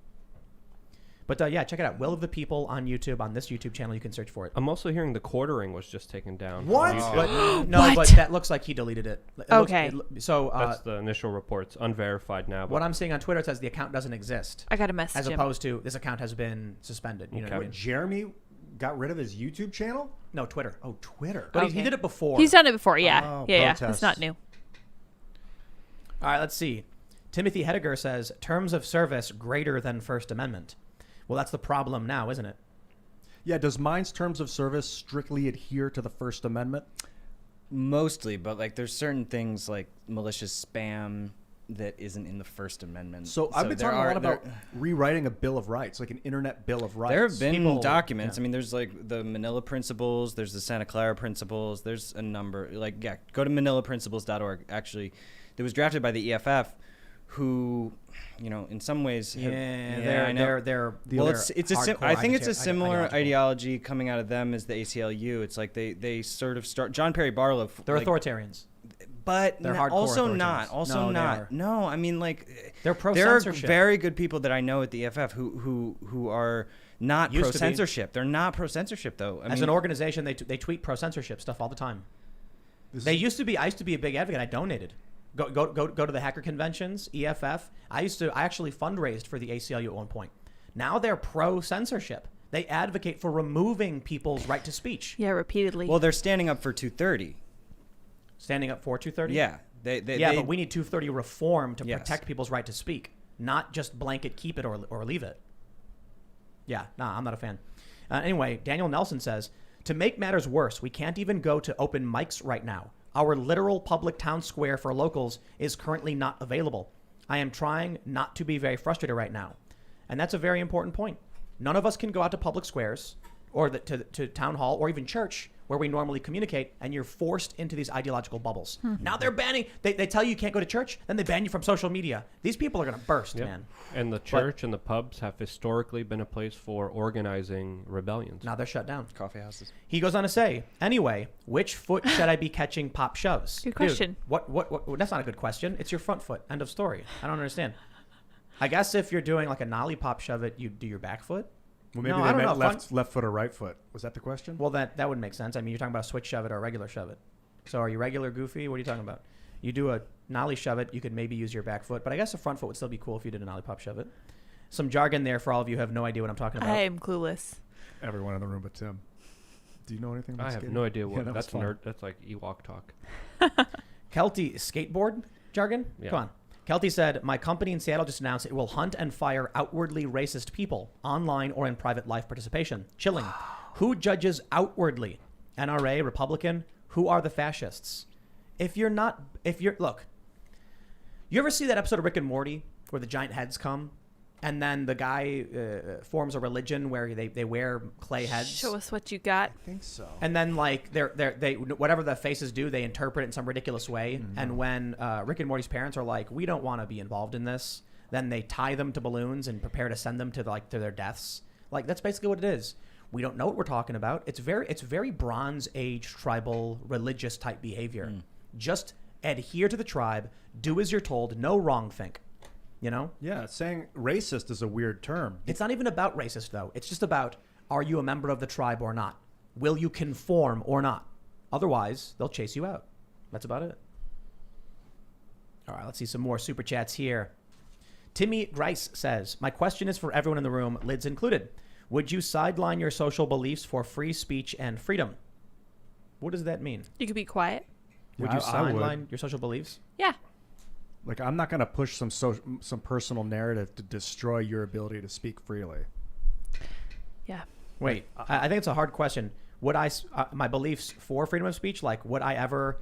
But yeah, check it out. Will of the People on YouTube, on this YouTube channel. You can search for it. I'm also hearing the quartering was just taken down. What? on YouTube. But, no, What? but that looks like he deleted it. Okay. So That's the initial reports, unverified now. But what I'm seeing on Twitter, it says the account doesn't exist, I got to message as him. opposed to this account has been suspended. You know what I Okay. mean? Jeremy got rid of his YouTube channel? No, Twitter. Oh, Twitter. But he Okay. did it before. He's done it before, yeah. Oh, yeah. protests. It's not new. All right, let's see. Timothy Hediger says, terms of service greater than First Amendment. Well, that's the problem now, isn't it? Yeah, does mine's terms of service strictly adhere to the First Amendment? Mostly, but like there's certain things like malicious spam that isn't in the First Amendment. So I've been there talking a are- lot about rewriting a Bill of Rights, like an internet Bill of Rights. There have been People- documents. I mean, there's like the Manila Principles. There's the Santa Clara Principles. There's a number. Like, yeah, go to ManilaPrinciples.org. Actually, it was drafted by the EFF, who, you know, in some ways, have, I know. they're Well, it's a I think it's a similar ideological. ideology coming out of them as the ACLU. It's like they sort of start. John Perry Barlow. They're like, authoritarians. but They're no- hardcore also authoritarians. not. Also No, they not. are. No, I mean like They're there are pro-censorship. very good people that I know at the EFF who are not Used to be. pro-censorship. They're not pro-censorship though. I As mean, an organization, they tweet pro-censorship stuff all the time. I used to be a big advocate. I donated. Go to the hacker conventions, EFF. I actually fundraised for the ACLU at one point. Now they're pro-censorship. They advocate for removing people's right to speech. Yeah, repeatedly. well, they're standing up for 230. Standing up for 230? Yeah, but we need 230 reform to Yes. protect people's right to speak, not just blanket keep it or leave it. Yeah, nah, I'm not a fan. Anyway, Daniel Nelson says, to make matters worse, we can't even go to open mics right now. Our literal public town square for locals is currently not available. I am trying not to be very frustrated right now. And that's a very important point. None of us can go out to public squares or to town hall or even church where we normally communicate, and you're forced into these ideological bubbles. Now they're banning, they tell you can't go to church, then they ban you from social media. These people are going to burst, Yep. man. And the church and the pubs have historically been a place for organizing rebellions. Now they're shut down. Coffee houses. He goes on to say, anyway, which foot should I be catching pop shoves? Good question. Dude, what? That's not a good question. It's your front foot. End of story. I don't understand. I guess if you're doing like a nollie pop shove it, you do your back foot. Well, maybe No, I they don't meant know. left foot or right foot. Was that the question? Well, that would make sense. I mean, you're talking about a switch shove it or a regular shove it. So are you regular, goofy? What are you talking about? You do a nollie shove it, you could maybe use your back foot, but I guess a front foot would still be cool if you did a nollie pop shove it. Some jargon there for all of you who have no idea what I'm talking about. I am clueless. Everyone in the room but Tim. Do you know anything about I have skating? no idea what Yeah, that was that's fun. nerd. That's like Ewok talk. Kelty skateboard jargon? Yeah. Come on. Kelty said, my company in Seattle just announced it will hunt and fire outwardly racist people, online or in private life participation. Chilling. Who judges outwardly? NRA, Republican? Who are the fascists? Look, you ever see that episode of Rick and Morty where the giant heads come? And then the guy forms a religion where they wear clay heads. Show us what you got. I think so. And then like they whatever the faces do, they interpret it in some ridiculous way. Mm-hmm. And when Rick and Morty's parents are like, we don't want to be involved in this, then they tie them to balloons and prepare to send them to their deaths. Like that's basically what it is. We don't know what we're talking about. It's very Bronze Age tribal religious type behavior. Just adhere to the tribe, do as you're told, no wrong think. You know? Yeah, saying racist is a weird term. It's not even about racist, though. It's just about, are you a member of the tribe or not? Will you conform or not? Otherwise, they'll chase you out. That's about it. All right, let's see some more super chats here. Timmy Grice says, my question is for everyone in the room, lids included. Would you sideline your social beliefs for free speech and freedom? What does that mean? You could be quiet. Would Yeah, you I would. sideline your social beliefs? Yeah. Like, I'm not going to push some personal narrative to destroy your ability to speak freely. Yeah. Wait, I think it's a hard question. Would my beliefs for freedom of speech, like would I ever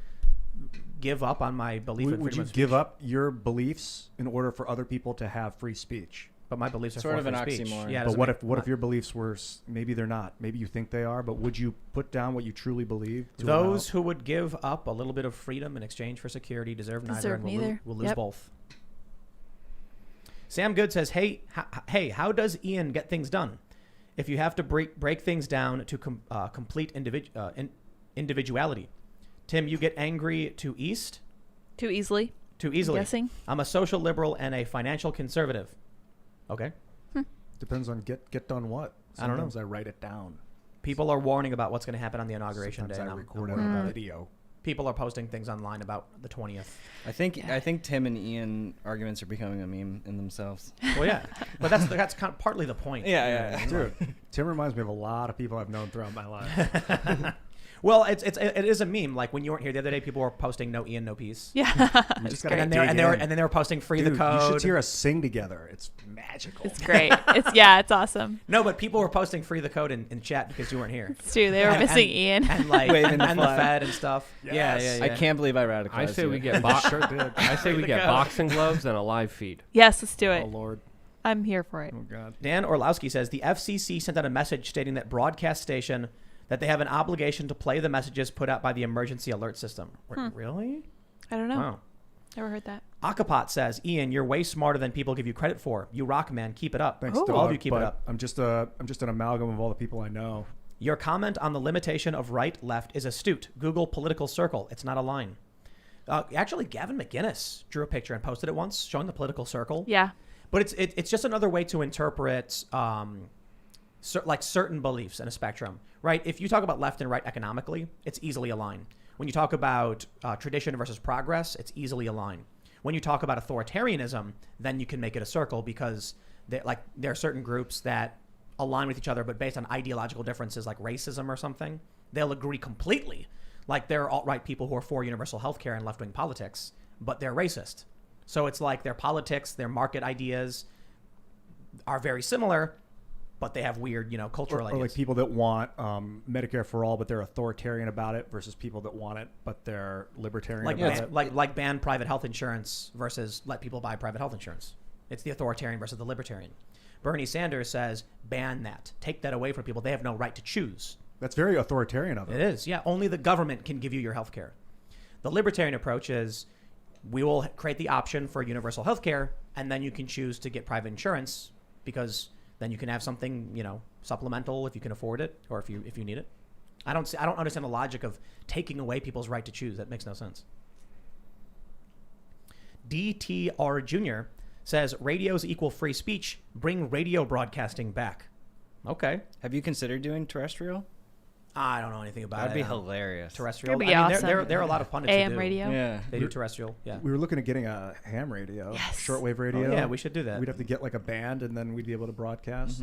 give up on my belief in freedom Would you of speech? give up your beliefs in order for other people to have free speech? But my beliefs are Sort of for an free speech. oxymoron. Yeah, But doesn't what make- if your beliefs were maybe they're not? Maybe you think they are, but would you put down what you truly believe? To those who would give up a little bit of freedom in exchange for security deserve neither Deserve and will, neither. will lose Yep. both. Sam Good says, "Hey, how does Ian get things done? If you have to break things down to complete individuality, Tim, you get angry too Too easily. easily. Guessing. I'm a social liberal and a financial conservative. Okay. Depends on get done what. I don't know. Sometimes I write it down. People are warning about what's going to happen on the inauguration Sometimes day. I and I'm record worried about a it. video. People are posting things online about the 20th. I think Tim and Ian arguments are becoming a meme in themselves. Well, yeah, but that's kind of partly the point. Yeah. Dude, Tim reminds me of a lot of people I've known throughout my life. Well, it is a meme. Like when you weren't here the other day, people were posting "No Ian, no peace." Yeah. You just gotta And dig then in. they were posting "Free Dude, the code." you should hear us sing together. It's magical. It's great. It's awesome. No, but people were posting "Free the code" in chat because you weren't here. It's true. They were And- missing and- Ian. and like Waving the and the flag. Fed and stuff. Yes. Yeah. I can't believe I radicalized I say you. we get I say we get boxing gloves and a live feed. Yes, let's do Oh it. Lord. I'm here for it. Oh God. Dan Orlowski says the FCC sent out a message stating that broadcast station that they have an obligation to play the messages put out by the emergency alert system. Really? I don't know. Wow. Never heard that. Akapot says, Ian, you're way smarter than people give you credit for. You rock, man. Keep it up. Thanks, All dog, of you keep it but up. I'm just an amalgam of all the people I know. Your comment on the limitation of right-left is astute. Google political circle. It's not a line. Actually, Gavin McInnes drew a picture and posted it once showing the political circle. Yeah. But it's just another way to interpret like certain beliefs in a spectrum, right? If you talk about left and right economically, it's easily aligned. When you talk about tradition versus progress, it's easily aligned. When you talk about authoritarianism, then you can make it a circle because there are certain groups that align with each other, but based on ideological differences like racism or something, they'll agree completely. Like there are alt-right people who are for universal health care and left-wing politics, but they're racist. So it's like their politics, their market ideas are very similar, but they have weird, cultural Or ideas. like people that want Medicare for all, but they're authoritarian about it, versus people that want it, but they're libertarian about it. Like ban private health insurance versus let people buy private health insurance. It's the authoritarian versus the libertarian. Bernie Sanders says ban that. Take that away from people. They have no right to choose. That's very authoritarian of It it. is, yeah. Only the government can give you your health care. The libertarian approach is we will create the option for universal health care, and then you can choose to get private insurance because then you can have something, supplemental if you can afford it or if you need it. I don't understand the logic of taking away people's right to choose. That makes no sense. DTR Jr. says radios equal free speech. Bring radio broadcasting back. Okay. Have you considered doing terrestrial? I don't know anything about That'd be it. hilarious. Terrestrial. That'd be awesome. There are a lot of pundits who AM do. radio. Yeah. They do terrestrial. Yeah. We were looking at getting a ham radio, Yes. shortwave Oh, radio. yeah, we should do that. We'd have to get like a band, and then we'd be able to broadcast.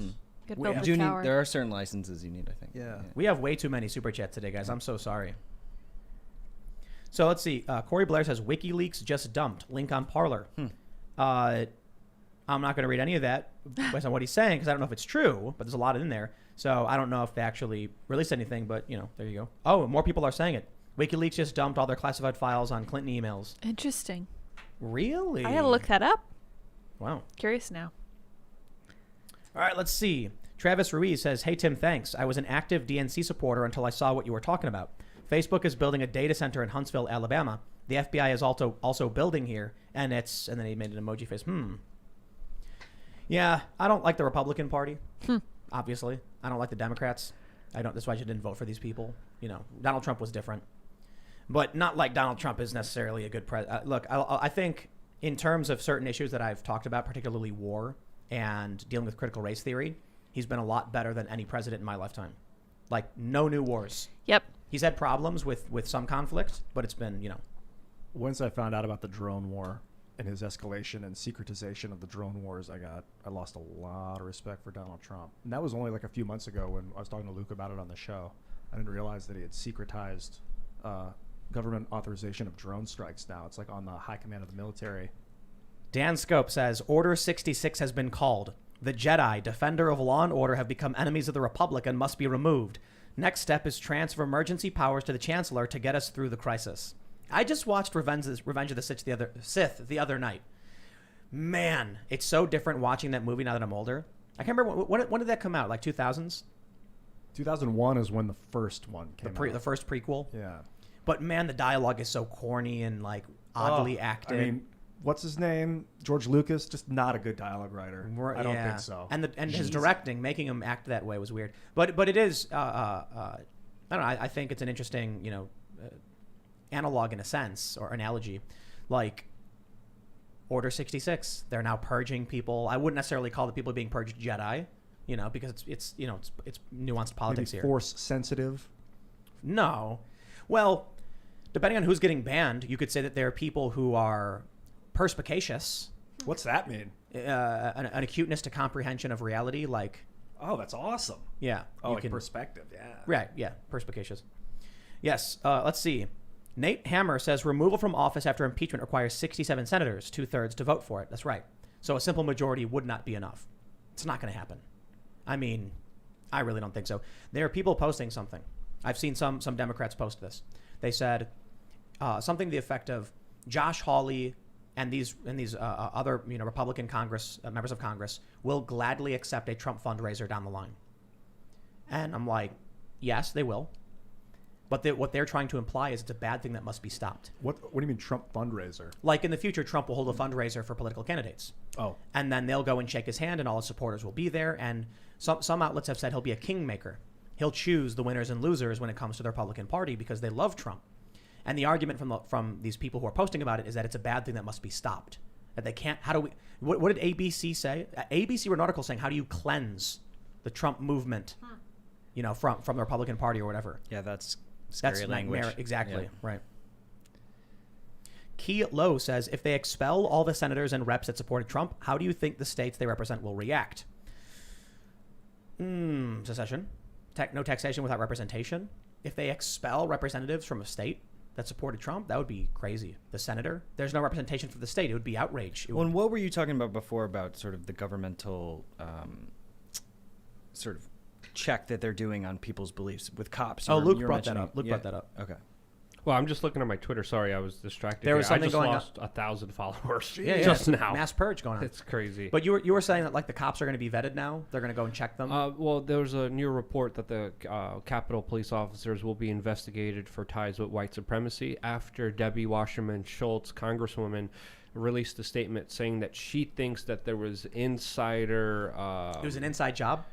Good We build have- the You need, tower. there are certain licenses you need, I think. Yeah. We have way too many super chats today, guys. I'm so sorry. So let's see. Corey Blair says WikiLeaks just dumped. Link on Parler. I'm not going to read any of that based on what he's saying because I don't know if it's true, but there's a lot in there. So I don't know if they actually released anything, but there you go. Oh, more people are saying it. WikiLeaks just dumped all their classified files on Clinton emails. Interesting. Really? I gotta look that up. Wow. Curious now. All right, let's see. Travis Ruiz says, hey, Tim, thanks. I was an active DNC supporter until I saw what you were talking about. Facebook is building a data center in Huntsville, Alabama. The FBI is also building here, and then he made an emoji face. Yeah, I don't like the Republican Party, obviously. I don't like the Democrats. That's why I didn't vote for these people. Donald Trump was different. But not like Donald Trump is necessarily a good president. Look, I think in terms of certain issues that I've talked about, particularly war and dealing with critical race theory, he's been a lot better than any president in my lifetime. Like, no new wars. Yep. He's had problems with some conflict, but it's been, Once I found out about the drone war and his escalation and secretization of the drone wars, I lost a lot of respect for Donald Trump. And that was only like a few months ago when I was talking to Luke about it on the show. I didn't realize that he had secretized government authorization of drone strikes now. It's like on the high command of the military. Dan Scope says, Order 66 has been called. The Jedi, defender of law and order, have become enemies of the Republic and must be removed. Next step is transfer emergency powers to the Chancellor to get us through the crisis. I just watched Revenge of the Sith the other night. Man, it's so different watching that movie now that I'm older. I can't remember when did that come out? Like 2000s? 2001 is when the first one came out. The first prequel. Yeah. But man, the dialogue is so corny and like oddly acted. I mean, what's his name? George Lucas, just not a good dialogue writer. I don't Yeah. think so. And his directing, making him act that way was weird. But it is. I don't know. I think it's an interesting, analog in a sense or analogy, like Order 66. They're now purging people. I wouldn't necessarily call the people being purged Jedi, because it's nuanced politics Maybe here. force sensitive. No. Well, depending on who's getting banned, you could say that there are people who are perspicacious, What's that mean? an acuteness to comprehension of reality, like, Oh, that's awesome. yeah. Oh, like perspective. Yeah. Right, yeah, perspicacious. Yes, let's see. Nate Hammer says removal from office after impeachment requires 67 senators, 2/3 to vote for it. That's right. So a simple majority would not be enough. It's not going to happen. I mean, I really don't think so. There are people posting something. I've seen some Democrats post this. They said something to the effect of Josh Hawley and these other Republican Congress members of Congress will gladly accept a Trump fundraiser down the line. And I'm like, yes, they will. But what they're trying to imply is it's a bad thing that must be stopped. What do you mean Trump fundraiser? Like in the future, Trump will hold a fundraiser for political candidates. Oh. And then they'll go and shake his hand and all his supporters will be there. And some outlets have said he'll be a kingmaker. He'll choose the winners and losers when it comes to the Republican Party because they love Trump. And the argument from these people who are posting about it is that it's a bad thing that must be stopped. That they can't, what did ABC say? ABC wrote an article saying, how do you cleanse the Trump movement, from the Republican Party or whatever? Yeah, that's scary language. Nightmare. Exactly. Yeah. Right. Key Low says, if they expel all the senators and reps that supported Trump, how do you think the states they represent will react? Secession. No taxation without representation. If they expel representatives from a state that supported Trump, that would be crazy. The senator, there's no representation for the state. It would be outrage. Well, and what were you talking about before about sort of the governmental sort of check that they're doing on people's beliefs with cops? Luke brought that up. Luke brought that up. Okay. Well, I'm just looking at my Twitter. Sorry, I was distracted. There was something I just going on. lost 1,000 followers Just now. Mass purge going on. It's crazy. But you were saying that like the cops are going to be vetted now? They're going to go and check them? Well, there was a new report that the Capitol police officers will be investigated for ties with white supremacy after Debbie Wasserman Schultz, Congresswoman, released a statement saying that she thinks that there was insider. It was an inside job?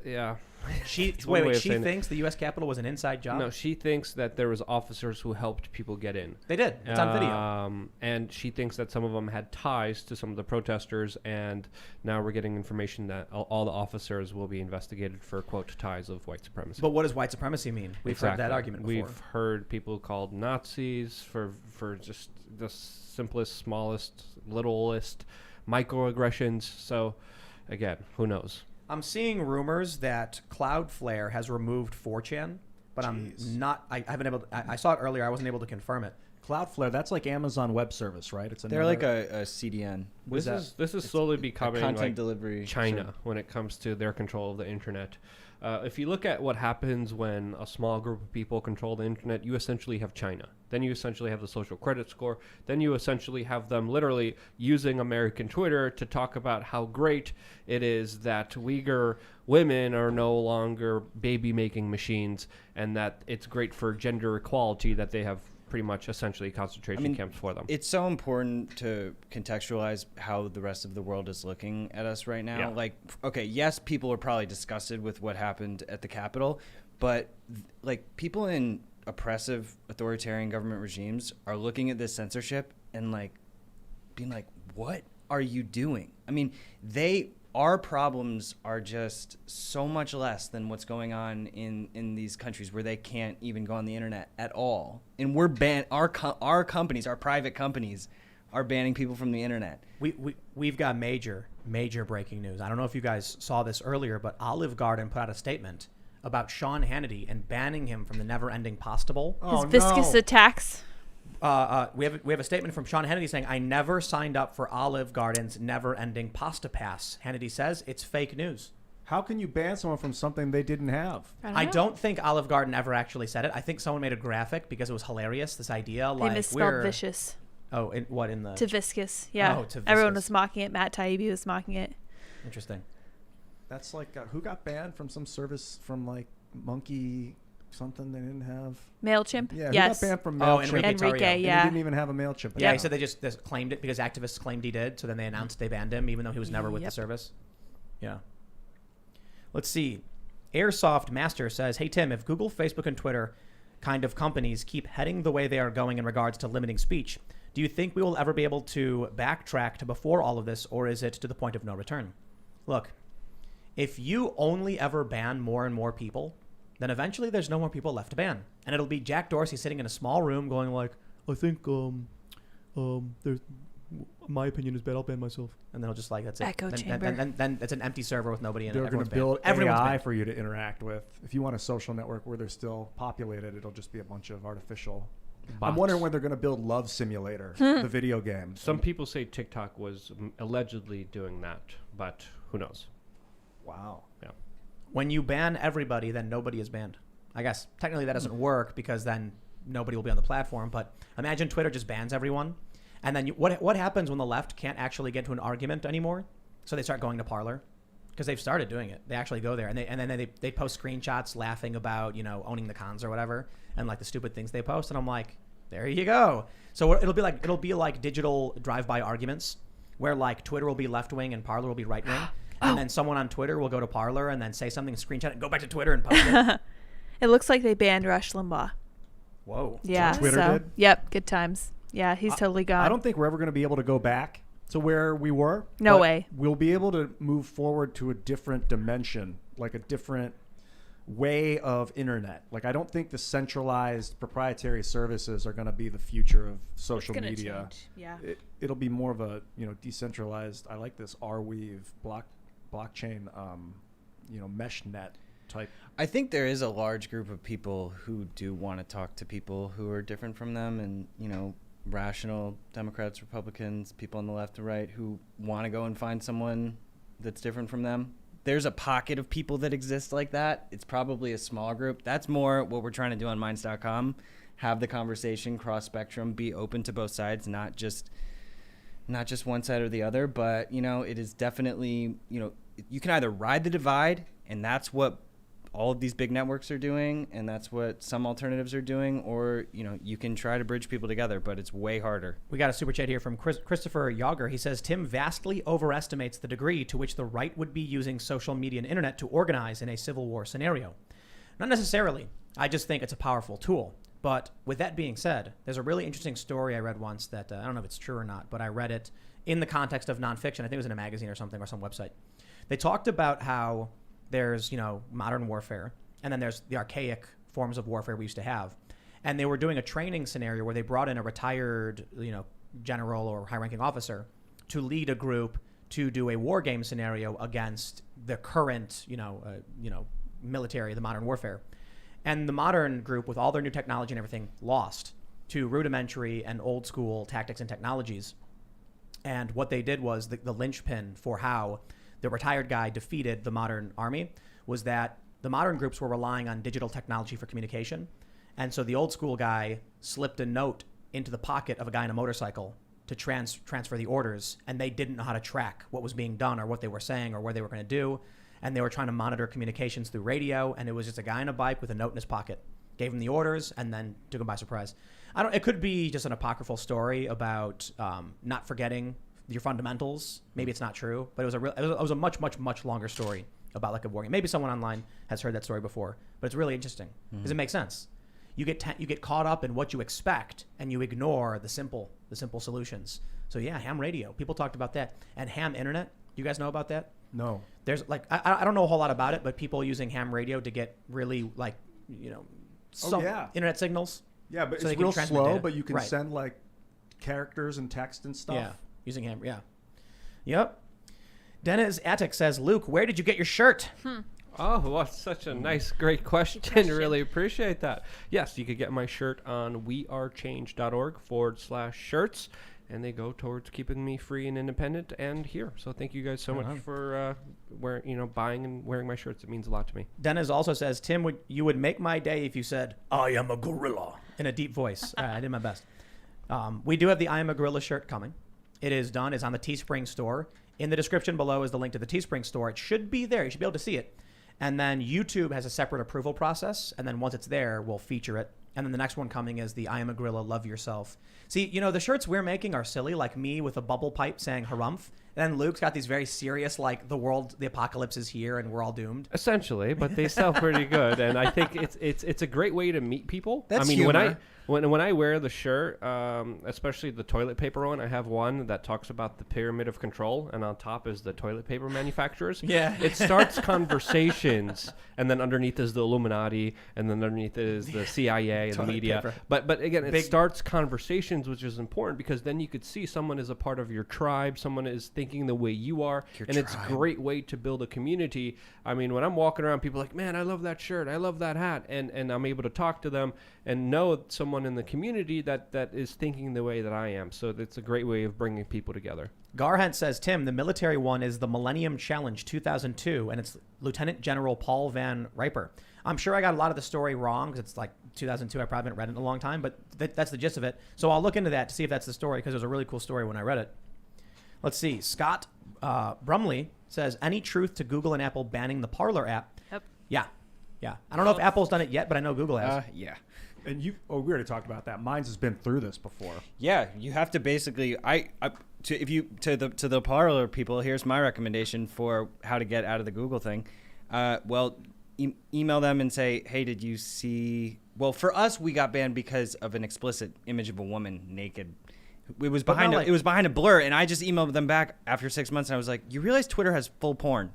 Yeah. She It's one way of she saying it. thinks the U.S. Capitol was an inside job? No, she thinks that there was officers who helped people get in. They did. It's on video. And she thinks that some of them had ties to some of the protesters, and now we're getting information that all the officers will be investigated for, quote, ties of white supremacy. But what does white supremacy mean? We've heard that Exactly. argument before. We've heard people called Nazis for just the simplest, smallest, littlest microaggressions. So, again, who knows? I'm seeing rumors that Cloudflare has removed 4chan, but I'm not. I haven't able. I saw it earlier. I wasn't able to confirm it. Cloudflare, that's like Amazon Web Service, right? They're like a CDN. This is slowly becoming content like delivery China when it comes to their control of the internet. If you look at what happens when a small group of people control the internet, you essentially have China. Then you essentially have the social credit score. Then you essentially have them literally using American Twitter to talk about how great it is that Uyghur women are no longer baby-making machines and that it's great for gender equality that they have pretty much essentially concentration camps for them. It's so important to contextualize how the rest of the world is looking at us right now. Yeah. Like, okay, yes, people are probably disgusted with what happened at the Capitol, but like people in oppressive authoritarian government regimes are looking at this censorship and like being like, what are you doing? I mean, our problems are just so much less than what's going on in these countries where they can't even go on the internet at all. And we're our companies, our private companies are banning people from the internet. We've got major breaking news. I don't know if you guys saw this earlier, but Olive Garden put out a statement about Sean Hannity and banning him from the never-ending Pasta Bowl. His viscous attacks. We have a statement from Sean Hannity saying, "I never signed up for Olive Garden's never-ending pasta pass." Hannity says it's fake news. How can you ban someone from something they didn't have? I don't think Olive Garden ever actually said it. I think someone made a graphic because it was hilarious. This idea, They like misspelled vicious. Oh, in the... To Viscus, yeah. Oh, to Everyone Viscus. was mocking it. Matt Taibbi was mocking it. Interesting. That's like who got banned from some service from like Monkey something they didn't have. MailChimp? Yeah, Yes. who got banned from Oh, MailChimp? Enrique, Tario. And yeah. he didn't even have a MailChimp. Yeah, account. so they just claimed it because activists claimed he did. So then they announced they banned him, even though he was never with the Yep. service. Yeah. Let's see. Airsoft Master says, "Hey Tim, if Google, Facebook, and Twitter kind of companies keep heading the way they are going in regards to limiting speech, do you think we will ever be able to backtrack to before all of this, or is it to the point of no return?" Look, if you only ever ban more and more people, then eventually there's no more people left to ban, and it'll be Jack Dorsey sitting in a small room going like, "I think there's my opinion is bad. I'll ban myself," and then he'll just like that's it. Echo then, chamber. Then it's an empty server with nobody in it. They're going Everyone's to build banned. Everyone's AI banned. for you to interact with. If you want a social network where they're still populated, it'll just be a bunch of artificial. I'm Bots. wondering when they're going to build Love Simulator, the video game. Some people say TikTok was allegedly doing that, but who knows? Wow. Yeah. When you ban everybody, then nobody is banned. I guess technically that doesn't work because then nobody will be on the platform. But imagine Twitter just bans everyone, and then what happens when the left can't actually get to an argument anymore? So they start going to Parler because they've started doing it. They actually go there and then they post screenshots laughing about owning the cons or whatever and like the stupid things they post. And I'm like, there you go. So it'll be like digital drive-by arguments where like Twitter will be left wing and Parler will be right wing. And then someone on Twitter will go to Parler and then say something, screenshot it, and go back to Twitter and post it. It looks like they banned Rush Limbaugh. Whoa. Yeah. Twitter so, did? Yep. Good times. Yeah, he's totally gone. I don't think we're ever going to be able to go back to where we were. No but way. We'll be able to move forward to a different dimension, like a different way of internet. Like I don't think the centralized proprietary services are going to be the future of social It's gonna media. change. Yeah. It'll be more of a decentralized. I like this Arweave blockchain mesh net type. I think there is a large group of people who do want to talk to people who are different from them, and rational Democrats, Republicans, people on the left and right who want to go and find someone that's different from them. There's a pocket of people that exist like that. It's probably a small group. That's more what we're trying to do on Minds.com. Have the conversation, cross spectrum, be open to both sides, not just one side or the other. But it is definitely you can either ride the divide, and that's what all of these big networks are doing, and that's what some alternatives are doing, or you can try to bridge people together, but it's way harder. We got a super chat here from Christopher Yager. He says, "Tim vastly overestimates the degree to which the right would be using social media and internet to organize in a civil war scenario. Not necessarily. I just think it's a powerful tool. But with that being said, there's a really interesting story I read once that I don't know if it's true or not, but I read it in the context of nonfiction. I think it was in a magazine or something or some website. They talked about how there's, modern warfare, and then there's the archaic forms of warfare we used to have. And they were doing a training scenario where they brought in a retired, general or high-ranking officer to lead a group to do a war game scenario against the current, military, the modern warfare. And the modern group, with all their new technology and everything, lost to rudimentary and old school tactics and technologies. And what they did was the linchpin for how the retired guy defeated the modern army was that the modern groups were relying on digital technology for communication. And so the old school guy slipped a note into the pocket of a guy on a motorcycle to transfer the orders. And they didn't know how to track what was being done or what they were saying or what they were going to do. And they were trying to monitor communications through radio. And it was just a guy on a bike with a note in his pocket, gave him the orders, and then took him by surprise. It could be just an apocryphal story about not forgetting your fundamentals. Maybe it's not true, but it was a much, much, much longer story about like a war game. Maybe someone online has heard that story before, but it's really interesting because it makes sense. You get caught up in what you expect and you ignore the simple solutions. So yeah, ham radio. People talked about that, and ham internet. You guys know about that? No. There's I don't know a whole lot about it, but people using ham radio to get really some internet signals. Yeah, but so it's they can real transmit slow, data. but you can Right. send like characters and text and stuff. Yeah, using ham. Yeah. Yep. Dennis Attic says, "Luke, where did you get your shirt?" Oh, well, such a nice, great question. Really appreciate that. Yes, you could get my shirt on wearechange.org/shirts, and they go towards keeping me free and independent and here. So thank you guys so much for buying and wearing my shirts. It means a lot to me. Dennis also says, "Tim, you would make my day if you said, 'I am a gorilla,' in a deep voice." I did my best. We do have the I Am a Gorilla shirt coming. It is done. It's on the Teespring store. In the description below is the link to the Teespring store. It should be there. You should be able to see it. And then YouTube has a separate approval process. And then once it's there, we'll feature it. And then the next one coming is the I Am a Gorilla, Love Yourself. See, the shirts we're making are silly, like me with a bubble pipe saying harumph. And then Luke's got these very serious, like the apocalypse is here and we're all doomed. Essentially, but they sell pretty good, and I think it's a great way to meet people. That's I mean, humor. when I wear the shirt, especially the toilet paper one, I have one that talks about the pyramid of control, and on top is the toilet paper manufacturers. Yeah. It starts conversations, and then underneath is the Illuminati, and then underneath is the CIA and the Toilet media. paper. But again, it starts conversations, which is important because then you could see someone is a part of your tribe, someone is thinking the way you are, and it's a great way to build a community. I mean, when I'm walking around, people are like, man, I love that shirt, I love that hat, and I'm able to talk to them and know someone in the community that is thinking the way that I am. So it's a great way of bringing people together. Garhant says, Tim, the military one is the Millennium Challenge 2002, and it's Lieutenant General Paul Van Riper. I'm sure I got a lot of the story wrong because it's like 2002. I probably haven't read it in a long time, but that's the gist of it. So I'll look into that to see if that's the story because it was a really cool story when I read it. Let's see. Scott Brumley says, any truth to Google and Apple banning the Parler app? Yep. Yeah. I don't know if Apple's done it yet, but I know Google has. Yeah. And we already talked about that. Mine's has been through this before. Yeah, you have to basically. To the Parler people, here's my recommendation for how to get out of the Google thing. Email them and say, hey, did you see? Well, for us, we got banned because of an explicit image of a woman naked. It was behind a blur, and I just emailed them back after 6 months, and I was like, you realize Twitter has full porn?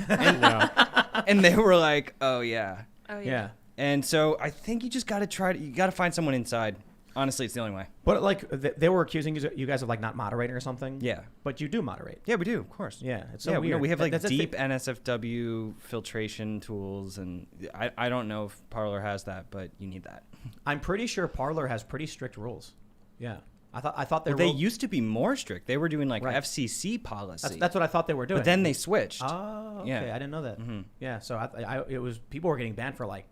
And they were like, oh yeah. Yeah. And so I think you just got to you got to find someone inside. Honestly, it's the only way. But like they were accusing you guys of like not moderating or something. Yeah. But you do moderate. Yeah, we do, of course. Yeah. It's so weird. We have like That's deep NSFW filtration tools, and I don't know if Parler has that, but you need that. I'm pretty sure Parler has pretty strict rules. Yeah. I thought they used to be more strict. They were doing like Right. FCC policy. That's what I thought they were doing. But then they switched. Oh, okay. Yeah. I didn't know that. Mhm. Yeah. So it was people were getting banned for like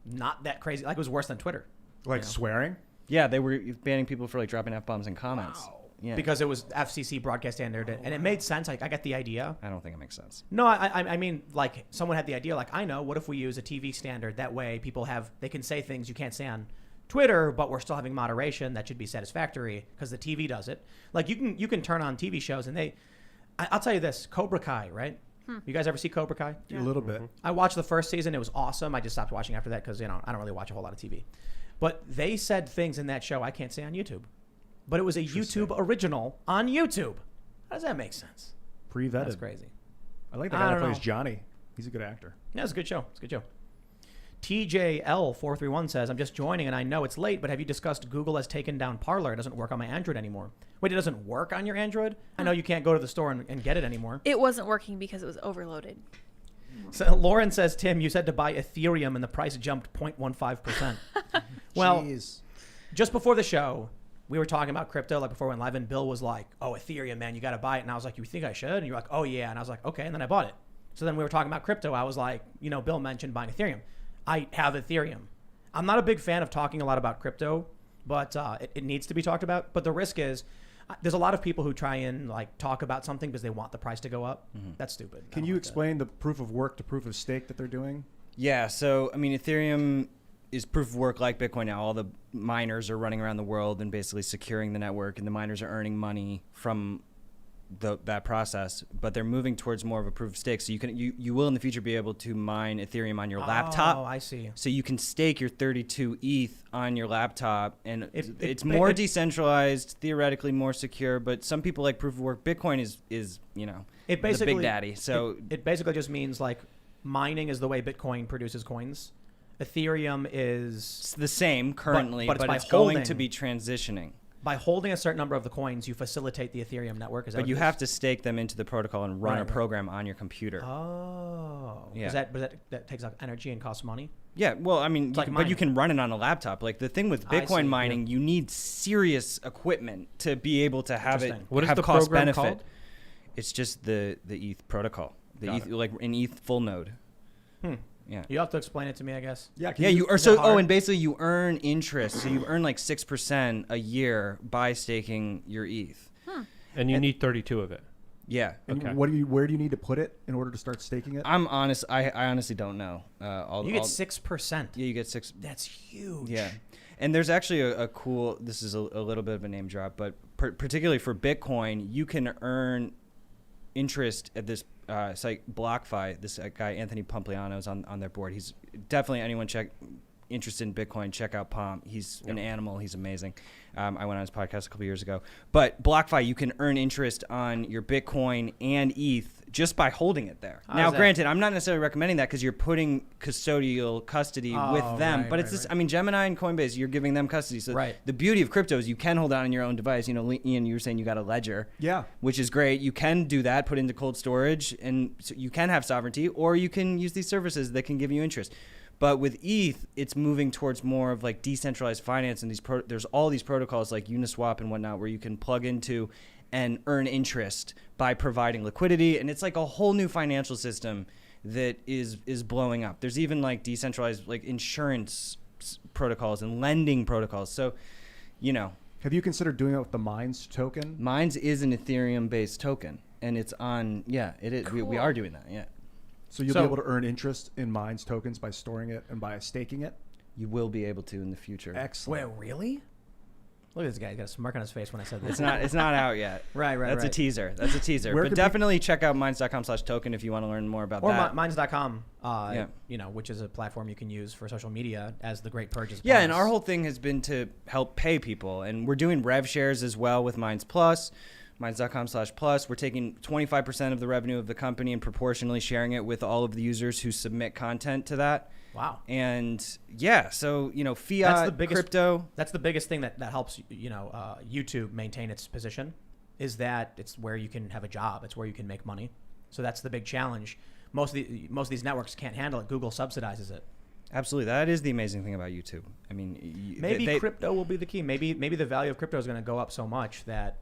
not that crazy. Like it was worse than Twitter. Like swearing? Yeah, they were banning people for like dropping F-bombs in comments. Wow. Yeah. Because it was FCC broadcast standard, and it made sense. Like I got the idea. I don't think it makes sense. No, I mean, like someone had the idea. Like I know. What if we use a TV standard? That way, they can say things you can't say on Twitter, but we're still having moderation. That should be satisfactory because the TV does it. Like you can turn on TV shows, and I'll tell you this: Cobra Kai, right? You guys ever see Cobra Kai? A little bit. I watched the first season. It was awesome. I just stopped watching after that because I don't really watch a whole lot of TV. But they said things in that show I can't say on YouTube. But it was a YouTube original on YouTube. How does that make sense? Pre-vetted. That's crazy. I like the I guy that don't plays know. Johnny. He's a good actor. Yeah, it's a good show. TJL431 says, I'm just joining and I know it's late, but have you discussed Google has taken down Parler? It doesn't work on my Android anymore. Wait, it doesn't work on your Android? I know you can't go to the store and get it anymore. It wasn't working because it was overloaded. So Lauren says, Tim, you said to buy Ethereum and the price jumped 0.15%. Well, Jeez. just before the show, we were talking about crypto, like before we went live, and Bill was like, oh, Ethereum, man, you got to buy it. And I was like, you think I should? And you're like, oh, yeah. And I was like, okay. And then I bought it. So then we were talking about crypto. I was like, Bill mentioned buying Ethereum. I have Ethereum. I'm not a big fan of talking a lot about crypto, but it needs to be talked about. But the risk is there's a lot of people who try and like talk about something because they want the price to go up. Mm-hmm. That's stupid. Can you explain the proof of work to proof of stake that they're doing? Yeah, so I mean, Ethereum is proof of work like Bitcoin now. All the miners are running around the world and basically securing the network, and the miners are earning money from that process. But they're moving towards more of a proof of stake. So you will in the future be able to mine Ethereum on your laptop. Oh, I see. So you can stake your 32 ETH on your laptop, and it's more decentralized, theoretically more secure. But some people like proof of work. Bitcoin is It basically, the big daddy. So it basically just means like mining is the way Bitcoin produces coins. Ethereum is it's the same currently, but but it's it's by going holding. to be transitioning. By holding a certain number of the coins, you facilitate the Ethereum network. Is that But what you it have is? to stake them into the protocol and run Right, a right. program on your computer. Oh, Yeah. But that takes up energy and costs money. Yeah, well, I mean, like but mining. you can run it on a laptop. Like the thing with I see, Bitcoin mining, you need serious equipment to be able to have it Interesting. What is have the cost program benefit. called? It's just the ETH protocol, Got like an ETH full node. Hmm. Yeah. You have to explain it to me, I guess. Yeah, Yeah, you are is it hard? and basically you earn interest. So you earn like 6% a year by staking your ETH. And you need 32 of it. Yeah. And Okay. where do you need to put it in order to start staking it? I'm honest. I honestly don't know. You get 6%. Yeah, you get 6. That's huge. Yeah. And there's actually a cool, this is a little bit of a name drop, but particularly for Bitcoin, you can earn interest at this site BlockFi. This guy, Anthony Pompliano, is on their board. He's definitely anyone interested in Bitcoin, check out Pomp. He's an animal. He's amazing. I went on his podcast a couple years ago. But BlockFi, you can earn interest on your Bitcoin and ETH just by holding it there. Now, granted, I'm not necessarily recommending that because you're putting custodial custody with them. But it's this. I mean, Gemini and Coinbase, you're giving them custody. So the beauty of crypto is you can hold it on your own device. You know, Ian, you were saying you got a ledger. Yeah. Which is great. You can do that, put into cold storage, and so you can have sovereignty, or you can use these services that can give you interest. But with ETH, it's moving towards more of like decentralized finance, and there's all these protocols like Uniswap and whatnot where you can plug into and earn interest by providing liquidity, and it's like a whole new financial system that is blowing up. There's even like decentralized like insurance protocols and lending protocols. So, you know, have you considered doing it with the Minds token? Minds is an Ethereum-based token, and it's on. Yeah, it is. Cool. We are doing that. Yeah. So you'll be able to earn interest in Minds tokens by storing it and by staking it? You will be able to in the future. Excellent. Wait, really? Look at this guy. He's got a smirk on his face when I said that. It's not out yet. Right. That's a teaser. That's a teaser. Where But could definitely check out minds.com/token if you want to learn more about that. Or Minds.com, you know, which is a platform you can use for social media as the Great Purge is. Yeah, and our whole thing has been to help pay people. And we're doing rev shares as well with Minds Plus. Minds.com/plus. We're taking 25% of the revenue of the company and proportionally sharing it with all of the users who submit content to that. Wow. And yeah, so, you know, fiat, crypto. That's the biggest thing that helps, you know, YouTube maintain its position is that it's where you can have a job. It's where you can make money. So that's the big challenge. Most of these networks can't handle it. Google subsidizes it. Absolutely. That is the amazing thing about YouTube. I mean, maybe crypto will be the key. Maybe the value of crypto is going to go up so much that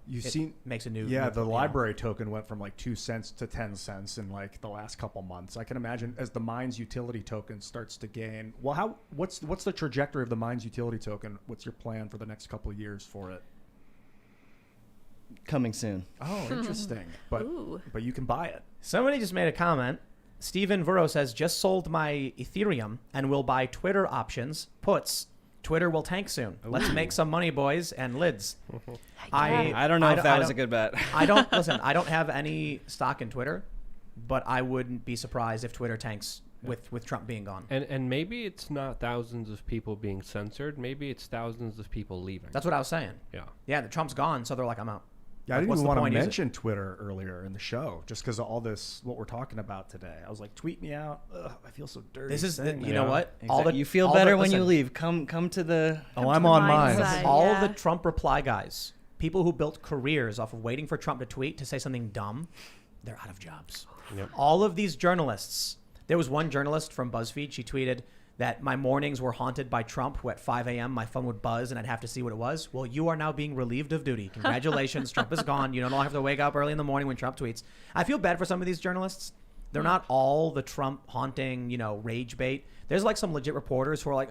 makes a new. Yeah, the library token went from like 2 cents to 10 cents in like the last couple months. I can imagine as the Minds utility token starts to gain. Well, what's the trajectory of the Minds utility token? What's your plan for the next couple of years for it? Coming soon. Oh, interesting. But you can buy it. Somebody just made a comment. Steven Vuro says, just sold my Ethereum and will buy Twitter options, puts. Twitter will tank soon. Let's make some money, boys, and lids. I don't know if that was a good bet. I don't have any stock in Twitter, but I wouldn't be surprised if Twitter tanks with Trump being gone. And maybe it's not thousands of people being censored. Maybe it's thousands of people leaving. That's what I was saying. Yeah. Yeah, the Trump's gone, so they're like, I'm out. Yeah, I didn't even want to mention Twitter earlier in the show just because of all this, what we're talking about today. I was like, tweet me out. Ugh, I feel so dirty. This is, you know what? Exactly. You feel better when you leave. Come to the. Oh, I'm on mine. All of the Trump reply guys, people who built careers off of waiting for Trump to tweet to say something dumb, they're out of jobs. Yep. All of these journalists. There was one journalist from BuzzFeed. She tweeted that my mornings were haunted by Trump, who at 5 a.m. my phone would buzz and I'd have to see what it was. Well, you are now being relieved of duty. Congratulations. Trump is gone. You don't have to wake up early in the morning when Trump tweets. I feel bad for some of these journalists. They're not all the Trump haunting, rage bait. There's like some legit reporters who are like,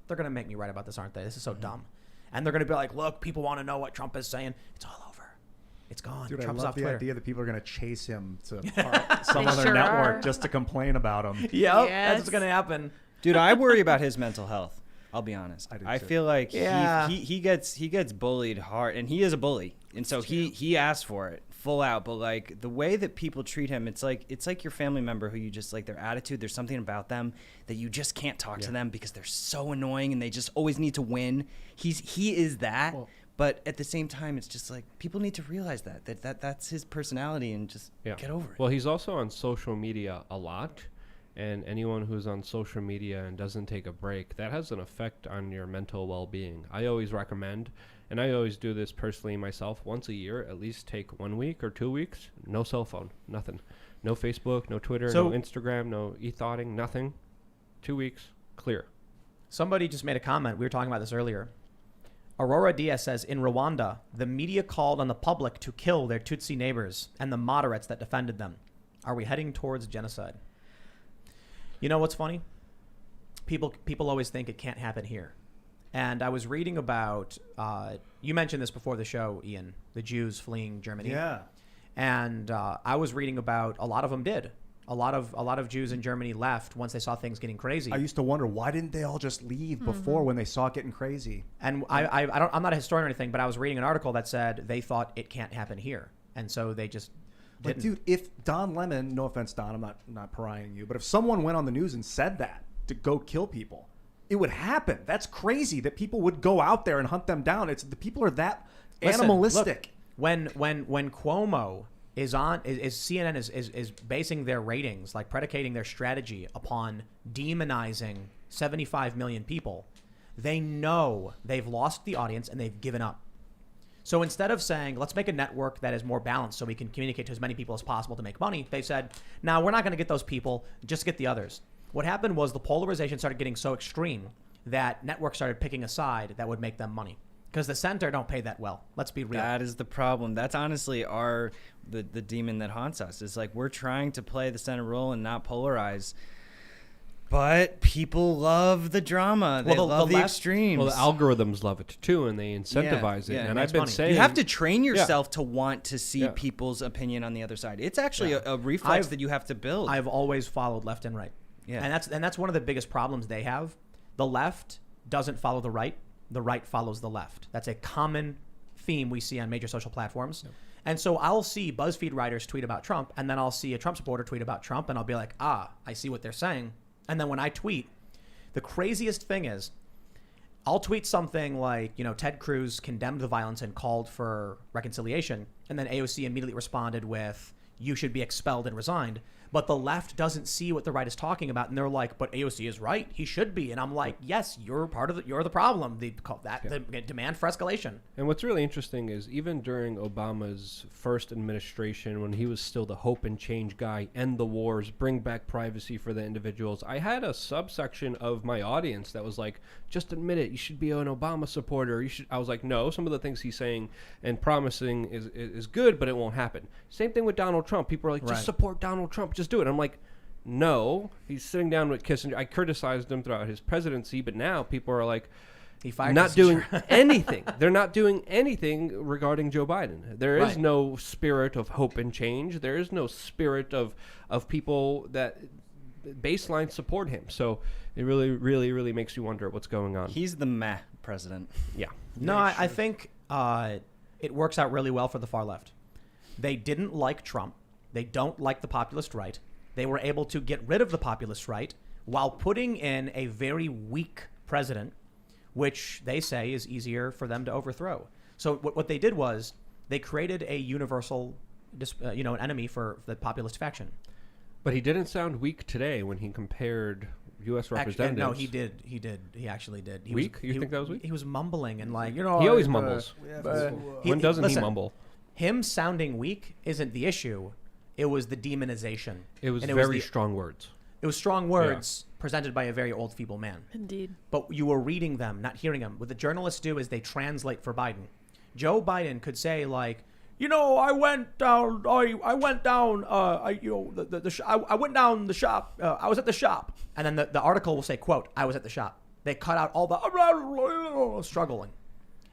they're going to make me write about this, aren't they? This is so dumb. And they're going to be like, look, people want to know what Trump is saying. It's all over. It's gone. Dude, Trump's I love off the Twitter. idea that people are going to chase him to some other network just to complain about him. Yep, that's what's going to happen. Dude, I worry about his mental health. I'll be honest. I feel like he gets bullied hard, and he is a bully, and so he asked for it full out. But like the way that people treat him, it's like your family member who you just like their attitude. There's something about them that you just can't talk to them because they're so annoying and they just always need to win. He is that. Well, but at the same time, it's just like people need to realize that's his personality and just get over it. Well, he's also on social media a lot. And anyone who's on social media and doesn't take a break, that has an effect on your mental well-being. I always recommend, and I always do this personally myself, once a year, at least take 1 week or 2 weeks, no cell phone, nothing. No Facebook, no Twitter, no Instagram, no e-thoughting, nothing. 2 weeks, clear. Somebody just made a comment. We were talking about this earlier. Aurora Diaz says, in Rwanda, the media called on the public to kill their Tutsi neighbors and the moderates that defended them. Are we heading towards genocide? You know what's funny? People always think it can't happen here. And I was reading about, you mentioned this before the show, Ian, the Jews fleeing Germany. Yeah. And I was reading about a lot of them did. A lot of Jews in Germany left once they saw things getting crazy. I used to wonder, why didn't they all just leave before when they saw it getting crazy? And I'm not a historian or anything, but I was reading an article that said they thought it can't happen here. And so they just But didn't. dude, if Don Lemon, no offense, Don, I'm not pariahing you, but if someone went on the news and said that to go kill people, it would happen. That's crazy that people would go out there and hunt them down. It's the people are that Listen, animalistic. look, when Cuomo is on, is CNN is basing their ratings, like predicating their strategy upon demonizing 75 million people, they know they've lost the audience and they've given up. So instead of saying, let's make a network that is more balanced so we can communicate to as many people as possible to make money, they said, no, we're not going to get those people, just get the others. What happened was the polarization started getting so extreme that networks started picking a side that would make them money. Because the center don't pay that well. Let's be real. That is the problem. That's honestly the demon that haunts us. It's like we're trying to play the center role and not polarize. But people love the drama. They love the extremes. Well, the algorithms love it too, and they incentivize it. yeah, it And makes I've been money. saying You have to train yourself to want to see people's opinion on the other side. It's actually a reflex that you have to build. I've always followed left and right. Yeah. And that's one of the biggest problems they have. The left doesn't follow the right. The right follows the left. That's a common theme we see on major social platforms. Yep. And so I'll see BuzzFeed writers tweet about Trump, and then I'll see a Trump supporter tweet about Trump, and I'll be like, I see what they're saying. And then when I tweet, the craziest thing is I'll tweet something like, Ted Cruz condemned the violence and called for reconciliation. And then AOC immediately responded with, you should be expelled and resigned. But the left doesn't see what the right is talking about. And they're like, but AOC is right. He should be. And I'm like, yes, you're the problem. They call that the demand for escalation. And what's really interesting is even during Obama's first administration, when he was still the hope and change guy, end the wars, bring back privacy for the individuals, I had a subsection of my audience that was like, just admit it, you should be an Obama supporter. I was like, no, some of the things he's saying and promising is good, but it won't happen. Same thing with Donald Trump. People are like, just support Donald Trump. Just do it. I'm like, no. He's sitting down with Kissinger. I criticized him throughout his presidency, but now people are like, he fired not Kissinger. doing anything. They're not doing anything regarding Joe Biden. There is no spirit of hope and change. There is no spirit of people that baseline support him. So it really, really, really makes you wonder what's going on. He's the meh president. Yeah. No, I think it works out really well for the far left. They didn't like Trump. They don't like the populist right. They were able to get rid of the populist right while putting in a very weak president, which they say is easier for them to overthrow. So what they did was they created a universal, an enemy for the populist faction. But he didn't sound weak today when he compared U.S. representatives. No, he did. He actually did. He Weak? You think that was weak? He was mumbling and like, he always mumbles. When doesn't he listen, mumble? Him sounding weak isn't the issue. It was the demonization. It was very strong words. It was strong words presented by a very old, feeble man. Indeed. But you were reading them, not hearing them. What the journalists do is they translate for Biden. Joe Biden could say like, I went down. I went down. I went down the shop. I was at the shop, and then the article will say, "quote I was at the shop." They cut out all the struggling,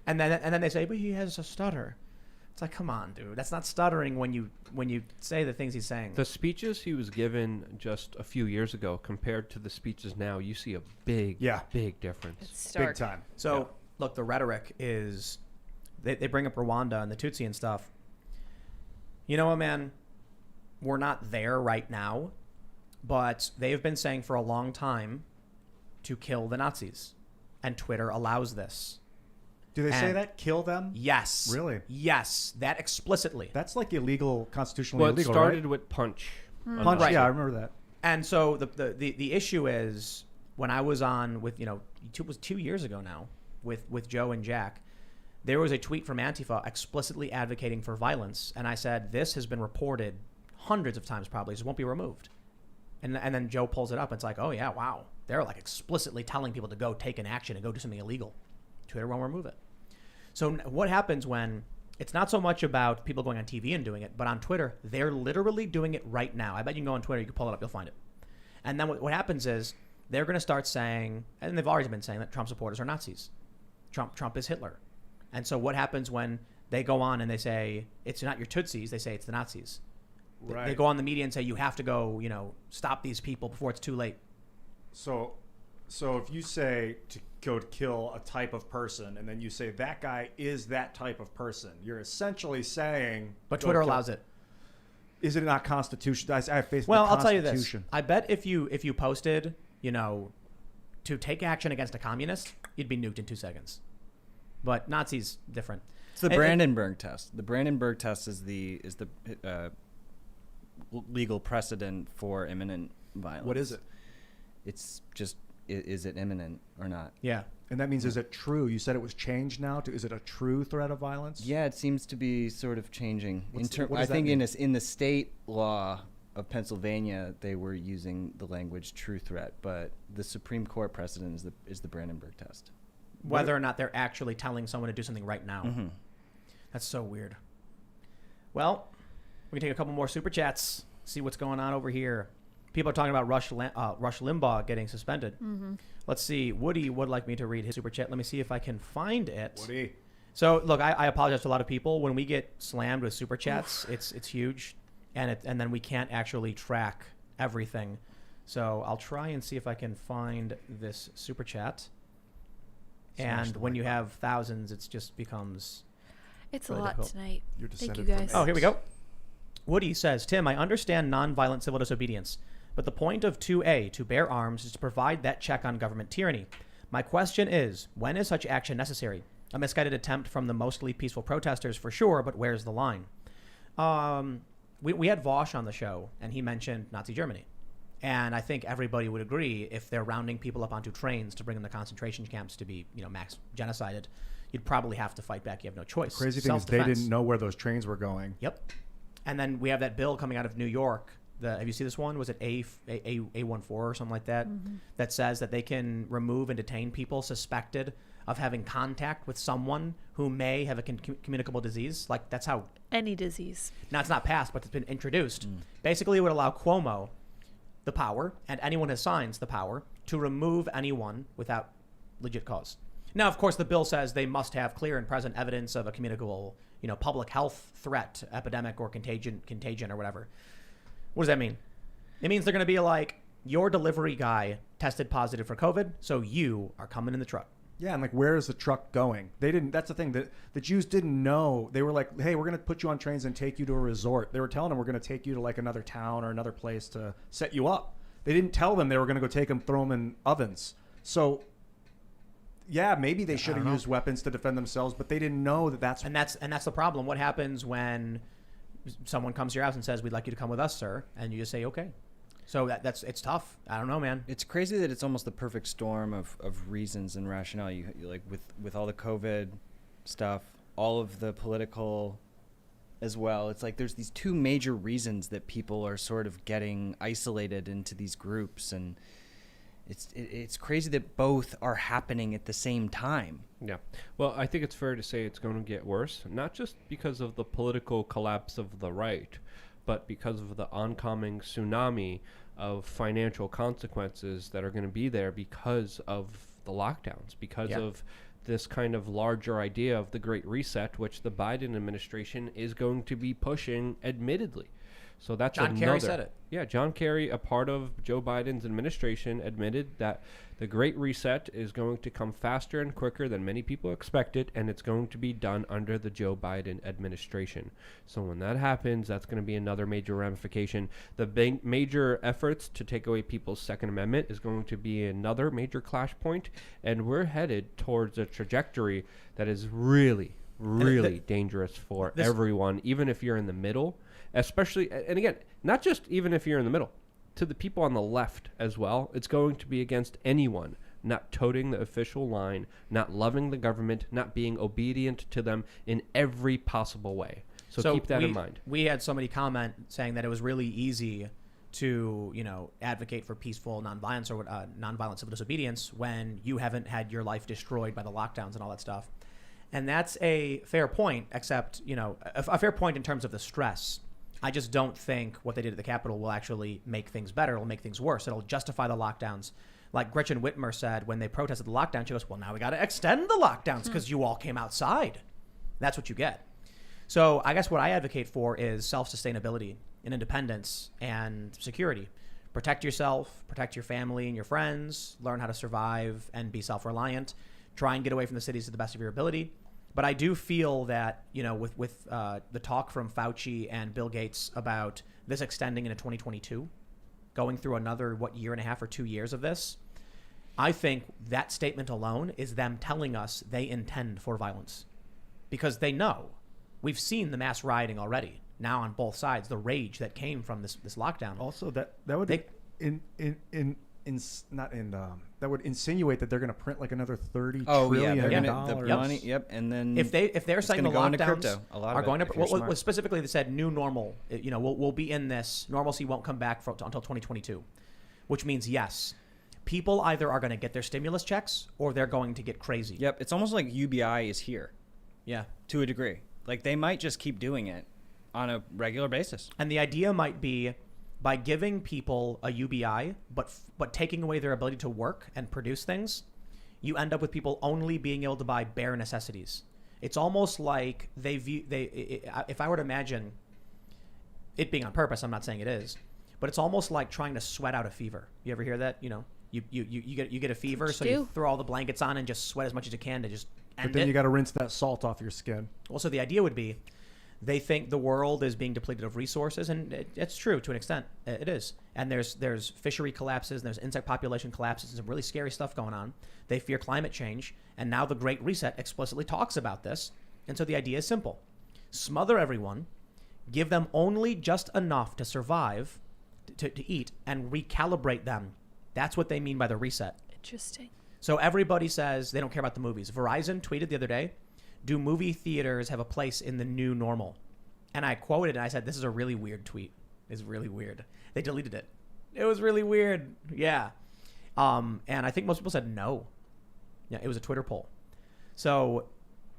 and then they say, "But he has a stutter." It's like, come on, dude. That's not stuttering when you say the things he's saying. The speeches he was given just a few years ago compared to the speeches now, you see a big difference. It's stark. Big time. So, look, the rhetoric is, they bring up Rwanda and the Tutsi and stuff. You know what, man? We're not there right now, but they've been saying for a long time to kill the Nazis, and Twitter allows this. Do they say that? Kill them? Yes. Really? Yes, that explicitly. That's like illegal, constitutionally illegal, It started right? with Punch. Punch, Right. yeah, I remember that. And so the issue is, when I was on with, it was 2 years ago now, with Joe and Jack, there was a tweet from Antifa explicitly advocating for violence, and I said, this has been reported hundreds of times probably, so it won't be removed. And then Joe pulls it up, and it's like, oh yeah, wow. They're like explicitly telling people to go take an action and go do something illegal. Twitter won't remove it. So what happens when it's not so much about people going on TV and doing it, but on Twitter, they're literally doing it right now. I bet you can go on Twitter, you can pull it up, you'll find it. And then what happens is they're going to start saying, and they've already been saying, that Trump supporters are Nazis. Trump is Hitler. And so what happens when they go on and they say, it's not your Tutsis, they say it's the Nazis. Right. They go on the media and say, you have to go, stop these people before it's too late. So if you say to go to kill a type of person, and then you say that guy is that type of person, you're essentially saying. But Twitter allows it. Is it not constitutional? I have faith in Well, the I'll tell you this. Constitution. I bet if you posted, to take action against a communist, you'd be nuked in 2 seconds. But Nazis different. It's the Brandenburg test. The Brandenburg test is the legal precedent for imminent violence. What is it? It's just, is it imminent or not? Yeah. And that means, is it true? You said it was changed now to, is it a true threat of violence? Yeah, it seems to be sort of changing. What does I that think mean? in the state law of Pennsylvania, they were using the language true threat, but the Supreme Court precedent is the Brandenburg test. Whether or not they're actually telling someone to do something right now. Mm-hmm. That's so weird. Well, we can take a couple more super chats, see what's going on over here. People are talking about Rush Limbaugh getting suspended. Mm-hmm. Let's see. Woody would like me to read his super chat. Let me see if I can find it. Woody. So, look, I apologize to a lot of people. When we get slammed with super chats, it's huge, and then we can't actually track everything. So I'll try and see if I can find this super chat. And when you have thousands, it just becomes... It's really a lot difficult. tonight. You're Thank you descended from guys. Oh, here we go. Woody says, Tim, I understand nonviolent civil disobedience, but the point of 2A, to bear arms, is to provide that check on government tyranny. My question is, when is such action necessary? A misguided attempt from the mostly peaceful protesters for sure, but where's the line? We had Vosh on the show, and he mentioned Nazi Germany. And I think everybody would agree, if they're rounding people up onto trains to bring them to concentration camps to be, mass genocided, you'd probably have to fight back. You have no choice. Crazy thing is they Self-defense. didn't know where those trains were going. Yep. And then we have that bill coming out of New York. Have you seen this one? Was it A14 or something like that? Mm-hmm. That says that they can remove and detain people suspected of having contact with someone who may have a communicable disease. Like, that's how... Any disease. Now, it's not passed, but it's been introduced. Basically, it would allow Cuomo the power, and anyone who signs the power, to remove anyone without legit cause. Now, of course, the bill says they must have clear and present evidence of a communicable, public health threat, epidemic, or contagion, or whatever. What does that mean? It means they're going to be like, your delivery guy tested positive for COVID, so you are coming in the truck. Yeah, and where is the truck going? They didn't. That's the thing. The Jews didn't know. They were like, hey, we're going to put you on trains and take you to a resort. They were telling them we're going to take you to another town or another place to set you up. They didn't tell them they were going to go take them, throw them in ovens. So, yeah, maybe they should have used weapons to defend themselves, but they didn't know that's the problem. What happens when someone comes to your house and says, we'd like you to come with us, sir, and you just say, okay. So it's tough. I don't know, man. It's crazy that it's almost the perfect storm of reasons and rationale. You like with all the COVID stuff, all of the political as well. It's like there's these two major reasons that people are sort of getting isolated into these groups, and it's crazy that both are happening at the same time. Yeah. Well, I think it's fair to say it's going to get worse, not just because of the political collapse of the right, but because of the oncoming tsunami of financial consequences that are going to be there because of the lockdowns, because of this kind of larger idea of the Great Reset, which the Biden administration is going to be pushing, admittedly. So that's John Kerry said it. Yeah, John Kerry, a part of Joe Biden's administration, admitted that the Great Reset is going to come faster and quicker than many people expected, and it's going to be done under the Joe Biden administration. So when that happens, that's going to be another major ramification. The major efforts to take away people's Second Amendment is going to be another major clash point, and we're headed towards a trajectory that is really, really dangerous for everyone, even if you're in the middle. Especially, and again, not just even if you're in the middle, to the people on the left as well. It's going to be against anyone not toting the official line, not loving the government, not being obedient to them in every possible way. So keep that in mind. We had somebody comment saying that it was really easy to, advocate for peaceful nonviolence or nonviolent civil disobedience when you haven't had your life destroyed by the lockdowns and all that stuff. And that's a fair point, except, a fair point in terms of the stress. I just don't think what they did at the Capitol will actually make things better. It'll make things worse. It'll justify the lockdowns. Like Gretchen Whitmer said when they protested the lockdown, she goes, well, now we got to extend the lockdowns because you all came outside. That's what you get. So I guess what I advocate for is self-sustainability and independence and security. Protect yourself, protect your family and your friends, learn how to survive and be self-reliant. Try and get away from the cities to the best of your ability. But I do feel that, with the talk from Fauci and Bill Gates about this extending into 2022, going through another, year and a half or 2 years of this, I think that statement alone is them telling us they intend for violence. Because they know. We've seen the mass rioting already, now on both sides, the rage that came from this lockdown. Also, that would that would insinuate that they're going to print like another $30 trillion. The money. Yep, and then if they're saying the lockdowns are going to, specifically they said new normal. We'll be in this. Normalcy won't come back until 2022, which means yes, people either are going to get their stimulus checks or they're going to get crazy. Yep, it's almost like UBI is here. Yeah, to a degree. Like they might just keep doing it on a regular basis. And the idea might be by giving people a UBI, but taking away their ability to work and produce things, you end up with people only being able to buy bare necessities. It's almost like if I were to imagine it being on purpose, I'm not saying it is, but it's almost like trying to sweat out a fever. You ever hear that? You get a fever, so you throw all the blankets on and just sweat as much as you can to just end it. But then you got to rinse that salt off your skin. Well, so the idea would be they think the world is being depleted of resources, and it's true to an extent. It is. And there's fishery collapses, and there's insect population collapses, and some really scary stuff going on. They fear climate change, and now the Great Reset explicitly talks about this. And so the idea is simple. Smother everyone, give them only just enough to survive, to eat, and recalibrate them. That's what they mean by the reset. Interesting. So everybody says they don't care about the movies. Verizon tweeted the other day, do movie theaters have a place in the new normal? And I quoted and I said, this is a really weird tweet. It's really weird. They deleted it. It was really weird. Yeah. And I think most people said no. Yeah, it was a Twitter poll. So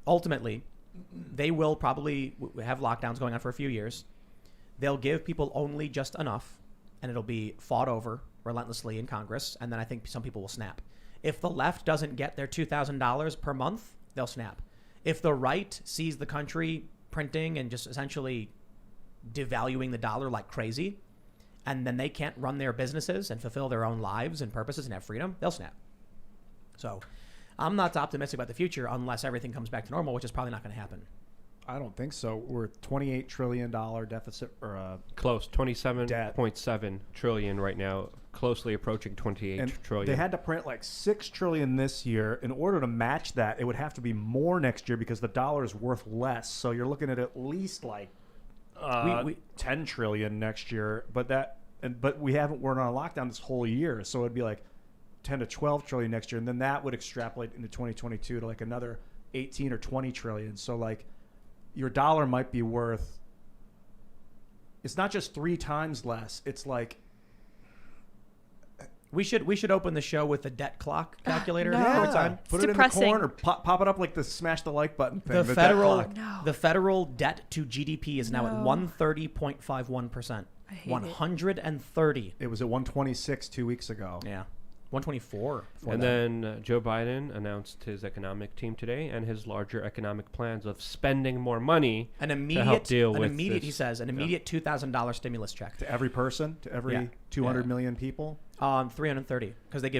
ultimately, they will probably have lockdowns going on for a few years. They'll give people only just enough, and it'll be fought over relentlessly in Congress. And then I think some people will snap. If the left doesn't get their $2,000 per month, they'll snap. If the right sees the country printing and just essentially devaluing the dollar like crazy, and then they can't run their businesses and fulfill their own lives and purposes and have freedom, they'll snap. So I'm not optimistic about the future unless everything comes back to normal, which is probably not going to happen. I don't think so. We're $28 trillion deficit or close 27.7 trillion right now, closely approaching 28 trillion. They had to print like $6 trillion this year. In order to match that, it would have to be more next year because the dollar is worth less. So you're looking at least like 10 trillion next year. But we're on a lockdown this whole year, so it'd be like 10 to 12 trillion next year, and then that would extrapolate into 2022 to like another 18 or 20 trillion. So like your dollar might be worth, it's not just 3 times less. It's like we should open the show with the debt clock calculator No. every time. Put It's it depressing. in the corner, pop it up like the smash the like button thing. The federal debt to GDP is now at 130.51%. I hate it. 130. It was at 126 2 weeks ago. Yeah. 124. And then Joe Biden announced his economic team today and his larger economic plans of spending more money to help deal with this. He says, an immediate $2,000 stimulus check. To every person, to every 200 million people. 330, because they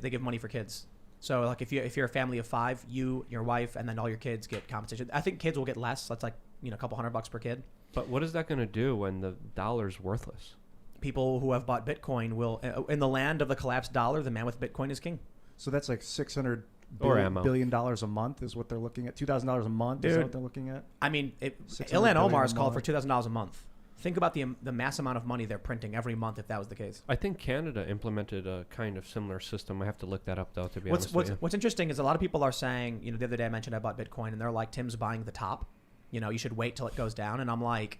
give money for kids. So like if you're a family of 5, you, your wife, and then all your kids get compensation. I think kids will get less. That's like a couple $100 per kid. But what is that going to do when the dollar's worthless? People who have bought Bitcoin will, in the land of the collapsed dollar, the man with Bitcoin is king. So that's like $600 ammo. billion a month is what they're looking at. $2,000 a month is that what they're looking at? I mean, $600 Ilhan Omar has billion a called for month. $2,000 a month. Think about the mass amount of money they're printing every month if that was the case. I think Canada implemented a kind of similar system. I have to look that up, though, to be honest with you. What's interesting is a lot of people are saying, the other day I mentioned I bought Bitcoin, and they're like, Tim's buying the top. You should wait till it goes down. And I'm like,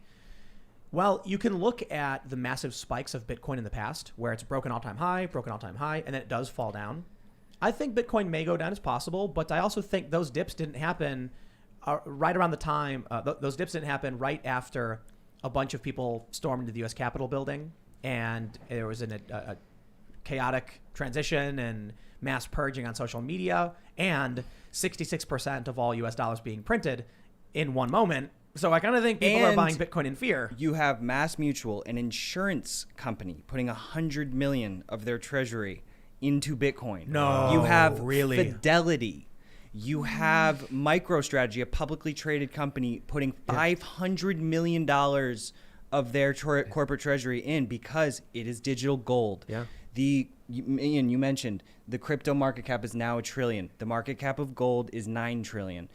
well, you can look at the massive spikes of Bitcoin in the past where it's broken all-time high, and then it does fall down. I think Bitcoin may go down as possible, but I also think those dips didn't happen right around the time. Those dips didn't happen right after a bunch of people stormed into the U.S. Capitol building, and there was a chaotic transition and mass purging on social media, and 66% of all U.S. dollars being printed in one moment. So I kind of think people are buying Bitcoin in fear. You have Mass Mutual, an insurance company, putting $100 million of their treasury into Bitcoin. No, you have really? Fidelity. You have MicroStrategy, a publicly traded company, putting $500 million of their corporate treasury in because it is digital gold. Yeah. Ian, you mentioned the crypto market cap is now $1 trillion. The market cap of gold is $9 trillion.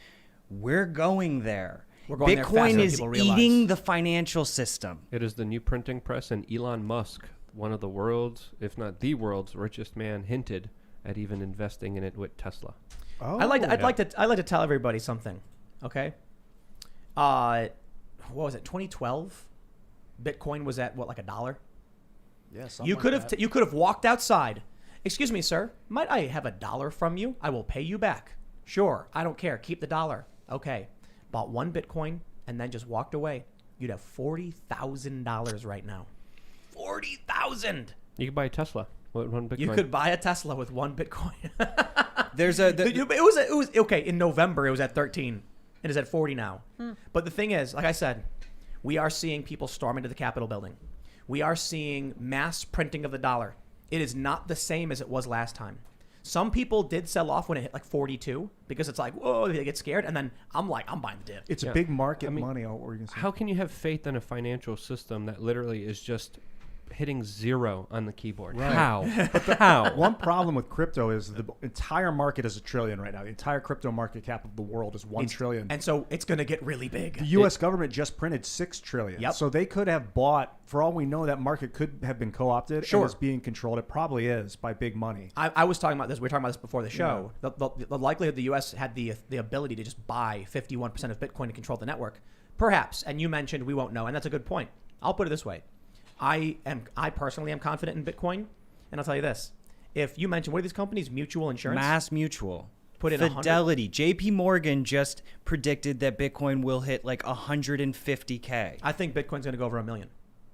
We're going there. We're going there faster Bitcoin than is people realize. eating the financial system. It is the new printing press, and Elon Musk, one of the world's, if not the world's richest man, hinted at even investing in it with Tesla. Oh, I'd like to tell everybody something. Okay. What was it? 2012. Bitcoin was at what, like $1? Yeah, You could have walked outside. Excuse me, sir. Might I have $1 from you? I will pay you back. Sure. I don't care. Keep the $1. Okay. Bought one Bitcoin and then just walked away. You'd have $40,000 right now. 40,000. You could buy a Tesla with one Bitcoin. You could buy a Tesla with one Bitcoin. It was okay. In November, it was at 13. It is at 40 now. But the thing is, like I said, we are seeing people storm into the Capitol building. We are seeing mass printing of the dollar. It is not the same as it was last time. Some people did sell off when it hit like 42 because it's like, whoa, they get scared. And then I'm buying the dip. It's a big market money. What were you gonna say? How can you have faith in a financial system that literally is just hitting 0 on the keyboard? Right. How? How? One problem with crypto is the entire market is $1 trillion right now. The entire crypto market cap of the world is $1 trillion. And so it's going to get really big. The U.S. government just printed $6 trillion. Yep. So they could have bought, for all we know, that market could have been co-opted. Sure. And is being controlled. It probably is by big money. I was talking about this. We were talking about this before the show. Yeah. The likelihood the U.S. had the ability to just buy 51% of Bitcoin to control the network. Perhaps. And you mentioned we won't know. And that's a good point. I'll put it this way. I personally am confident in Bitcoin, and I'll tell you this: if you mentioned what are these companies, Mutual Insurance, Mass Mutual, put in Fidelity, JP Morgan just predicted that Bitcoin will hit like 150K. I think Bitcoin's going to go over $1 million.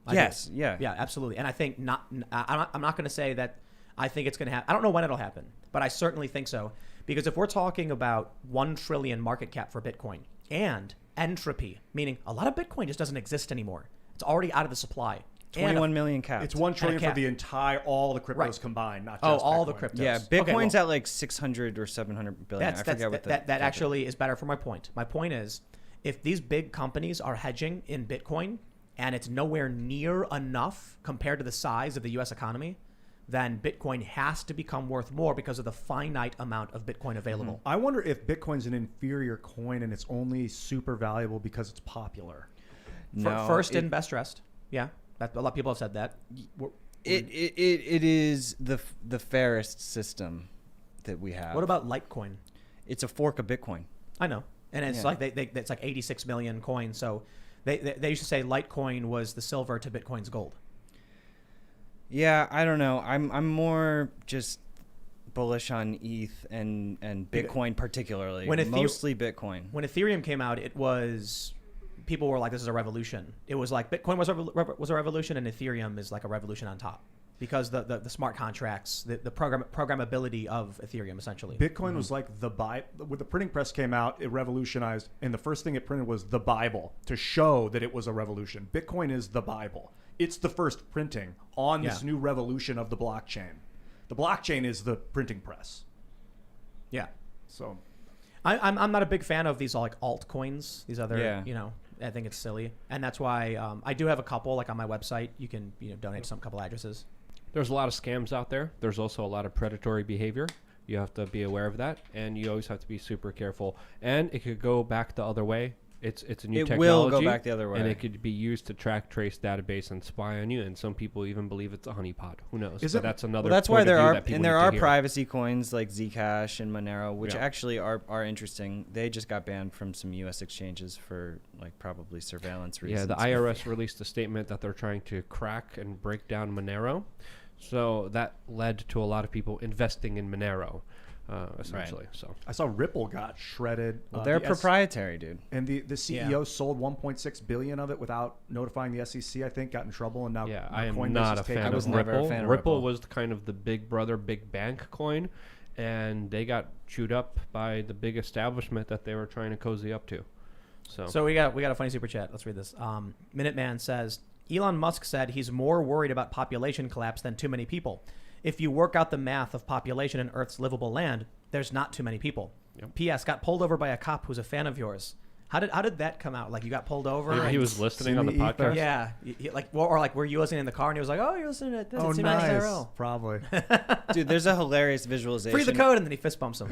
Yeah, absolutely. And I think I'm not going to say that I think it's going to happen. I don't know when it'll happen, but I certainly think so, because if we're talking about $1 trillion market cap for Bitcoin and entropy, meaning a lot of Bitcoin just doesn't exist anymore, it's already out of the supply. 21 million caps. It's $1 trillion for the entire, all the cryptos combined, not just all Bitcoin. the cryptos. Yeah, Bitcoin's at like 600 or 700 billion. I forget what that actually is better for my point. My point is, if these big companies are hedging in Bitcoin and it's nowhere near enough compared to the size of the U.S. economy, then Bitcoin has to become worth more because of the finite amount of Bitcoin available. Mm-hmm. I wonder if Bitcoin's an inferior coin and it's only super valuable because it's popular. First in, best dressed. Yeah. A lot of people have said that. It is the fairest system that we have. What about Litecoin? It's a fork of Bitcoin. I know, and it's like it's like 86 million coins. So they used to say Litecoin was the silver to Bitcoin's gold. Yeah, I don't know. I'm more just bullish on ETH and Bitcoin particularly. Mostly Bitcoin. When Ethereum came out, it was. People were like, this is a revolution. It was like Bitcoin was a revolution and Ethereum is like a revolution on top because the smart contracts, the programmability of Ethereum essentially. Bitcoin was like the Bible. When the printing press came out, it revolutionized. And the first thing it printed was the Bible to show that it was a revolution. Bitcoin is the Bible. It's the first printing on this new revolution of the blockchain. The blockchain is the printing press. Yeah. So I'm not a big fan of these like altcoins. These other, I think it's silly, and that's why I do have a couple like on my website. You can donate to some couple addresses. There's a lot of scams out there. There's also a lot of predatory behavior. You have to be aware of that, and you always have to be super careful. And it could go back the other way. It's a new technology. It will go back the other way. And it could be used to track, trace database, and spy on you. And some people even believe it's a honeypot. Who knows? That's another. Well, that's why there are hear. privacy coins like Zcash and Monero, which actually are interesting. They just got banned from some U.S. exchanges for like probably surveillance reasons. Yeah, the IRS released a statement that they're trying to crack and break down Monero. So that led to a lot of people investing in Monero. essentially. So I saw Ripple got shredded. Well, they're The proprietary, dude. And the CEO sold 1.6 billion of it without notifying the SEC. I think got in trouble, and now yeah, now I am Coinbase not is a taking fan I was of never a Ripple. fan of Ripple Ripple. was kind of the big brother, big bank coin, and they got chewed up by the big establishment that they were trying to cozy up to. So we got a funny super chat. Let's read this. Minuteman says Elon Musk said he's more worried about population collapse than too many people. If you work out the math of population in Earth's livable land, there's not too many people. Yep. P.S. Got pulled over by a cop who's a fan of yours. How did that come out? Like you got pulled over? Maybe he was listening on the podcast. Yeah, or like were you listening in the car and he was like, "Oh, you're listening to this Oh, Timcast nice. IRL." Probably. Dude, there's a hilarious visualization Free the code, and then he fist bumps him.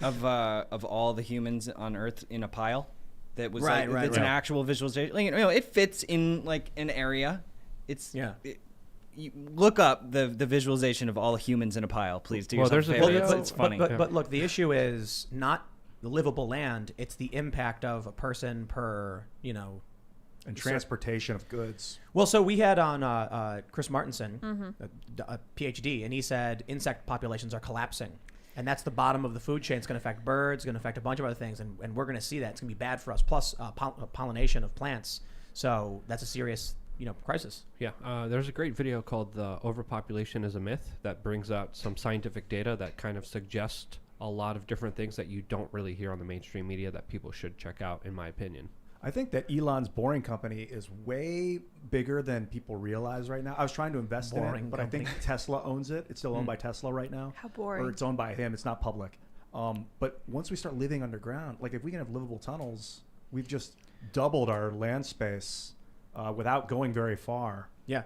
of all the humans on Earth in a pile. That was Right, it's an actual visualization. Like, it fits in like an area. It's you look up the visualization of all humans in a pile, please. Do Well, yourself there's a a favor. video- It's funny. But look, the issue is not the livable land; it's the impact of a person per And transportation of goods. Well, so we had on Chris Martinson, a PhD, and he said insect populations are collapsing. And that's the bottom of the food chain. It's going to affect birds, going to affect a bunch of other things. And we're going to see that. It's going to be bad for us, plus pollination of plants. So that's a serious crisis. Yeah, there's a great video called "The Overpopulation is a Myth" that brings out some scientific data that kind of suggest a lot of different things that you don't really hear on the mainstream media that people should check out, in my opinion. I think that Elon's Boring Company is way bigger than people realize right now. I was trying to invest in Boring it, but company. I think Tesla owns it. It's still owned by Tesla right now. How boring. Or it's owned by him. It's not public. But once we start living underground, like if we can have livable tunnels, we've just doubled our land space without going very far. Yeah.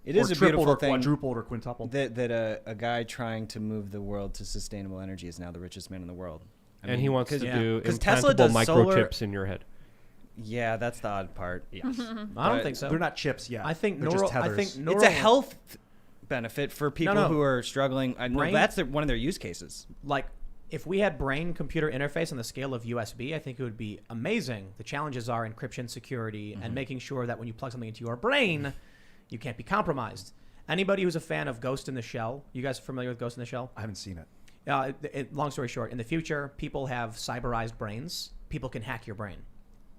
It is or a tripled beautiful or thing quadrupled or quintupled. that a guy trying to move the world to sustainable energy is now the richest man in the world. And he wants to do 'cause Tesla implantable does solar- microchips in your head. Yeah, that's the odd part. Yes. I don't But think so. They're not chips yet. I think They're just neural. I tethers. think neural. It's a health benefit for people no. who are struggling. I know Brain- that's one of their use cases. Like if we had brain-computer interface on the scale of USB, I think it would be amazing. The challenges are encryption, security, and making sure that when you plug something into your brain, you can't be compromised. Anybody who's a fan of Ghost in the Shell, you guys familiar with Ghost in the Shell? I haven't seen it. Long story short, in the future, people have cyberized brains. People can hack your brain.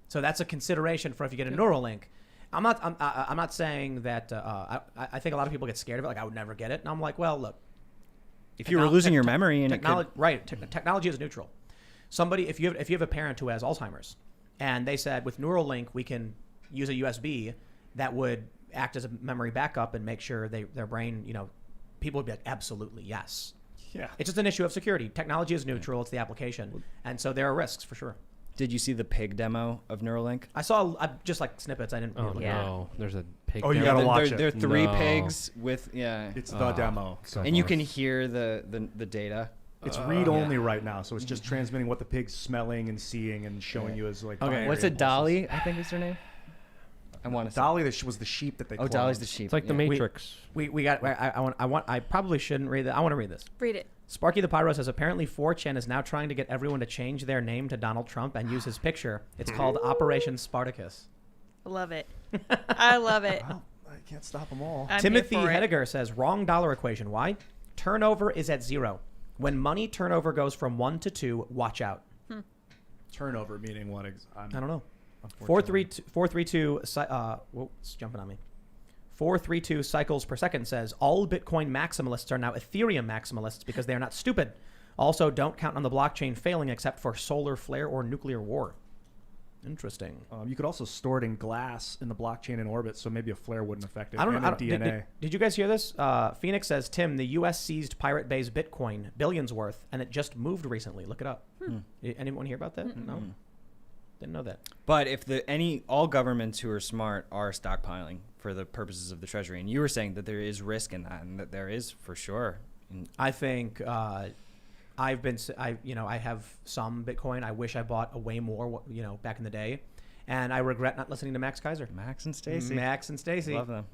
So that's a consideration for if you get a Neuralink. I'm not saying that. I think a lot of people get scared of it. Like I would never get it. And I'm like, well, look. If you were losing your memory and technology, right? Technology is neutral. Somebody, if you have a parent who has Alzheimer's, and they said with Neuralink we can use a USB that would act as a memory backup and make sure their brain, people would be like, absolutely yes. Yeah. It's just an issue of security. Technology is neutral. It's the application, and so there are risks for sure. Did you see the pig demo of Neuralink? I saw just like snippets. I didn't. Oh really no, there's a pig. Oh, you there. gotta watch it. There are three No. pigs with It's the demo. So and you can hear the data. It's read only right now, so it's just transmitting what the pig's smelling and seeing and showing you as like. binary What's it? impulses. Dolly, I think is her name. I want to. Dolly was the sheep that they. Oh, cloned. Dolly's the sheep. It's like the yeah. Matrix. We got. I probably shouldn't read that. I want to read this. Read it. Sparky the Pyro says apparently 4chan is now trying to get everyone to change their name to Donald Trump and use his picture. It's called Operation Spartacus. I love it. I love it. Well, I can't stop them all. I'm Timothy here for it. Hediger says wrong dollar equation. Why? Turnover is at 0. When money turnover goes from 1 to 2, watch out. Turnover meaning what? I don't know. Unfortunately. 432. Whoa, it's jumping on me. 432 cycles per second says all Bitcoin maximalists are now Ethereum maximalists because they are not stupid. Also, don't count on the blockchain failing except for solar flare or nuclear war. Interesting. You could also store it in glass in the blockchain in orbit, so maybe a flare wouldn't affect it. I don't and know. in DNA. Did you guys hear this? Phoenix says, Tim, the U.S. seized Pirate Bay's Bitcoin, billions worth, and it just moved recently. Look it up. Anyone hear about that? No? Didn't know that. But if all governments who are smart are stockpiling for the purposes of the treasury, and you were saying that there is risk in that, and that there is for sure. I think I have some Bitcoin. I wish I bought a way more, back in the day. And I regret not listening to Max Kaiser. Max and Stacy. Max and Stacy. Love them.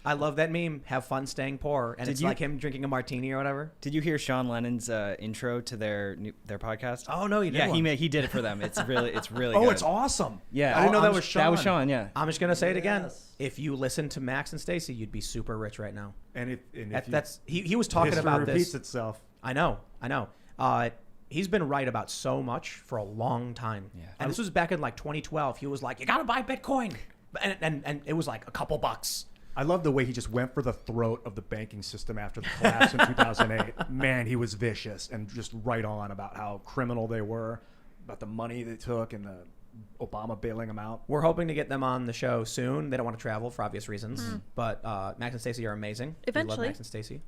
I love that meme. Have fun staying poor, and Did it's you- like him drinking a martini or whatever. Did you hear Sean Lennon's intro to their podcast? Oh no, you did. Yeah, he did it for them. It's really Oh, good. it's awesome. Yeah, I didn't know that I'm was just- Sean. That was Sean. Yeah. I'm just gonna say it again. Yes. If you listen to Max and Stacy, you'd be super rich right now. And if He was talking history about repeats this. itself. I know. He's been right about so much for a long time. Yeah. And this was back in like 2012. He was like, "You gotta buy Bitcoin," and it was like a couple bucks. I love the way he just went for the throat of the banking system after the collapse in 2008. Man, he was vicious and just right on about how criminal they were, about the money they took and the Obama bailing them out. We're hoping to get them on the show soon. They don't want to travel for obvious reasons, but Max and Stacy are amazing. We love Eventually. Max and Stacy.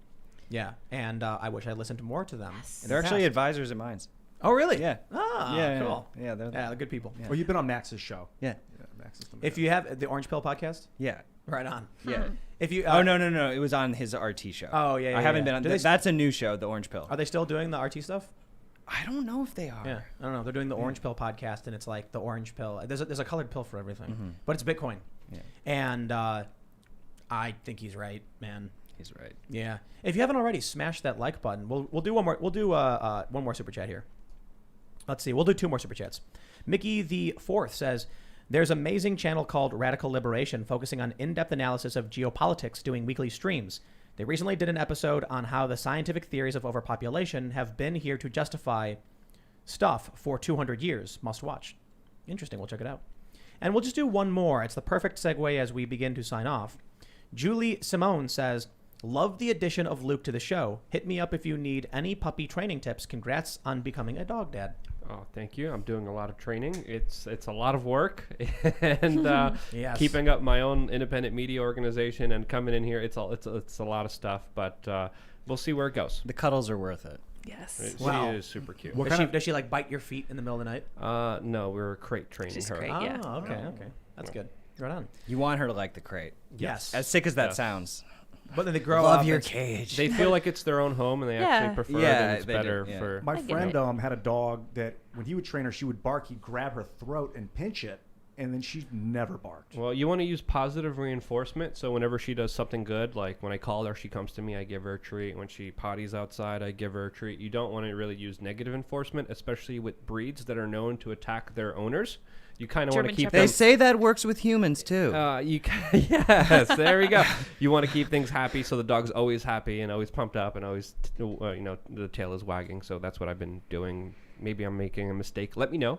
Yeah, and I wish I listened to more to them. in They're the actually past. advisors of mine. Oh, really? Yeah. Ah, Yeah, cool. yeah, they're- they're good people. Yeah. Well, you've been on Max's show. Yeah. Yeah, Max is the man. If you have the Orange Pill podcast, Yeah. right on. Yeah. If you, Oh no! It was on his RT show. Oh, yeah, I haven't yeah. been on. Do they- That's a new show, The Orange Pill. Are they still doing the RT stuff? I don't know if they are. Yeah, I don't know. They're doing the Orange Pill podcast, and it's like the orange pill. There's a colored pill for everything, but it's Bitcoin. Yeah. And I think he's right, man. He's right. Yeah. If you haven't already, smash that like button. We'll do one more. We'll do one more super chat here. Let's see. We'll do 2 more super chats. Mickey the Fourth says, "There's an amazing channel called Radical Liberation, focusing on in-depth analysis of geopolitics, doing weekly streams. They recently did an episode on how the scientific theories of overpopulation have been here to justify stuff for 200 years. Must watch." Interesting. We'll check it out. And we'll just do one more. It's the perfect segue as we begin to sign off. Julie Simone says, "Love the addition of Luke to the show. Hit me up if you need any puppy training tips. Congrats on becoming a dog dad." Oh, thank you. I'm doing a lot of training. It's a lot of work, and Yes. keeping up my own independent media organization and coming in here. It's a lot of stuff, but we'll see where it goes. The cuddles are worth it. Yes. Wow. She is super cute. What Does kind she, does she like bite your feet in the middle of the night? No, we're crate training She's her. great. Oh, Yeah. okay. That's good. Right on. You want her to like the crate. Yes. As sick as that Yes. sounds. But then they grow Love up. your and- cage. They feel like it's their own home, and they Yeah. actually prefer it, Yeah, and it's they do, better yeah. for. My I get friend it. had a dog that when he would train her, she would bark. He'd grab her throat and pinch it, and then she never barked. Well, you want to use positive reinforcement. So whenever she does something good, like when I call her, she comes to me, I give her a treat. When she potties outside, I give her a treat. You don't want to really use negative enforcement, especially with breeds that are known to attack their owners. You kind of want to German keep Shepherd. They them. say that works with humans too. Yes, there we go. You want to keep things happy, so the dog's always happy and always pumped up and always, the tail is wagging. So that's what I've been doing. Maybe I'm making a mistake. Let me know.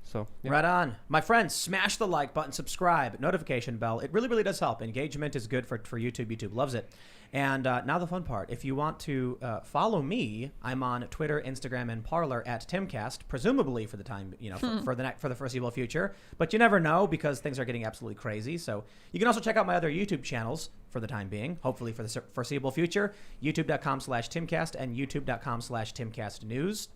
So yeah. Right on. My friends, smash the like button, subscribe, notification bell. It really, really does help. Engagement is good for YouTube. YouTube loves it. And now the fun part. If you want to follow me, I'm on Twitter, Instagram, and Parler at Timcast, presumably for the time, for the foreseeable future. But you never know because things are getting absolutely crazy. So you can also check out my other YouTube channels for the time being, hopefully for the foreseeable future, youtube.com/Timcast and youtube.com/TimcastNews.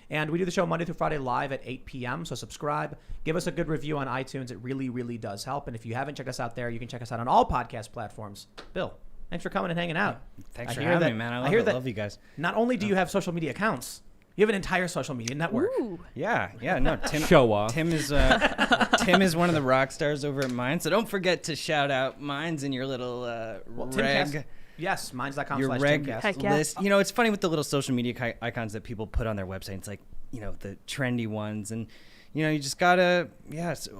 And we do the show Monday through Friday live at 8 p.m. So subscribe. Give us a good review on iTunes. It really, really does help. And if you haven't checked us out there, you can check us out on all podcast platforms. Bill, thanks for coming and hanging out. Thanks I for hear having that- me, man. I hear that love you guys. Not only do you have social media accounts, you have an entire social media network. Ooh. Yeah. No, Tim. Show off. Tim is one of the rock stars over at Mine. So don't forget to shout out Mines in your little Timcast. reg. Yes, mines.com Your reg /Timcast. Heck yeah. list. It's funny with the little social media icons that people put on their website. It's like, the trendy ones, and you just gotta,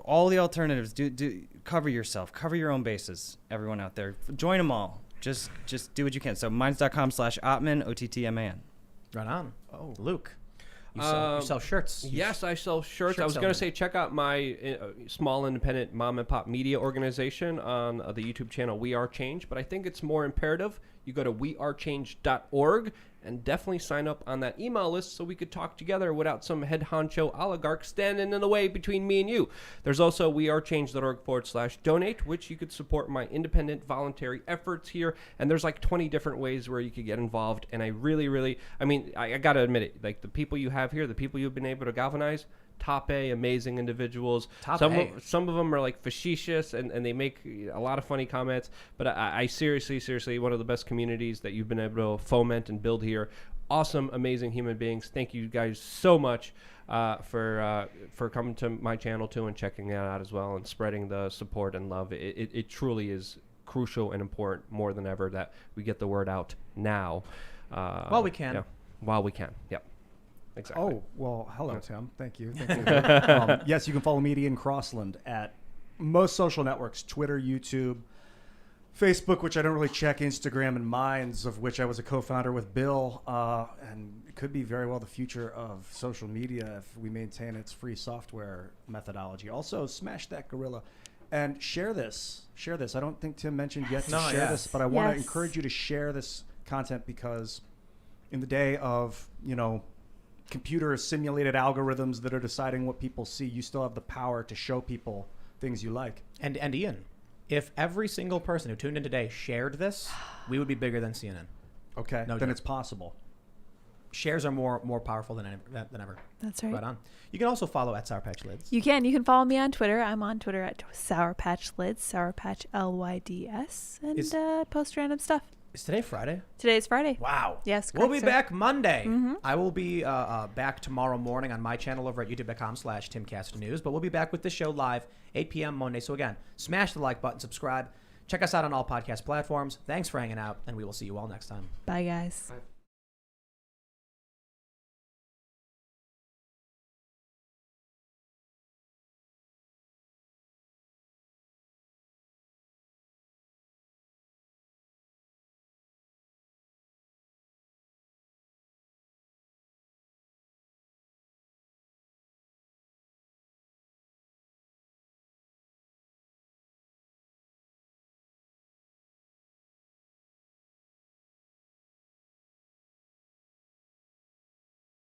all the alternatives. Do cover yourself, cover your own bases. Everyone out there, join them all. Just do what you can. So mines.com/Ottman, Ottman. Right on. Oh, Luke, you sell shirts. Yes, I sell shirts. Shirt I was going to selling. say check out my small independent mom and pop media organization on the YouTube channel We Are Change, but I think it's more imperative you go to wearechange.org and definitely sign up on that email list so we could talk together without some head honcho oligarch standing in the way between me and you. There's also wearechange.org/donate, which you could support my independent voluntary efforts here. And there's like 20 different ways where you could get involved. And I really, I got to admit it, like the people you have here, the people you've been able to galvanize, top A, amazing individuals. Some of them are like facetious and they make a lot of funny comments. But I seriously, one of the best communities that you've been able to foment and build here. Awesome, amazing human beings. Thank you guys so much for coming to my channel too and checking it out as well and spreading the support and love. It truly is crucial and important more than ever that we get the word out now. While we can. Yeah, while we can. Yep. Exactly. Oh, well, hello, Tim. Thank you. Thank you. Yes, you can follow me, Ian Crossland, at most social networks, Twitter, YouTube, Facebook, which I don't really check, Instagram, and Minds, of which I was a co-founder with Bill. And it could be very well the future of social media if we maintain its free software methodology. Also, smash that gorilla and share this. Share this. I don't think Tim mentioned yet to share this, but I want to encourage you to share this content because in the day of, computer simulated algorithms that are deciding what people see, you still have the power to show people things you like. And Ian, if every single person who tuned in today shared this, we would be bigger than CNN. Okay, then it's possible. Shares are more powerful than ever. That's right. Right on. You can also follow at Sour Patch Lids. You can follow me on Twitter. I'm on Twitter at Sour Patch Lids, Sour Patch LYDS, and I post random stuff. Is today Friday? Today's Friday. Wow. Yes, We'll correct, be sir. back Monday. I will be back tomorrow morning on my channel over at youtube.com/Timcast News, but we'll be back with this show live 8 p.m. Monday. So again, smash the like button, subscribe. Check us out on all podcast platforms. Thanks for hanging out, and we will see you all next time. Bye, guys. Bye.